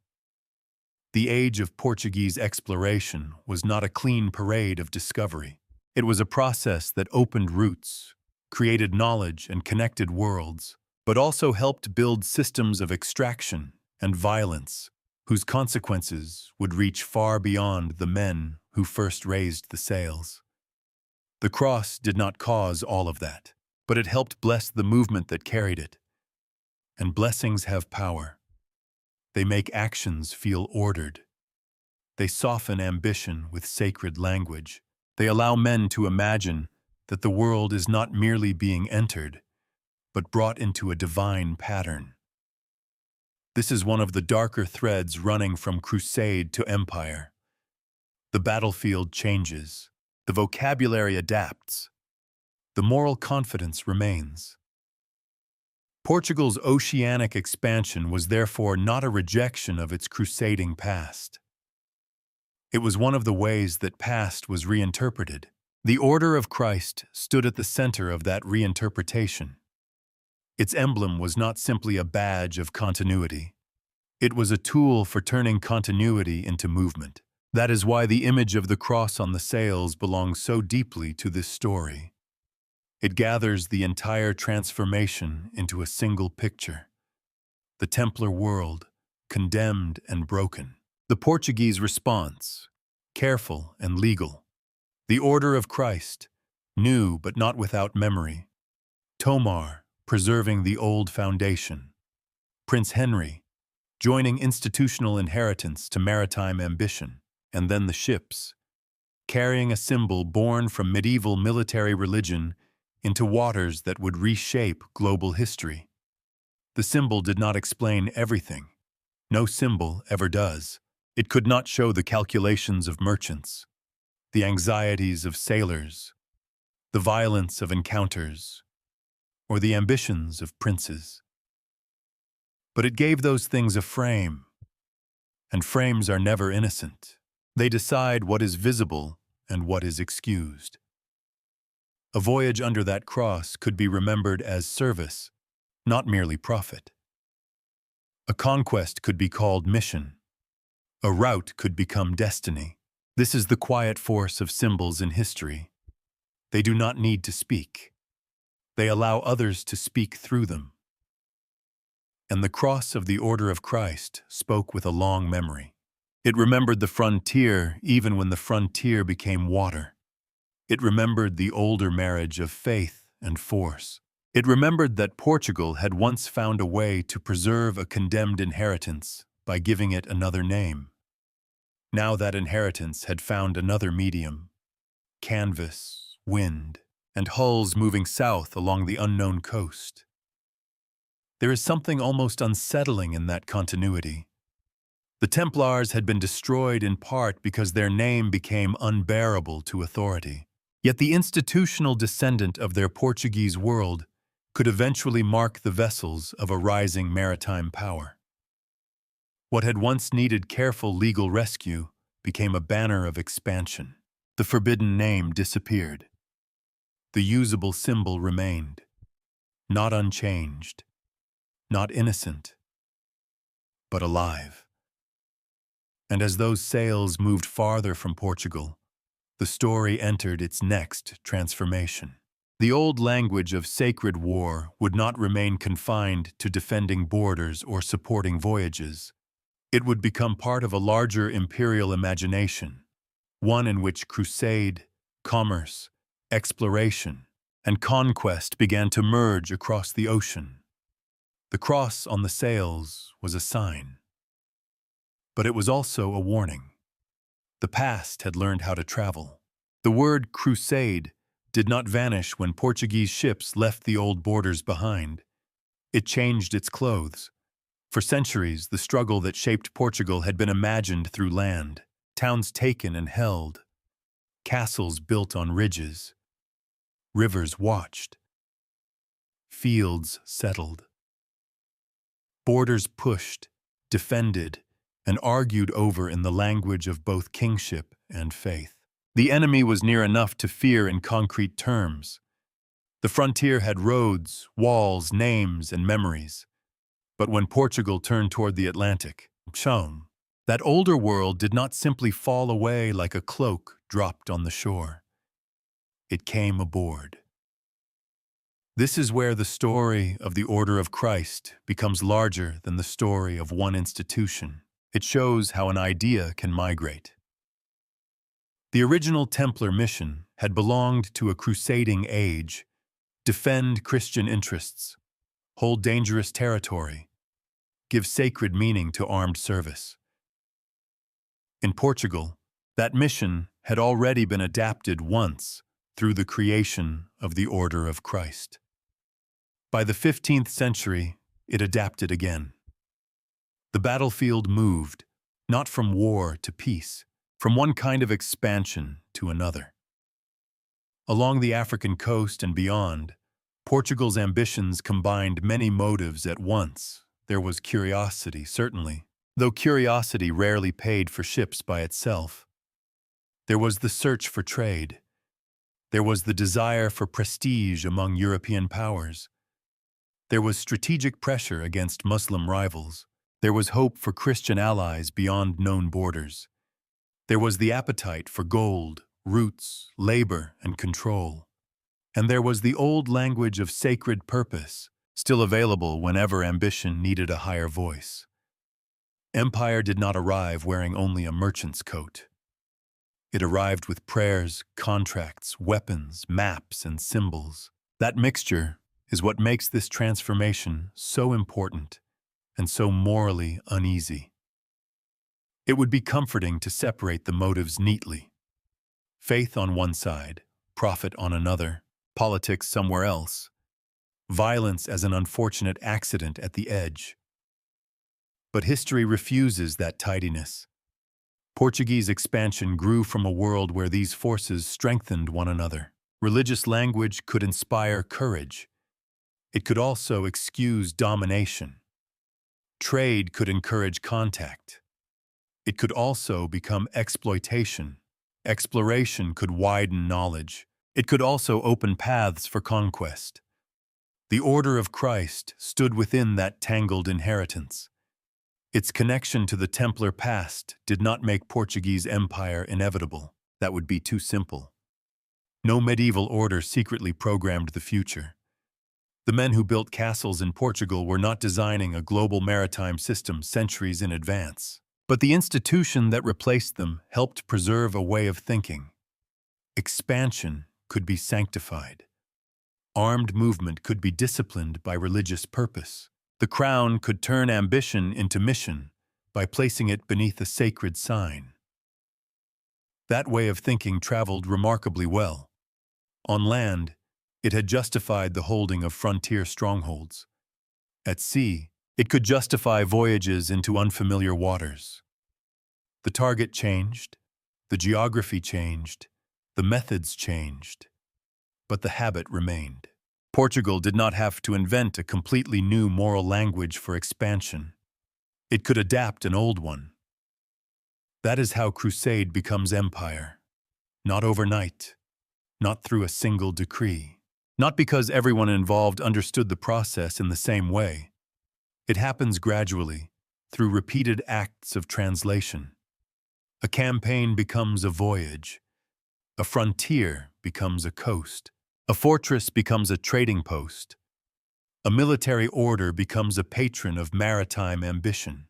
The age of Portuguese exploration was not a clean parade of discovery. It was a process that opened routes, created knowledge and connected worlds, but also helped build systems of extraction and violence whose consequences would reach far beyond the men who first raised the sails. The cross did not cause all of that, but it helped bless the movement that carried it. And blessings have power. They make actions feel ordered. They soften ambition with sacred language. They allow men to imagine that the world is not merely being entered, but brought into a divine pattern. This is one of the darker threads running from Crusade to Empire. The battlefield changes. The vocabulary adapts. The moral confidence remains. Portugal's Oceanic expansion was therefore not a rejection of its crusading past. It was one of the ways that past was reinterpreted. The Order of Christ stood at the center of that reinterpretation. Its emblem was not simply a badge of continuity. It was a tool for turning continuity into movement. That is why the image of the cross on the sails belongs so deeply to this story. It gathers the entire transformation into a single picture. The Templar world, condemned and broken. The Portuguese response, careful and legal. The Order of Christ, new but not without memory. Tomar, preserving the old foundation. Prince Henry, joining institutional inheritance to maritime ambition. And then the ships, carrying a symbol born from medieval military religion into waters that would reshape global history. The symbol did not explain everything. No symbol ever does. It could not show the calculations of merchants, the anxieties of sailors, the violence of encounters, or the ambitions of princes. But it gave those things a frame, and frames are never innocent. They decide what is visible and what is excused. A voyage under that cross could be remembered as service, not merely profit. A conquest could be called mission. A route could become destiny. This is the quiet force of symbols in history. They do not need to speak. They allow others to speak through them. And the cross of the Order of Christ spoke with a long memory. It remembered the frontier even when the frontier became water. It remembered the older marriage of faith and force. It remembered that Portugal had once found a way to preserve a condemned inheritance by giving it another name. Now that inheritance had found another medium: canvas, wind, and hulls moving south along the unknown coast. There is something almost unsettling in that continuity. The Templars had been destroyed in part because their name became unbearable to authority. Yet the institutional descendant of their Portuguese world could eventually mark the vessels of a rising maritime power. What had once needed careful legal rescue became a banner of expansion. The forbidden name disappeared. The usable symbol remained, not unchanged, not innocent, but alive. And as those sails moved farther from Portugal, the story entered its next transformation. The old language of sacred war would not remain confined to defending borders or supporting voyages. It would become part of a larger imperial imagination, one in which crusade, commerce, exploration, and conquest began to merge across the ocean. The cross on the sails was a sign, but it was also a warning. The past had learned how to travel. The word crusade did not vanish when Portuguese ships left the old borders behind. It changed its clothes. For centuries, the struggle that shaped Portugal had been imagined through land, towns taken and held, castles built on ridges, rivers watched, fields settled, borders pushed, defended, and argued over in the language of both kingship and faith. The enemy was near enough to fear in concrete terms. The frontier had roads, walls, names, and memories. But when Portugal turned toward the Atlantic, that older world did not simply fall away like a cloak dropped on the shore. It came aboard. This is where the story of the Order of Christ becomes larger than the story of one institution. It shows how an idea can migrate. The original Templar mission had belonged to a crusading age: defend Christian interests, hold dangerous territory, give sacred meaning to armed service. In Portugal, that mission had already been adapted once through the creation of the Order of Christ. By the 15th century, it adapted again. The battlefield moved, not from war to peace, from one kind of expansion to another. Along the African coast and beyond, Portugal's ambitions combined many motives at once. There was curiosity, certainly, though curiosity rarely paid for ships by itself. There was the search for trade. There was the desire for prestige among European powers. There was strategic pressure against Muslim rivals. There was hope for Christian allies beyond known borders. There was the appetite for gold, roots, labor, and control. And there was the old language of sacred purpose, still available whenever ambition needed a higher voice. Empire did not arrive wearing only a merchant's coat. It arrived with prayers, contracts, weapons, maps, and symbols. That mixture is what makes this transformation so important and so morally uneasy. It would be comforting to separate the motives neatly. Faith on one side, profit on another, politics somewhere else, violence as an unfortunate accident at the edge. But history refuses that tidiness. Portuguese expansion grew from a world where these forces strengthened one another. Religious language could inspire courage. It could also excuse domination. Trade could encourage contact. It could also become exploitation. Exploration could widen knowledge. It could also open paths for conquest. The Order of Christ stood within that tangled inheritance. Its connection to the Templar past did not make Portuguese empire inevitable. That would be too simple. No medieval order secretly programmed the future. The men who built castles in Portugal were not designing a global maritime system centuries in advance. But the institution that replaced them helped preserve a way of thinking. Expansion could be sanctified. Armed movement could be disciplined by religious purpose. The crown could turn ambition into mission by placing it beneath a sacred sign. That way of thinking traveled remarkably well. On land, it had justified the holding of frontier strongholds. At sea, it could justify voyages into unfamiliar waters. The target changed, the geography changed, the methods changed, but the habit remained. Portugal did not have to invent a completely new moral language for expansion. It could adapt an old one. That is how Crusade becomes empire. Not overnight, not through a single decree. Not because everyone involved understood the process in the same way. It happens gradually, through repeated acts of translation. A campaign becomes a voyage. A frontier becomes a coast. A fortress becomes a trading post. A military order becomes a patron of maritime ambition.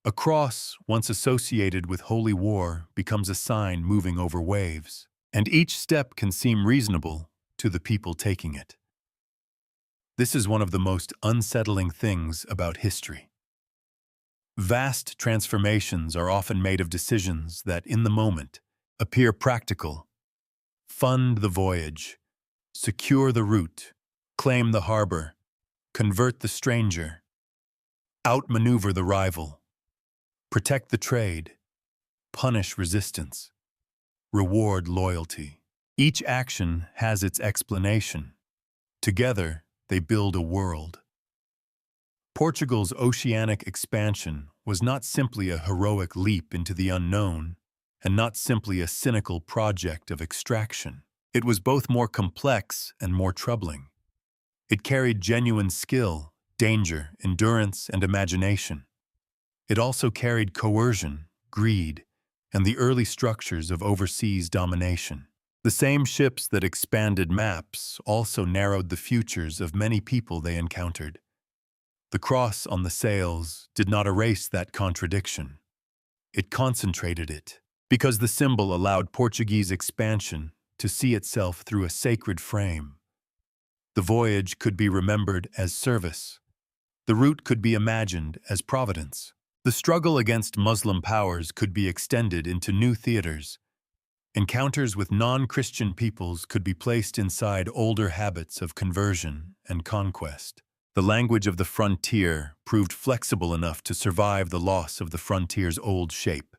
A cross, once associated with holy war, becomes a sign moving over waves. And each step can seem reasonable to the people taking it. This is one of the most unsettling things about history. Vast transformations are often made of decisions that, in the moment, appear practical. Fund the voyage, secure the route, claim the harbor, convert the stranger, outmaneuver the rival, protect the trade, punish resistance, reward loyalty. Each action has its explanation. Together, they build a world. Portugal's oceanic expansion was not simply a heroic leap into the unknown, and not simply a cynical project of extraction. It was both more complex and more troubling. It carried genuine skill, danger, endurance, and imagination. It also carried coercion, greed, and the early structures of overseas domination. The same ships that expanded maps also narrowed the futures of many people they encountered. The cross on the sails did not erase that contradiction. It concentrated it, because the symbol allowed Portuguese expansion to see itself through a sacred frame. The voyage could be remembered as service. The route could be imagined as providence. The struggle against Muslim powers could be extended into new theaters. Encounters with non-Christian peoples could be placed inside older habits of conversion and conquest. The language of the frontier proved flexible enough to survive the loss of the frontier's old shape.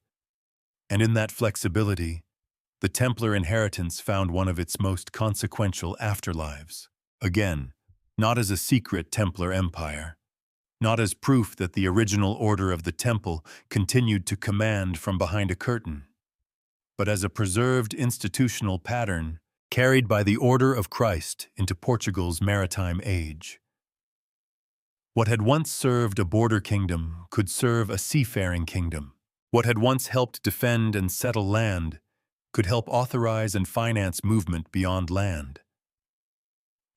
And in that flexibility, the Templar inheritance found one of its most consequential afterlives. Again, not as a secret Templar empire, not as proof that the original order of the Temple continued to command from behind a curtain, but as a preserved institutional pattern carried by the Order of Christ into Portugal's maritime age. What had once served a border kingdom could serve a seafaring kingdom. What had once helped defend and settle land could help authorize and finance movement beyond land.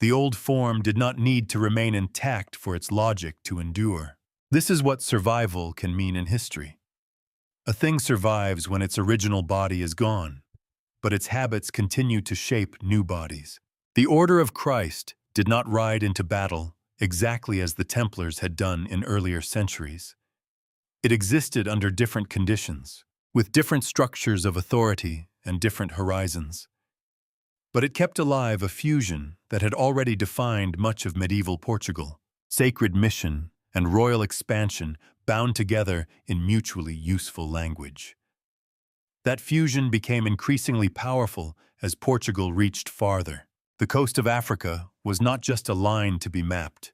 The old form did not need to remain intact for its logic to endure. This is what survival can mean in history. A thing survives when its original body is gone, but its habits continue to shape new bodies. The Order of Christ did not ride into battle exactly as the Templars had done in earlier centuries. It existed under different conditions, with different structures of authority and different horizons. But it kept alive a fusion that had already defined much of medieval Portugal: sacred mission and royal expansion bound together in mutually useful language. That fusion became increasingly powerful as Portugal reached farther. The coast of Africa was not just a line to be mapped.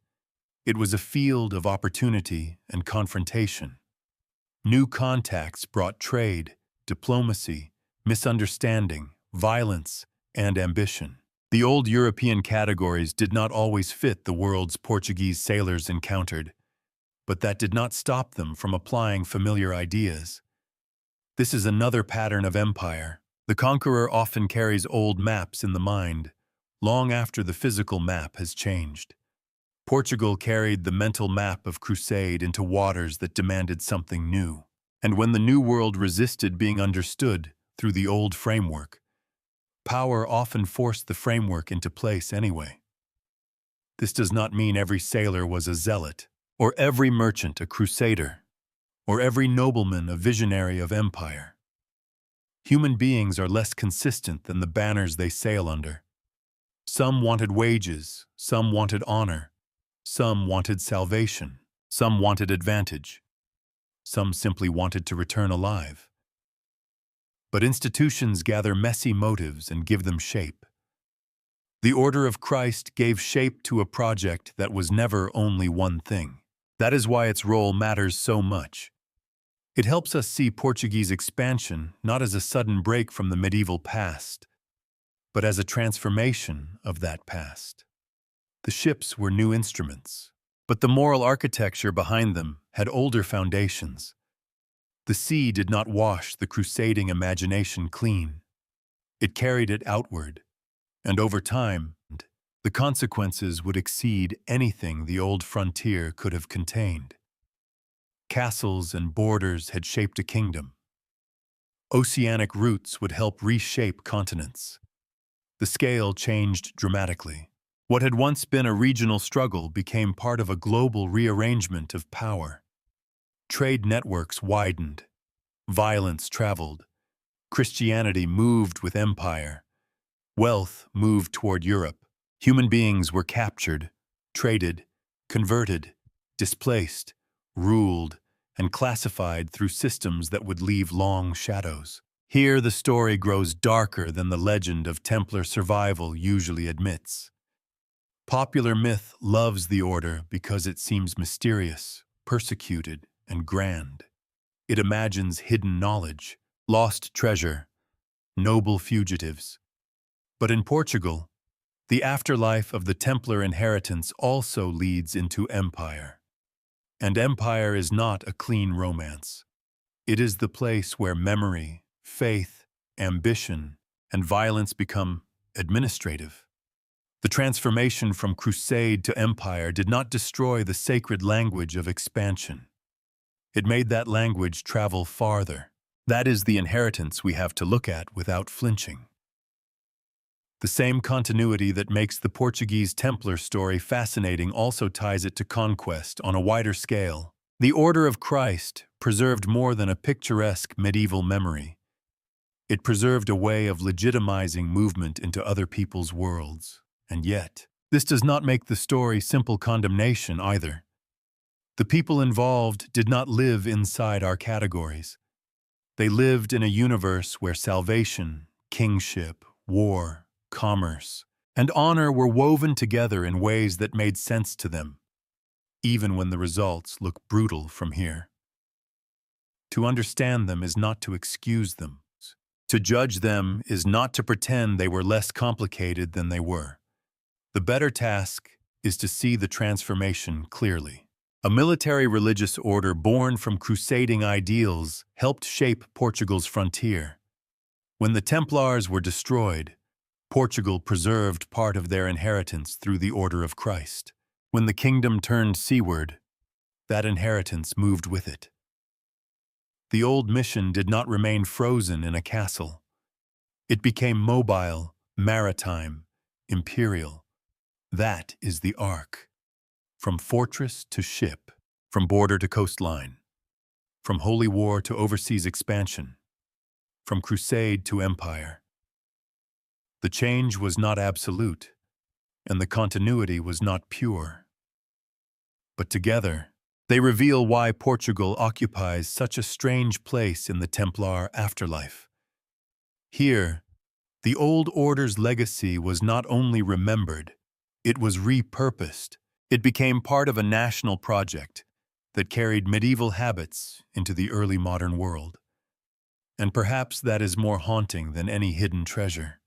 It was a field of opportunity and confrontation. New contacts brought trade, diplomacy, misunderstanding, violence, and ambition. The old European categories did not always fit the world's Portuguese sailors encountered, but that did not stop them from applying familiar ideas. This is another pattern of empire. The conqueror often carries old maps in the mind, long after the physical map has changed. Portugal carried the mental map of Crusade into waters that demanded something new. And when the New World resisted being understood through the old framework, power often forced the framework into place anyway. This does not mean every sailor was a zealot, or every merchant a crusader, or every nobleman a visionary of empire. Human beings are less consistent than the banners they sail under. Some wanted wages, some wanted honor, some wanted salvation, some wanted advantage, some simply wanted to return alive. But institutions gather messy motives and give them shape. The Order of Christ gave shape to a project that was never only one thing. That is why its role matters so much. It helps us see Portuguese expansion not as a sudden break from the medieval past, but as a transformation of that past. The ships were new instruments, but the moral architecture behind them had older foundations. The sea did not wash the crusading imagination clean. It carried it outward, and over time, the consequences would exceed anything the old frontier could have contained. Castles and borders had shaped a kingdom. Oceanic routes would help reshape continents. The scale changed dramatically. What had once been a regional struggle became part of a global rearrangement of power. Trade networks widened. Violence traveled. Christianity moved with empire. Wealth moved toward Europe. Human beings were captured, traded, converted, displaced, ruled, and classified through systems that would leave long shadows. Here the story grows darker than the legend of Templar survival usually admits. Popular myth loves the order because it seems mysterious, persecuted, and grand. It imagines hidden knowledge, lost treasure, noble fugitives. But in Portugal, the afterlife of the Templar inheritance also leads into empire. And empire is not a clean romance. It is the place where memory, faith, ambition, and violence become administrative. The transformation from crusade to empire did not destroy the sacred language of expansion. It made that language travel farther. That is the inheritance we have to look at without flinching. The same continuity that makes the Portuguese Templar story fascinating also ties it to conquest on a wider scale. The Order of Christ preserved more than a picturesque medieval memory. It preserved a way of legitimizing movement into other people's worlds. And yet, this does not make the story simple condemnation either. The people involved did not live inside our categories. They lived in a universe where salvation, kingship, war, commerce, and honor were woven together in ways that made sense to them, even when the results look brutal from here. To understand them is not to excuse them. To judge them is not to pretend they were less complicated than they were. The better task is to see the transformation clearly. A military religious order born from crusading ideals helped shape Portugal's frontier. When the Templars were destroyed, Portugal preserved part of their inheritance through the Order of Christ. When the kingdom turned seaward, that inheritance moved with it. The old mission did not remain frozen in a castle. It became mobile, maritime, imperial. That is the arc. From fortress to ship, from border to coastline, from holy war to overseas expansion, from crusade to empire. The change was not absolute, and the continuity was not pure. But together, they reveal why Portugal occupies such a strange place in the Templar afterlife. Here, the old order's legacy was not only remembered, it was repurposed. It became part of a national project that carried medieval habits into the early modern world. And perhaps that is more haunting than any hidden treasure.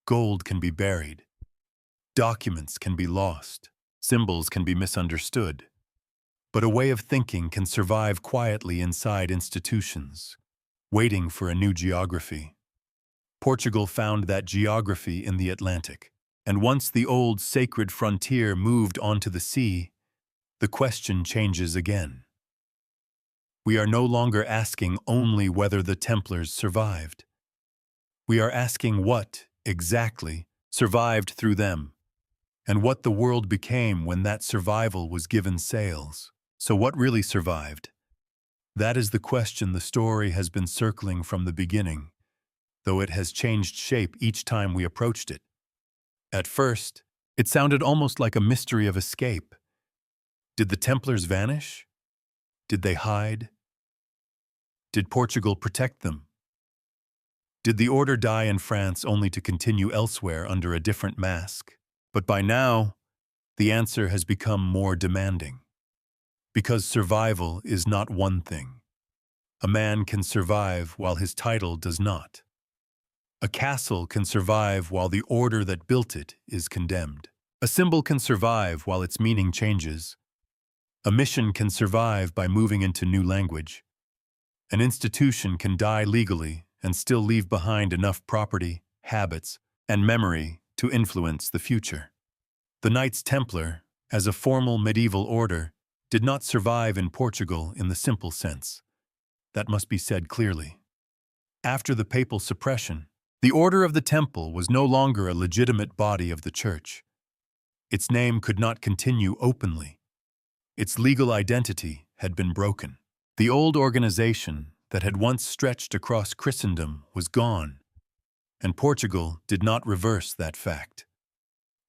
Gold can be buried. Documents can be lost. Symbols can be misunderstood. But a way of thinking can survive quietly inside institutions, waiting for a new geography. Portugal found that geography in the Atlantic. And once the old sacred frontier moved onto the sea, the question changes again. We are no longer asking only whether the Templars survived. We are asking what, exactly, survived through them, and what the world became when that survival was given sails. So what really survived? That is the question the story has been circling from the beginning, though it has changed shape each time we approached it. At first, it sounded almost like a mystery of escape. Did the Templars vanish? Did they hide? Did Portugal protect them? Did the order die in France only to continue elsewhere under a different mask? But by now, the answer has become more demanding. Because survival is not one thing. A man can survive while his title does not. A castle can survive while the order that built it is condemned. A symbol can survive while its meaning changes. A mission can survive by moving into new language. An institution can die legally and still leave behind enough property, habits, and memory to influence the future. The Knights Templar, as a formal medieval order, did not survive in Portugal in the simple sense. That must be said clearly. After the papal suppression, the Order of the Temple was no longer a legitimate body of the Church. Its name could not continue openly. Its legal identity had been broken. The old organization that had once stretched across Christendom was gone, and Portugal did not reverse that fact.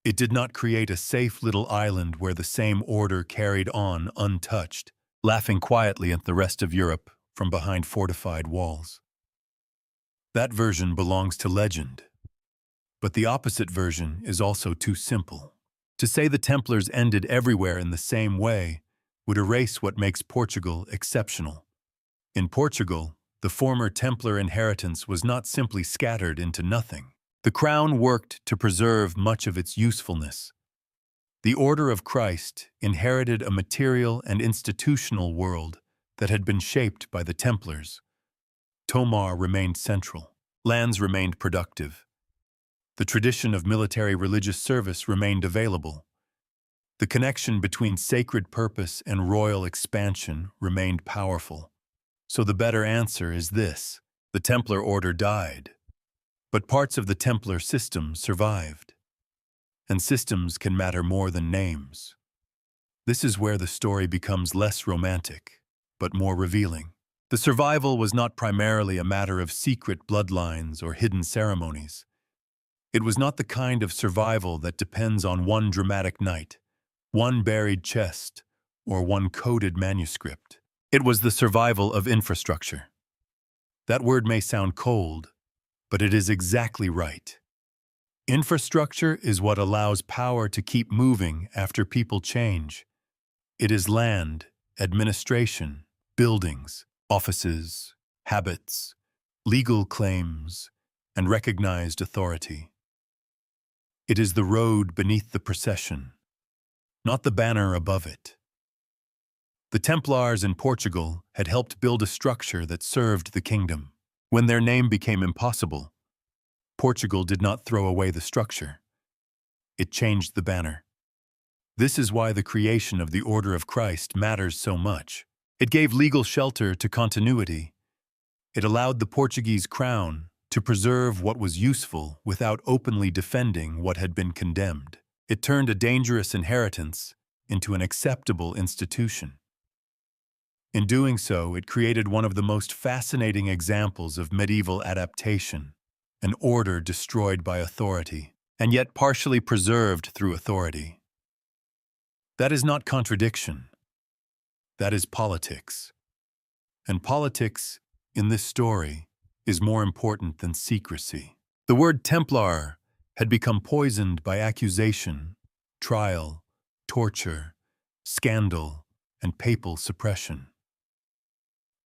It did not create a safe little island where the same order carried on untouched, laughing quietly at the rest of Europe from behind fortified walls. That version belongs to legend. But the opposite version is also too simple. To say the Templars ended everywhere in the same way would erase what makes Portugal exceptional. In Portugal, the former Templar inheritance was not simply scattered into nothing. The crown worked to preserve much of its usefulness. The Order of Christ inherited a material and institutional world that had been shaped by the Templars. Tomar remained central. Lands remained productive. The tradition of military religious service remained available. The connection between sacred purpose and royal expansion remained powerful. So the better answer is this: the Templar order died, but parts of the Templar system survived. And systems can matter more than names. This is where the story becomes less romantic, but more revealing. The survival was not primarily a matter of secret bloodlines or hidden ceremonies. It was not the kind of survival that depends on one dramatic night, one buried chest, or one coded manuscript. It was the survival of infrastructure. That word may sound cold, but it is exactly right. Infrastructure is what allows power to keep moving after people change. It is land, administration, buildings, offices, habits, legal claims, and recognized authority. It is the road beneath the procession, not the banner above it. The Templars in Portugal had helped build a structure that served the kingdom. When their name became impossible, Portugal did not throw away the structure. It changed the banner. This is why the creation of the Order of Christ matters so much. It gave legal shelter to continuity. It allowed the Portuguese crown to preserve what was useful without openly defending what had been condemned. It turned a dangerous inheritance into an acceptable institution. In doing so, it created one of the most fascinating examples of medieval adaptation, an order destroyed by authority, and yet partially preserved through authority. That is not contradiction. That is politics. And politics, in this story, is more important than secrecy. The word Templar had become poisoned by accusation, trial, torture, scandal, and papal suppression.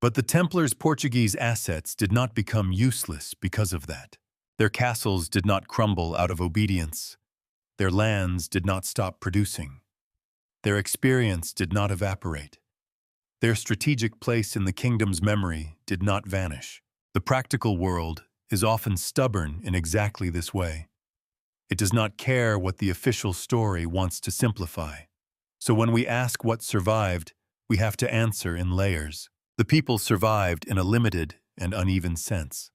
But the Templars' Portuguese assets did not become useless because of that. Their castles did not crumble out of obedience. Their lands did not stop producing. Their experience did not evaporate. Their strategic place in the kingdom's memory did not vanish. The practical world is often stubborn in exactly this way. It does not care what the official story wants to simplify. So when we ask what survived, we have to answer in layers. The people survived in a limited and uneven sense.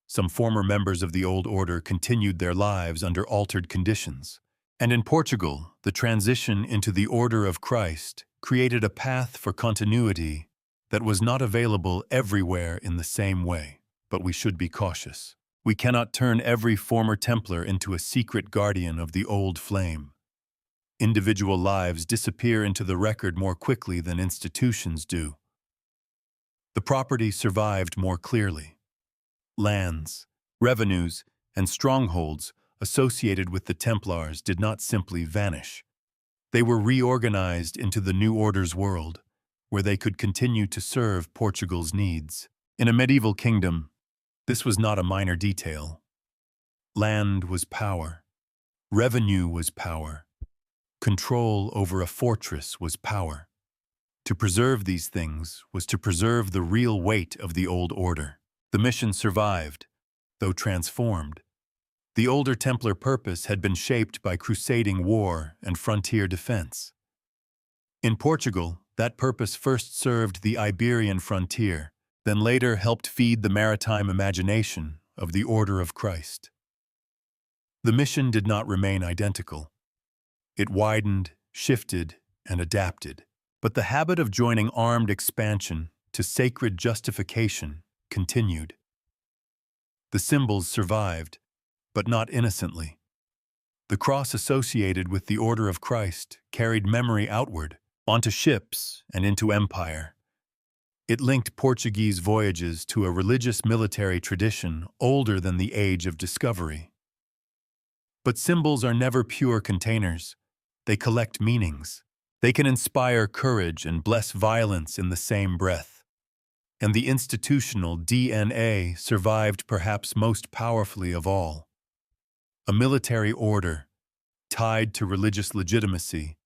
Some former members of the old order continued their lives under altered conditions. And in Portugal, the transition into the Order of Christ created a path for continuity that was not available everywhere in the same way. But we should be cautious. We cannot turn every former Templar into a secret guardian of the old flame. Individual lives disappear into the record more quickly than institutions do. The property survived more clearly. Lands, revenues, and strongholds associated with the Templars did not simply vanish. They were reorganized into the new order's world, where they could continue to serve Portugal's needs. In a medieval kingdom, this was not a minor detail. Land was power. Revenue was power. Control over a fortress was power. To preserve these things was to preserve the real weight of the old order. The mission survived, though transformed. The older Templar purpose had been shaped by crusading war and frontier defense. In Portugal, that purpose first served the Iberian frontier, then later helped feed the maritime imagination of the Order of Christ. The mission did not remain identical. It widened, shifted, and adapted. But the habit of joining armed expansion to sacred justification continued. The symbols survived, but not innocently. The cross associated with the Order of Christ carried memory outward, onto ships and into empire. It linked Portuguese voyages to a religious military tradition older than the age of discovery. But symbols are never pure containers. They collect meanings. They can inspire courage and bless violence in the same breath. And the institutional DNA survived perhaps most powerfully of all. A military order, tied to religious legitimacy,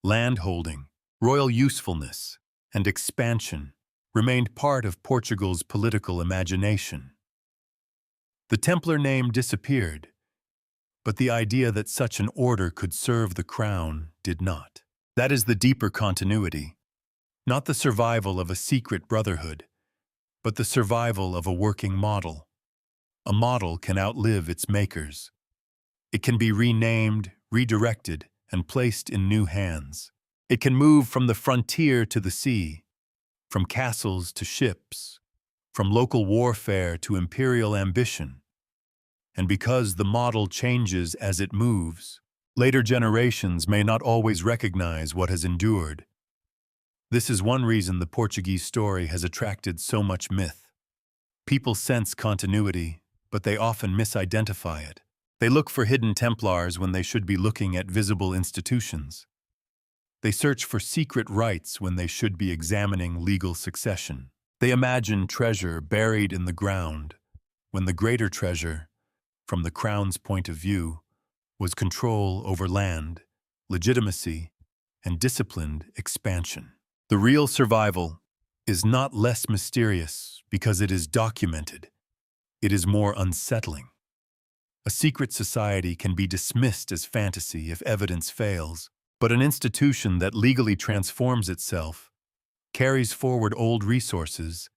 landholding, royal usefulness, and expansion, remained part of Portugal's political imagination. The Templar name disappeared, but the idea that such an order could serve the crown did not. That is the deeper continuity, not the survival of a secret brotherhood, but the survival of a working model. A model can outlive its makers. It can be renamed, redirected, and placed in new hands. It can move from the frontier to the sea, from castles to ships, from local warfare to imperial ambition. And because the model changes as it moves, later generations may not always recognize what has endured. This is one reason the Portuguese story has attracted so much myth. People sense continuity, but they often misidentify it. They look for hidden Templars when they should be looking at visible institutions. They search for secret rights when they should be examining legal succession. They imagine treasure buried in the ground, when the greater treasure, from the crown's point of view, was control over land, legitimacy, and disciplined expansion. The real survival is not less mysterious because it is documented. It is more unsettling. A secret society can be dismissed as fantasy if evidence fails, but an institution that legally transforms itself, carries forward old resources,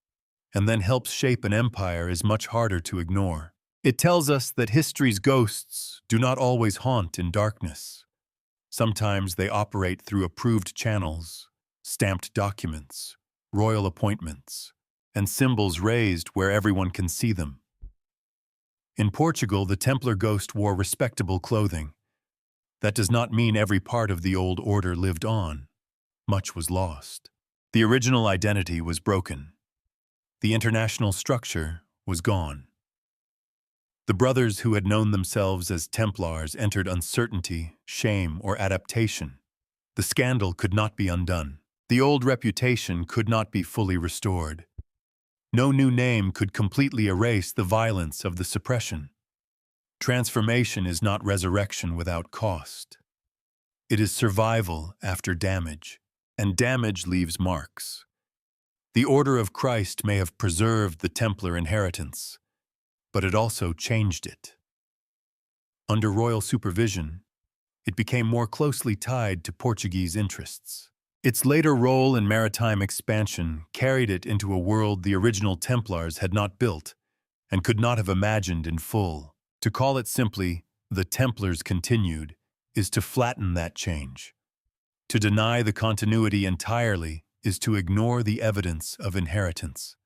and then helps shape an empire is much harder to ignore. It tells us that history's ghosts do not always haunt in darkness. Sometimes they operate through approved channels, stamped documents, royal appointments, and symbols raised where everyone can see them. In Portugal, the Templar ghost wore respectable clothing. That does not mean every part of the old order lived on. Much was lost. The original identity was broken. The international structure was gone. The brothers who had known themselves as Templars entered uncertainty, shame, or adaptation. The scandal could not be undone. The old reputation could not be fully restored. No new name could completely erase the violence of the suppression. Transformation is not resurrection without cost. It is survival after damage, and damage leaves marks. The Order of Christ may have preserved the Templar inheritance, but it also changed it. Under royal supervision, it became more closely tied to Portuguese interests. Its later role in maritime expansion carried it into a world the original Templars had not built and could not have imagined in full. To call it simply the Templars continued is to flatten that change. To deny the continuity entirely is to ignore the evidence of inheritance.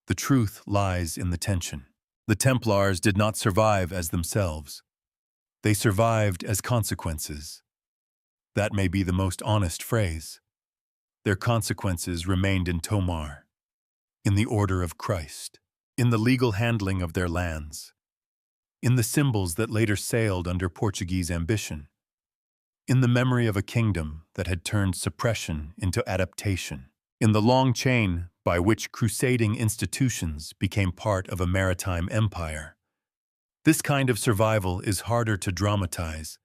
The truth lies in the tension. The Templars did not survive as themselves. They survived as consequences. That may be the most honest phrase. Their consequences remained in Tomar, in the order of Christ, in the legal handling of their lands, in the symbols that later sailed under Portuguese ambition, in the memory of a kingdom that had turned suppression into adaptation, in the long chain by which crusading institutions became part of a maritime empire. This kind of survival is harder to dramatize,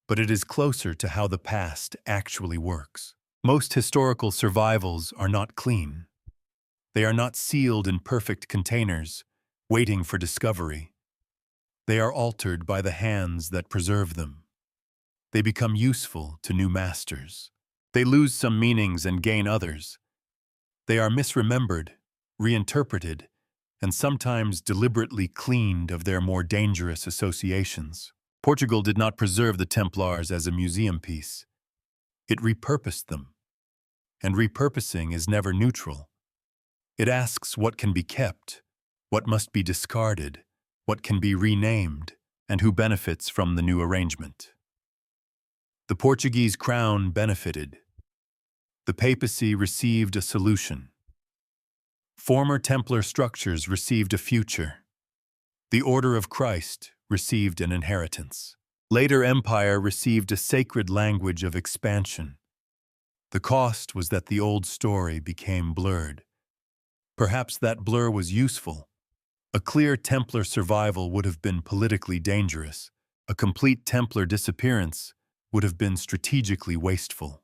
but it is closer to how the past actually works. Most historical survivals are not clean. They are not sealed in perfect containers, waiting for discovery. They are altered by the hands that preserve them. They become useful to new masters. They lose some meanings and gain others. They are misremembered, reinterpreted, and sometimes deliberately cleaned of their more dangerous associations. Portugal did not preserve the Templars as a museum piece. It repurposed them. And repurposing is never neutral. It asks what can be kept, what must be discarded, what can be renamed, and who benefits from the new arrangement. The Portuguese crown benefited. The papacy received a solution. Former Templar structures received a future. The Order of Christ received an inheritance. Later empire received a sacred language of expansion. The cost was that the old story became blurred. Perhaps that blur was useful. A clear Templar survival would have been politically dangerous. A complete Templar disappearance would have been strategically wasteful.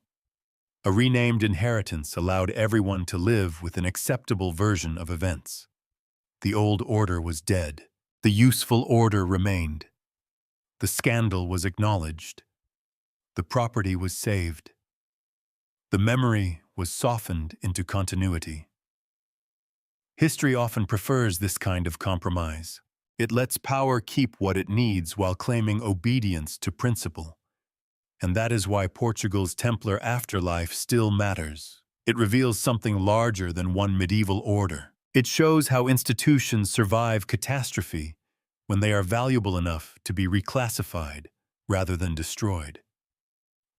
A renamed inheritance allowed everyone to live with an acceptable version of events. The old order was dead. The useful order remained. The scandal was acknowledged. The property was saved. The memory was softened into continuity. History often prefers this kind of compromise. It lets power keep what it needs while claiming obedience to principle. And that is why Portugal's Templar afterlife still matters. It reveals something larger than one medieval order. It shows how institutions survive catastrophe when they are valuable enough to be reclassified rather than destroyed.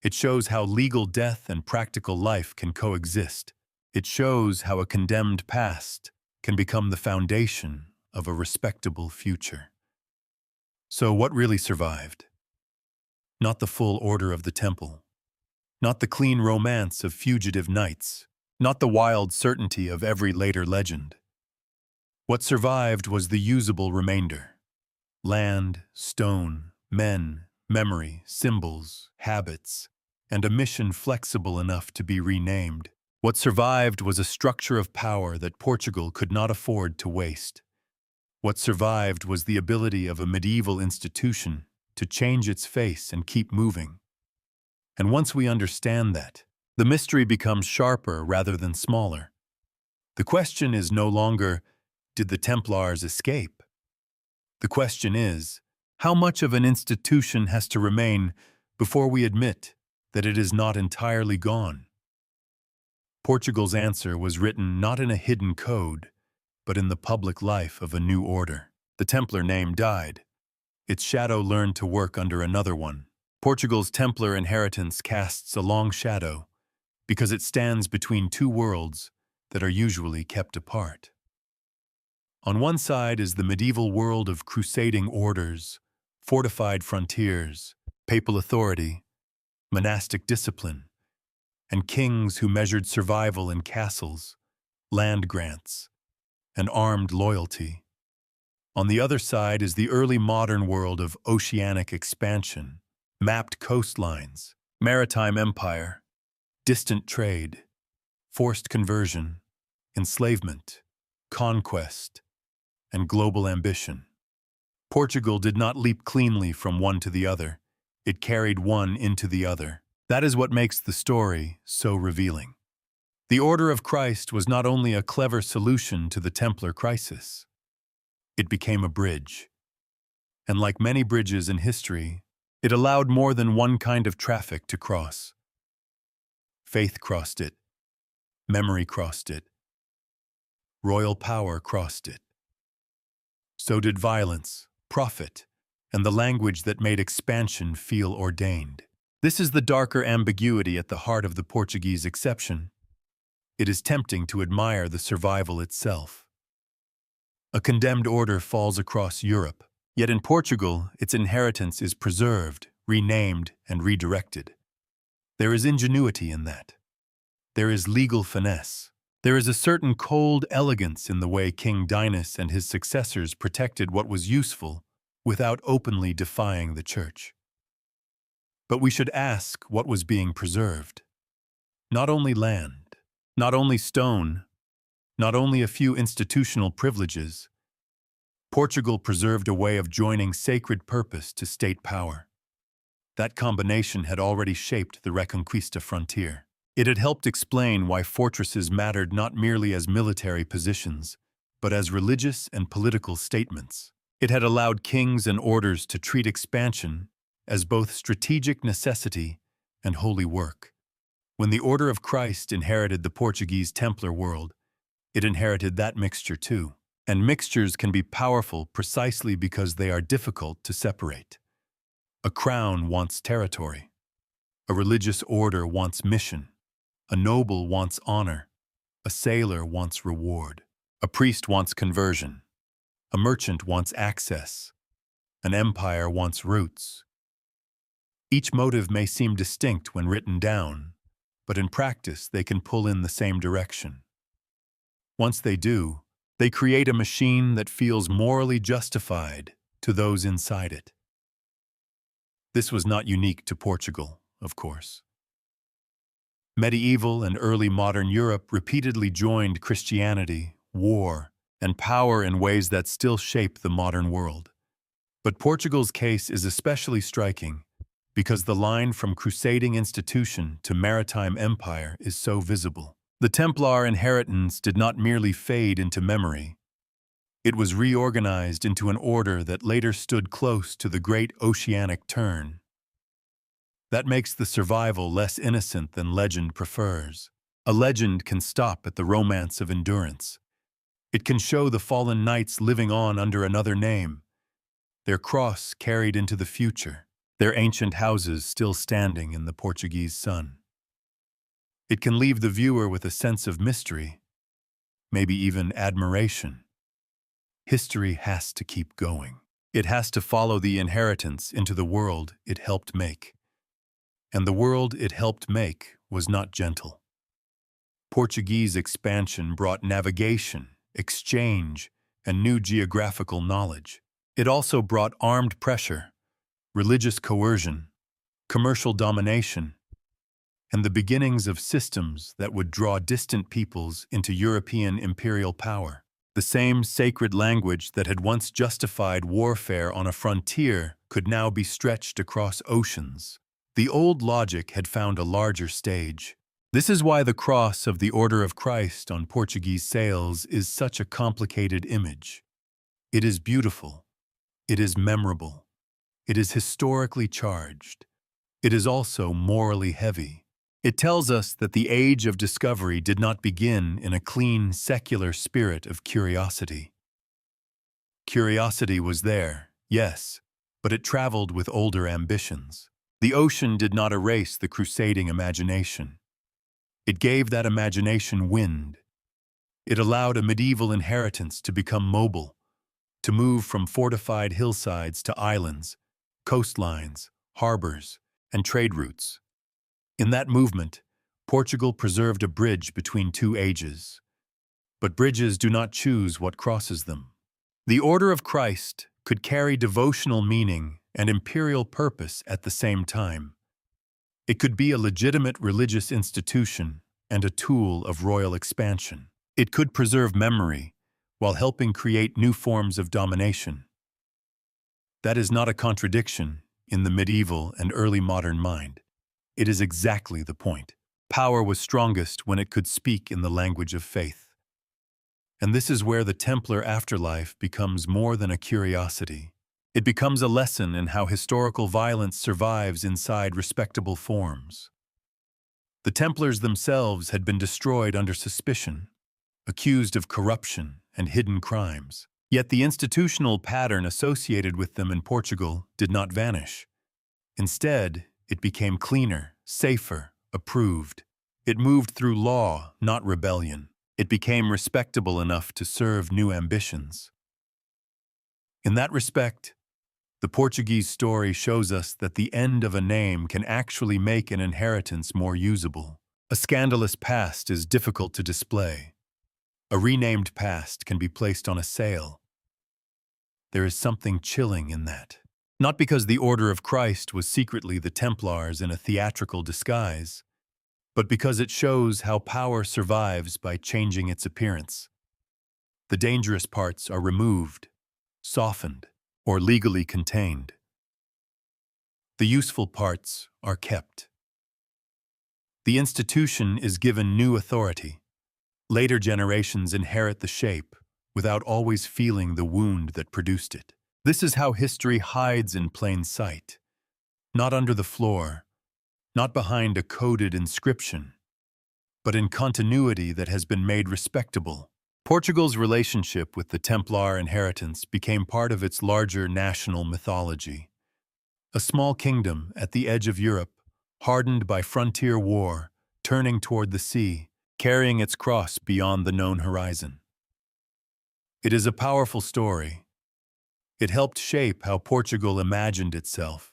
It shows how legal death and practical life can coexist. It shows how a condemned past can become the foundation of a respectable future. So what really survived? Not the full order of the temple, not the clean romance of fugitive knights, not the wild certainty of every later legend. What survived was the usable remainder. Land, stone, men, memory, symbols, habits, and a mission flexible enough to be renamed. What survived was a structure of power that Portugal could not afford to waste. What survived was the ability of a medieval institution to change its face and keep moving. And once we understand that, the mystery becomes sharper rather than smaller. The question is no longer, did the Templars escape? The question is, how much of an institution has to remain before we admit that it is not entirely gone? Portugal's answer was written not in a hidden code, but in the public life of a new order. The Templar name died. Its shadow learned to work under another one. Portugal's Templar inheritance casts a long shadow because it stands between two worlds that are usually kept apart. On one side is the medieval world of crusading orders, fortified frontiers, papal authority, monastic discipline, and kings who measured survival in castles, land grants, and armed loyalty. On the other side is the early modern world of oceanic expansion, mapped coastlines, maritime empire, distant trade, forced conversion, enslavement, conquest, and global ambition. Portugal did not leap cleanly from one to the other. It carried one into the other. That is what makes the story so revealing. The Order of Christ was not only a clever solution to the Templar crisis. It became a bridge. And like many bridges in history, it allowed more than one kind of traffic to cross. Faith crossed it. Memory crossed it. Royal power crossed it. So did violence, profit, and the language that made expansion feel ordained. This is the darker ambiguity at the heart of the Portuguese exception. It is tempting to admire the survival itself. A condemned order falls across Europe, yet in Portugal, its inheritance is preserved, renamed, and redirected. There is ingenuity in that. There is legal finesse. There is a certain cold elegance in the way King Dinis and his successors protected what was useful without openly defying the church. But we should ask what was being preserved. Not only land, not only stone, not only a few institutional privileges. Portugal preserved a way of joining sacred purpose to state power. That combination had already shaped the Reconquista frontier. It had helped explain why fortresses mattered not merely as military positions, but as religious and political statements. It had allowed kings and orders to treat expansion as both strategic necessity and holy work. When the Order of Christ inherited the Portuguese Templar world, it inherited that mixture too. And mixtures can be powerful precisely because they are difficult to separate. A crown wants territory. A religious order wants mission. A noble wants honor. A sailor wants reward. A priest wants conversion. A merchant wants access. An empire wants roots. Each motive may seem distinct when written down, but in practice they can pull in the same direction. Once they do, they create a machine that feels morally justified to those inside it. This was not unique to Portugal, of course. Medieval and early modern Europe repeatedly joined Christianity, war, and power in ways that still shape the modern world. But Portugal's case is especially striking because the line from crusading institution to maritime empire is so visible. The Templar inheritance did not merely fade into memory. It was reorganized into an order that later stood close to the great Oceanic turn. That makes the survival less innocent than legend prefers. A legend can stop at the romance of endurance. It can show the fallen knights living on under another name, their cross carried into the future, their ancient houses still standing in the Portuguese sun. It can leave the viewer with a sense of mystery, maybe even admiration. History has to keep going. It has to follow the inheritance into the world it helped make. And the world it helped make was not gentle. Portuguese expansion brought navigation, exchange, and new geographical knowledge. It also brought armed pressure, religious coercion, commercial domination, and the beginnings of systems that would draw distant peoples into European imperial power. The same sacred language that had once justified warfare on a frontier could now be stretched across oceans. The old logic had found a larger stage. This is why the cross of the Order of Christ on Portuguese sails is such a complicated image. It is beautiful. It is memorable. It is historically charged. It is also morally heavy. It tells us that the age of discovery did not begin in a clean, secular spirit of curiosity. Curiosity was there, yes, but it traveled with older ambitions. The ocean did not erase the crusading imagination. It gave that imagination wind. It allowed a medieval inheritance to become mobile, to move from fortified hillsides to islands, coastlines, harbors, and trade routes. In that movement, Portugal preserved a bridge between two ages. But bridges do not choose what crosses them. The Order of Christ could carry devotional meaning and imperial purpose at the same time. It could be a legitimate religious institution and a tool of royal expansion. It could preserve memory while helping create new forms of domination. That is not a contradiction in the medieval and early modern mind. It is exactly the point. Power was strongest when it could speak in the language of faith. And this is where the Templar afterlife becomes more than a curiosity. It becomes a lesson in how historical violence survives inside respectable forms. The Templars themselves had been destroyed under suspicion, accused of corruption and hidden crimes. Yet the institutional pattern associated with them in Portugal did not vanish. Instead, it became cleaner, safer, approved. It moved through law, not rebellion. It became respectable enough to serve new ambitions. In that respect, the Portuguese story shows us that the end of a name can actually make an inheritance more usable. A scandalous past is difficult to display. A renamed past can be placed on a sale. There is something chilling in that. Not because the Order of Christ was secretly the Templars in a theatrical disguise, but because it shows how power survives by changing its appearance. The dangerous parts are removed, softened, or legally contained. The useful parts are kept. The institution is given new authority. Later generations inherit the shape without always feeling the wound that produced it. This is how history hides in plain sight, not under the floor, not behind a coded inscription, but in continuity that has been made respectable. Portugal's relationship with the Templar inheritance became part of its larger national mythology. A small kingdom at the edge of Europe, hardened by frontier war, turning toward the sea, carrying its cross beyond the known horizon. It is a powerful story. It helped shape how Portugal imagined itself.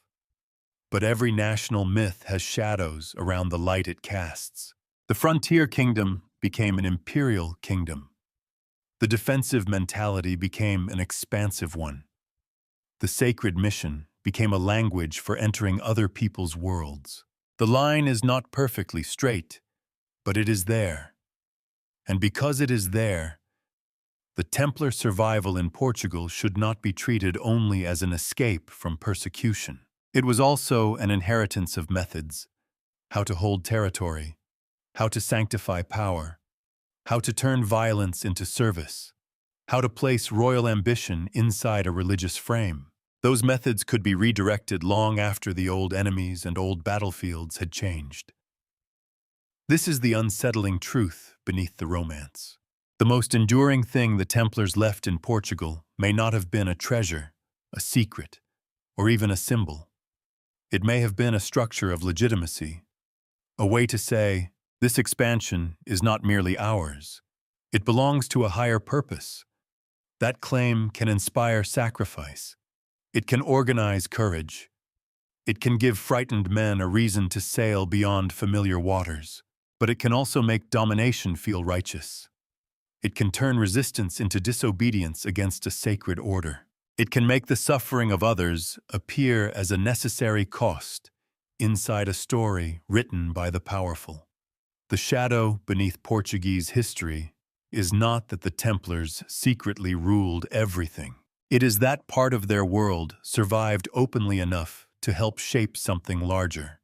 But every national myth has shadows around the light it casts. The frontier kingdom became an imperial kingdom. The defensive mentality became an expansive one. The sacred mission became a language for entering other people's worlds. The line is not perfectly straight, but it is there. And because it is there, the Templar survival in Portugal should not be treated only as an escape from persecution. It was also an inheritance of methods, how to hold territory, how to sanctify power, how to turn violence into service, how to place royal ambition inside a religious frame. Those methods could be redirected long after the old enemies and old battlefields had changed. This is the unsettling truth beneath the romance. The most enduring thing the Templars left in Portugal may not have been a treasure, a secret, or even a symbol. It may have been a structure of legitimacy, a way to say, this expansion is not merely ours. It belongs to a higher purpose. That claim can inspire sacrifice. It can organize courage. It can give frightened men a reason to sail beyond familiar waters. But it can also make domination feel righteous. It can turn resistance into disobedience against a sacred order. It can make the suffering of others appear as a necessary cost inside a story written by the powerful. The shadow beneath Portuguese history is not that the Templars secretly ruled everything. It is that part of their world survived openly enough to help shape something larger.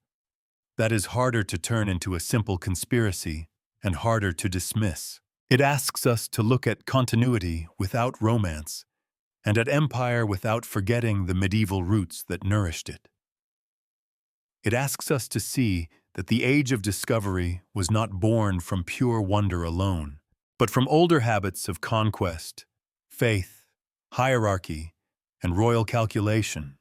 That is harder to turn into a simple conspiracy and harder to dismiss. It asks us to look at continuity without romance and at empire without forgetting the medieval roots that nourished it. It asks us to see that the age of discovery was not born from pure wonder alone, but from older habits of conquest, faith, hierarchy, and royal calculation.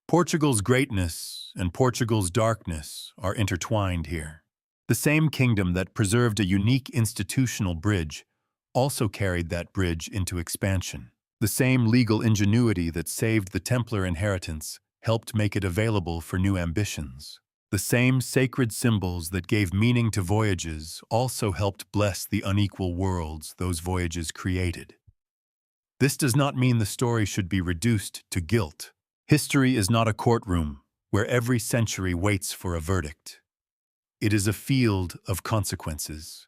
Portugal's greatness and Portugal's darkness are intertwined here. The same kingdom that preserved a unique institutional bridge also carried that bridge into expansion. The same legal ingenuity that saved the Templar inheritance helped make it available for new ambitions. The same sacred symbols that gave meaning to voyages also helped bless the unequal worlds those voyages created. This does not mean the story should be reduced to guilt. History is not a courtroom where every century waits for a verdict. It is a field of consequences.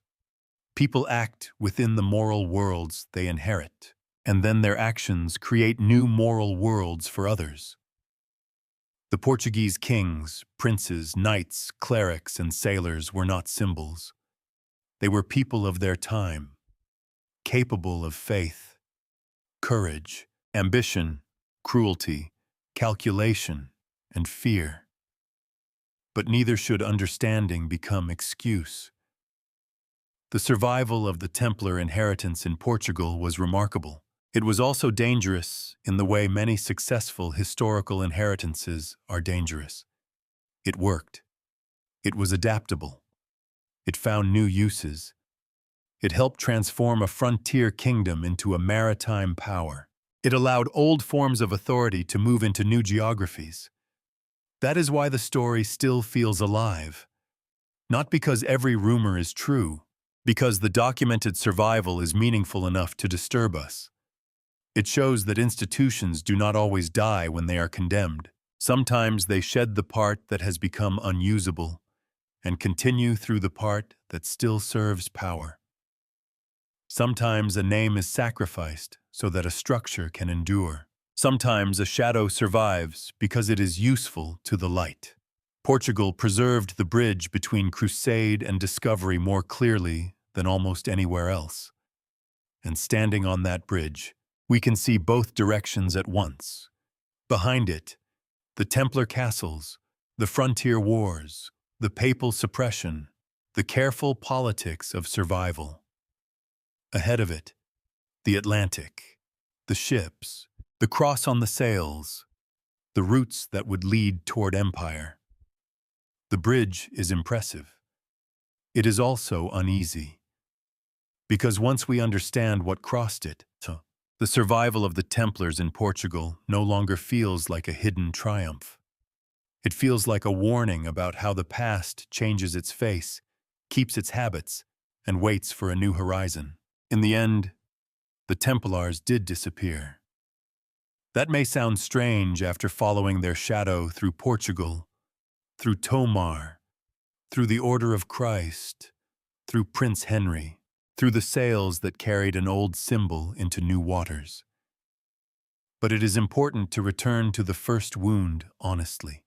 People act within the moral worlds they inherit. and then their actions create new moral worlds for others. The Portuguese kings, princes, knights, clerics, and sailors were not symbols. They were people of their time, capable of faith, courage, ambition, cruelty, calculation, and fear. But neither should understanding become excuse. The survival of the Templar inheritance in Portugal was remarkable. It was also dangerous in the way many successful historical inheritances are dangerous. It worked. It was adaptable. It found new uses. It helped transform a frontier kingdom into a maritime power. It allowed old forms of authority to move into new geographies. That is why the story still feels alive. Not because every rumor is true, because the documented survival is meaningful enough to disturb us. It shows that institutions do not always die when they are condemned. Sometimes they shed the part that has become unusable and continue through the part that still serves power. Sometimes a name is sacrificed so that a structure can endure. Sometimes a shadow survives because it is useful to the light. Portugal preserved the bridge between Crusade and discovery more clearly than almost anywhere else. And standing on that bridge, we can see both directions at once. Behind it, the Templar castles, the frontier wars, the papal suppression, the careful politics of survival. Ahead of it, the Atlantic, the ships, the cross on the sails, the routes that would lead toward empire. The bridge is impressive. It is also uneasy. Because once we understand what crossed it, the survival of the Templars in Portugal no longer feels like a hidden triumph. It feels like a warning about how the past changes its face, keeps its habits, and waits for a new horizon. In the end, the Templars did disappear. That may sound strange after following their shadow through Portugal, through Tomar, through the Order of Christ, through Prince Henry, through the sails that carried an old symbol into new waters. But it is important to return to the first wound honestly.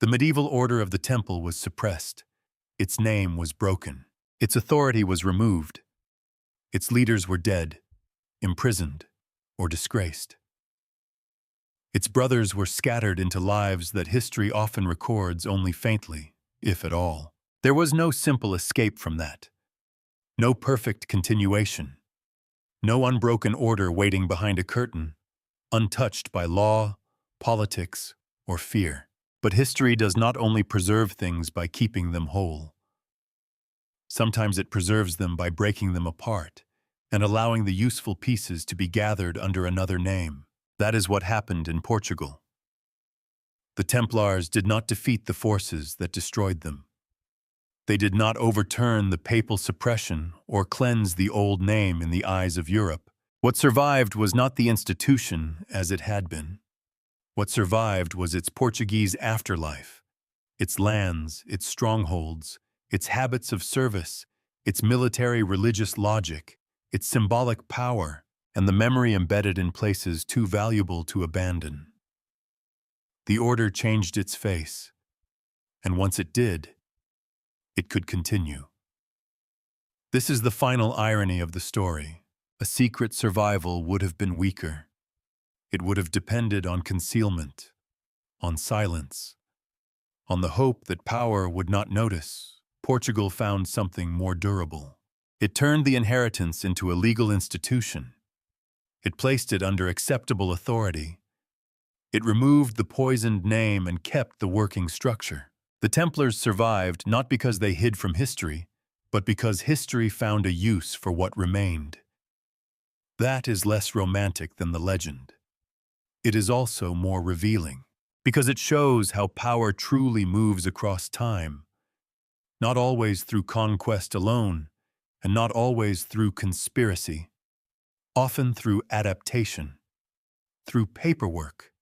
The medieval order of the Temple was suppressed. Its name was broken. Its authority was removed. Its leaders were dead, imprisoned, or disgraced. Its brothers were scattered into lives that history often records only faintly, if at all. There was no simple escape from that. No perfect continuation. No unbroken order waiting behind a curtain, untouched by law, politics, or fear. But history does not only preserve things by keeping them whole. Sometimes it preserves them by breaking them apart and allowing the useful pieces to be gathered under another name. That is what happened in Portugal. The Templars did not defeat the forces that destroyed them. They did not overturn the papal suppression or cleanse the old name in the eyes of Europe. What survived was not the institution as it had been. What survived was its Portuguese afterlife, its lands, its strongholds, its habits of service, its military religious logic, its symbolic power, and the memory embedded in places too valuable to abandon. The order changed its face, and once it did, it could continue. This is the final irony of the story. A secret survival would have been weaker. It would have depended on concealment, on silence, on the hope that power would not notice. Portugal found something more durable. It turned the inheritance into a legal institution. It placed it under acceptable authority. It removed the poisoned name and kept the working structure. The Templars survived not because they hid from history, but because history found a use for what remained. That is less romantic than the legend. It is also more revealing, because it shows how power truly moves across time, not always through conquest alone, and not always through conspiracy, often through adaptation, through paperwork,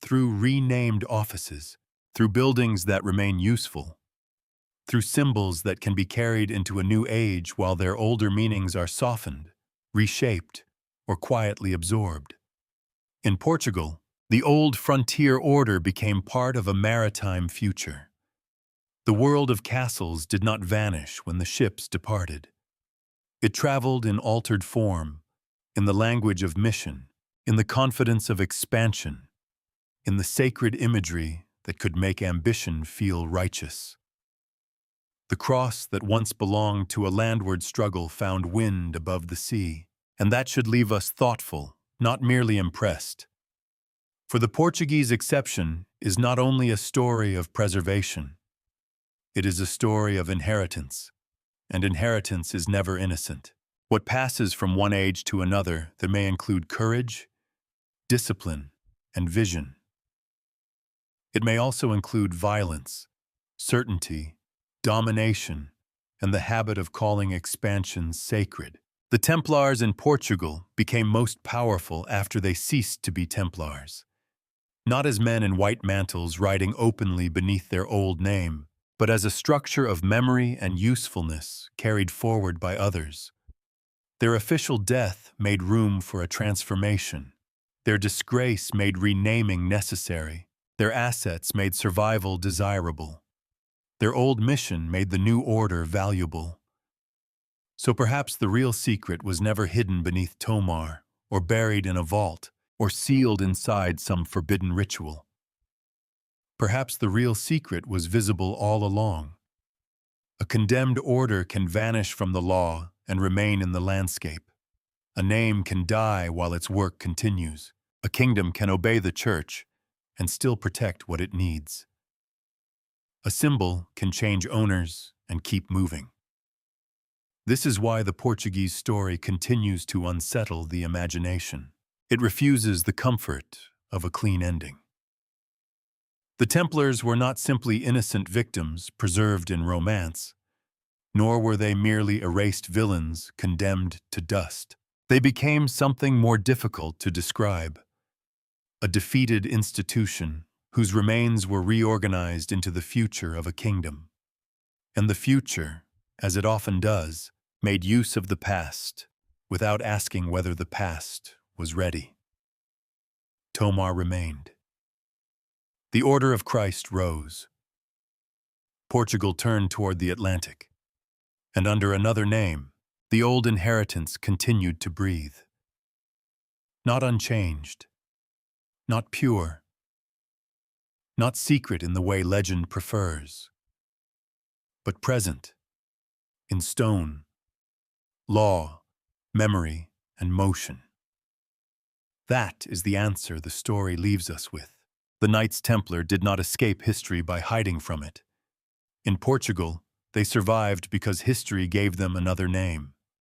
through renamed offices, through buildings that remain useful, through symbols that can be carried into a new age while their older meanings are softened, reshaped, or quietly absorbed. In Portugal, the old frontier order became part of a maritime future. The world of castles did not vanish when the ships departed. It traveled in altered form, in the language of mission, in the confidence of expansion, in the sacred imagery that could make ambition feel righteous. The cross that once belonged to a landward struggle found wind above the sea, and that should leave us thoughtful, not merely impressed. For the Portuguese exception is not only a story of preservation, it is a story of inheritance, and inheritance is never innocent. What passes from one age to another that may include courage, discipline, and vision. It may also include violence, certainty, domination, and the habit of calling expansion sacred. The Templars in Portugal became most powerful after they ceased to be Templars. Not as men in white mantles riding openly beneath their old name, but as a structure of memory and usefulness carried forward by others. Their official death made room for a transformation. Their disgrace made renaming necessary. Their assets made survival desirable. Their old mission made the new order valuable. So perhaps the real secret was never hidden beneath Tomar, or buried in a vault, or sealed inside some forbidden ritual. Perhaps the real secret was visible all along. A condemned order can vanish from the law and remain in the landscape. A name can die while its work continues. A kingdom can obey the church and still protect what it needs. A symbol can change owners and keep moving. This is why the Portuguese story continues to unsettle the imagination. It refuses the comfort of a clean ending. The Templars were not simply innocent victims preserved in romance, nor were they merely erased villains condemned to dust. They became something more difficult to describe. A defeated institution whose remains were reorganized into the future of a kingdom. And the future, as it often does, made use of the past without asking whether the past was ready. Tomar remained. The Order of Christ rose. Portugal turned toward the Atlantic, and under another name, the old inheritance continued to breathe. Not unchanged, not pure, not secret in the way legend prefers, but present, in stone, law, memory, and motion. That is the answer the story leaves us with. The Knights Templar did not escape history by hiding from it. In Portugal, they survived because history gave them another name.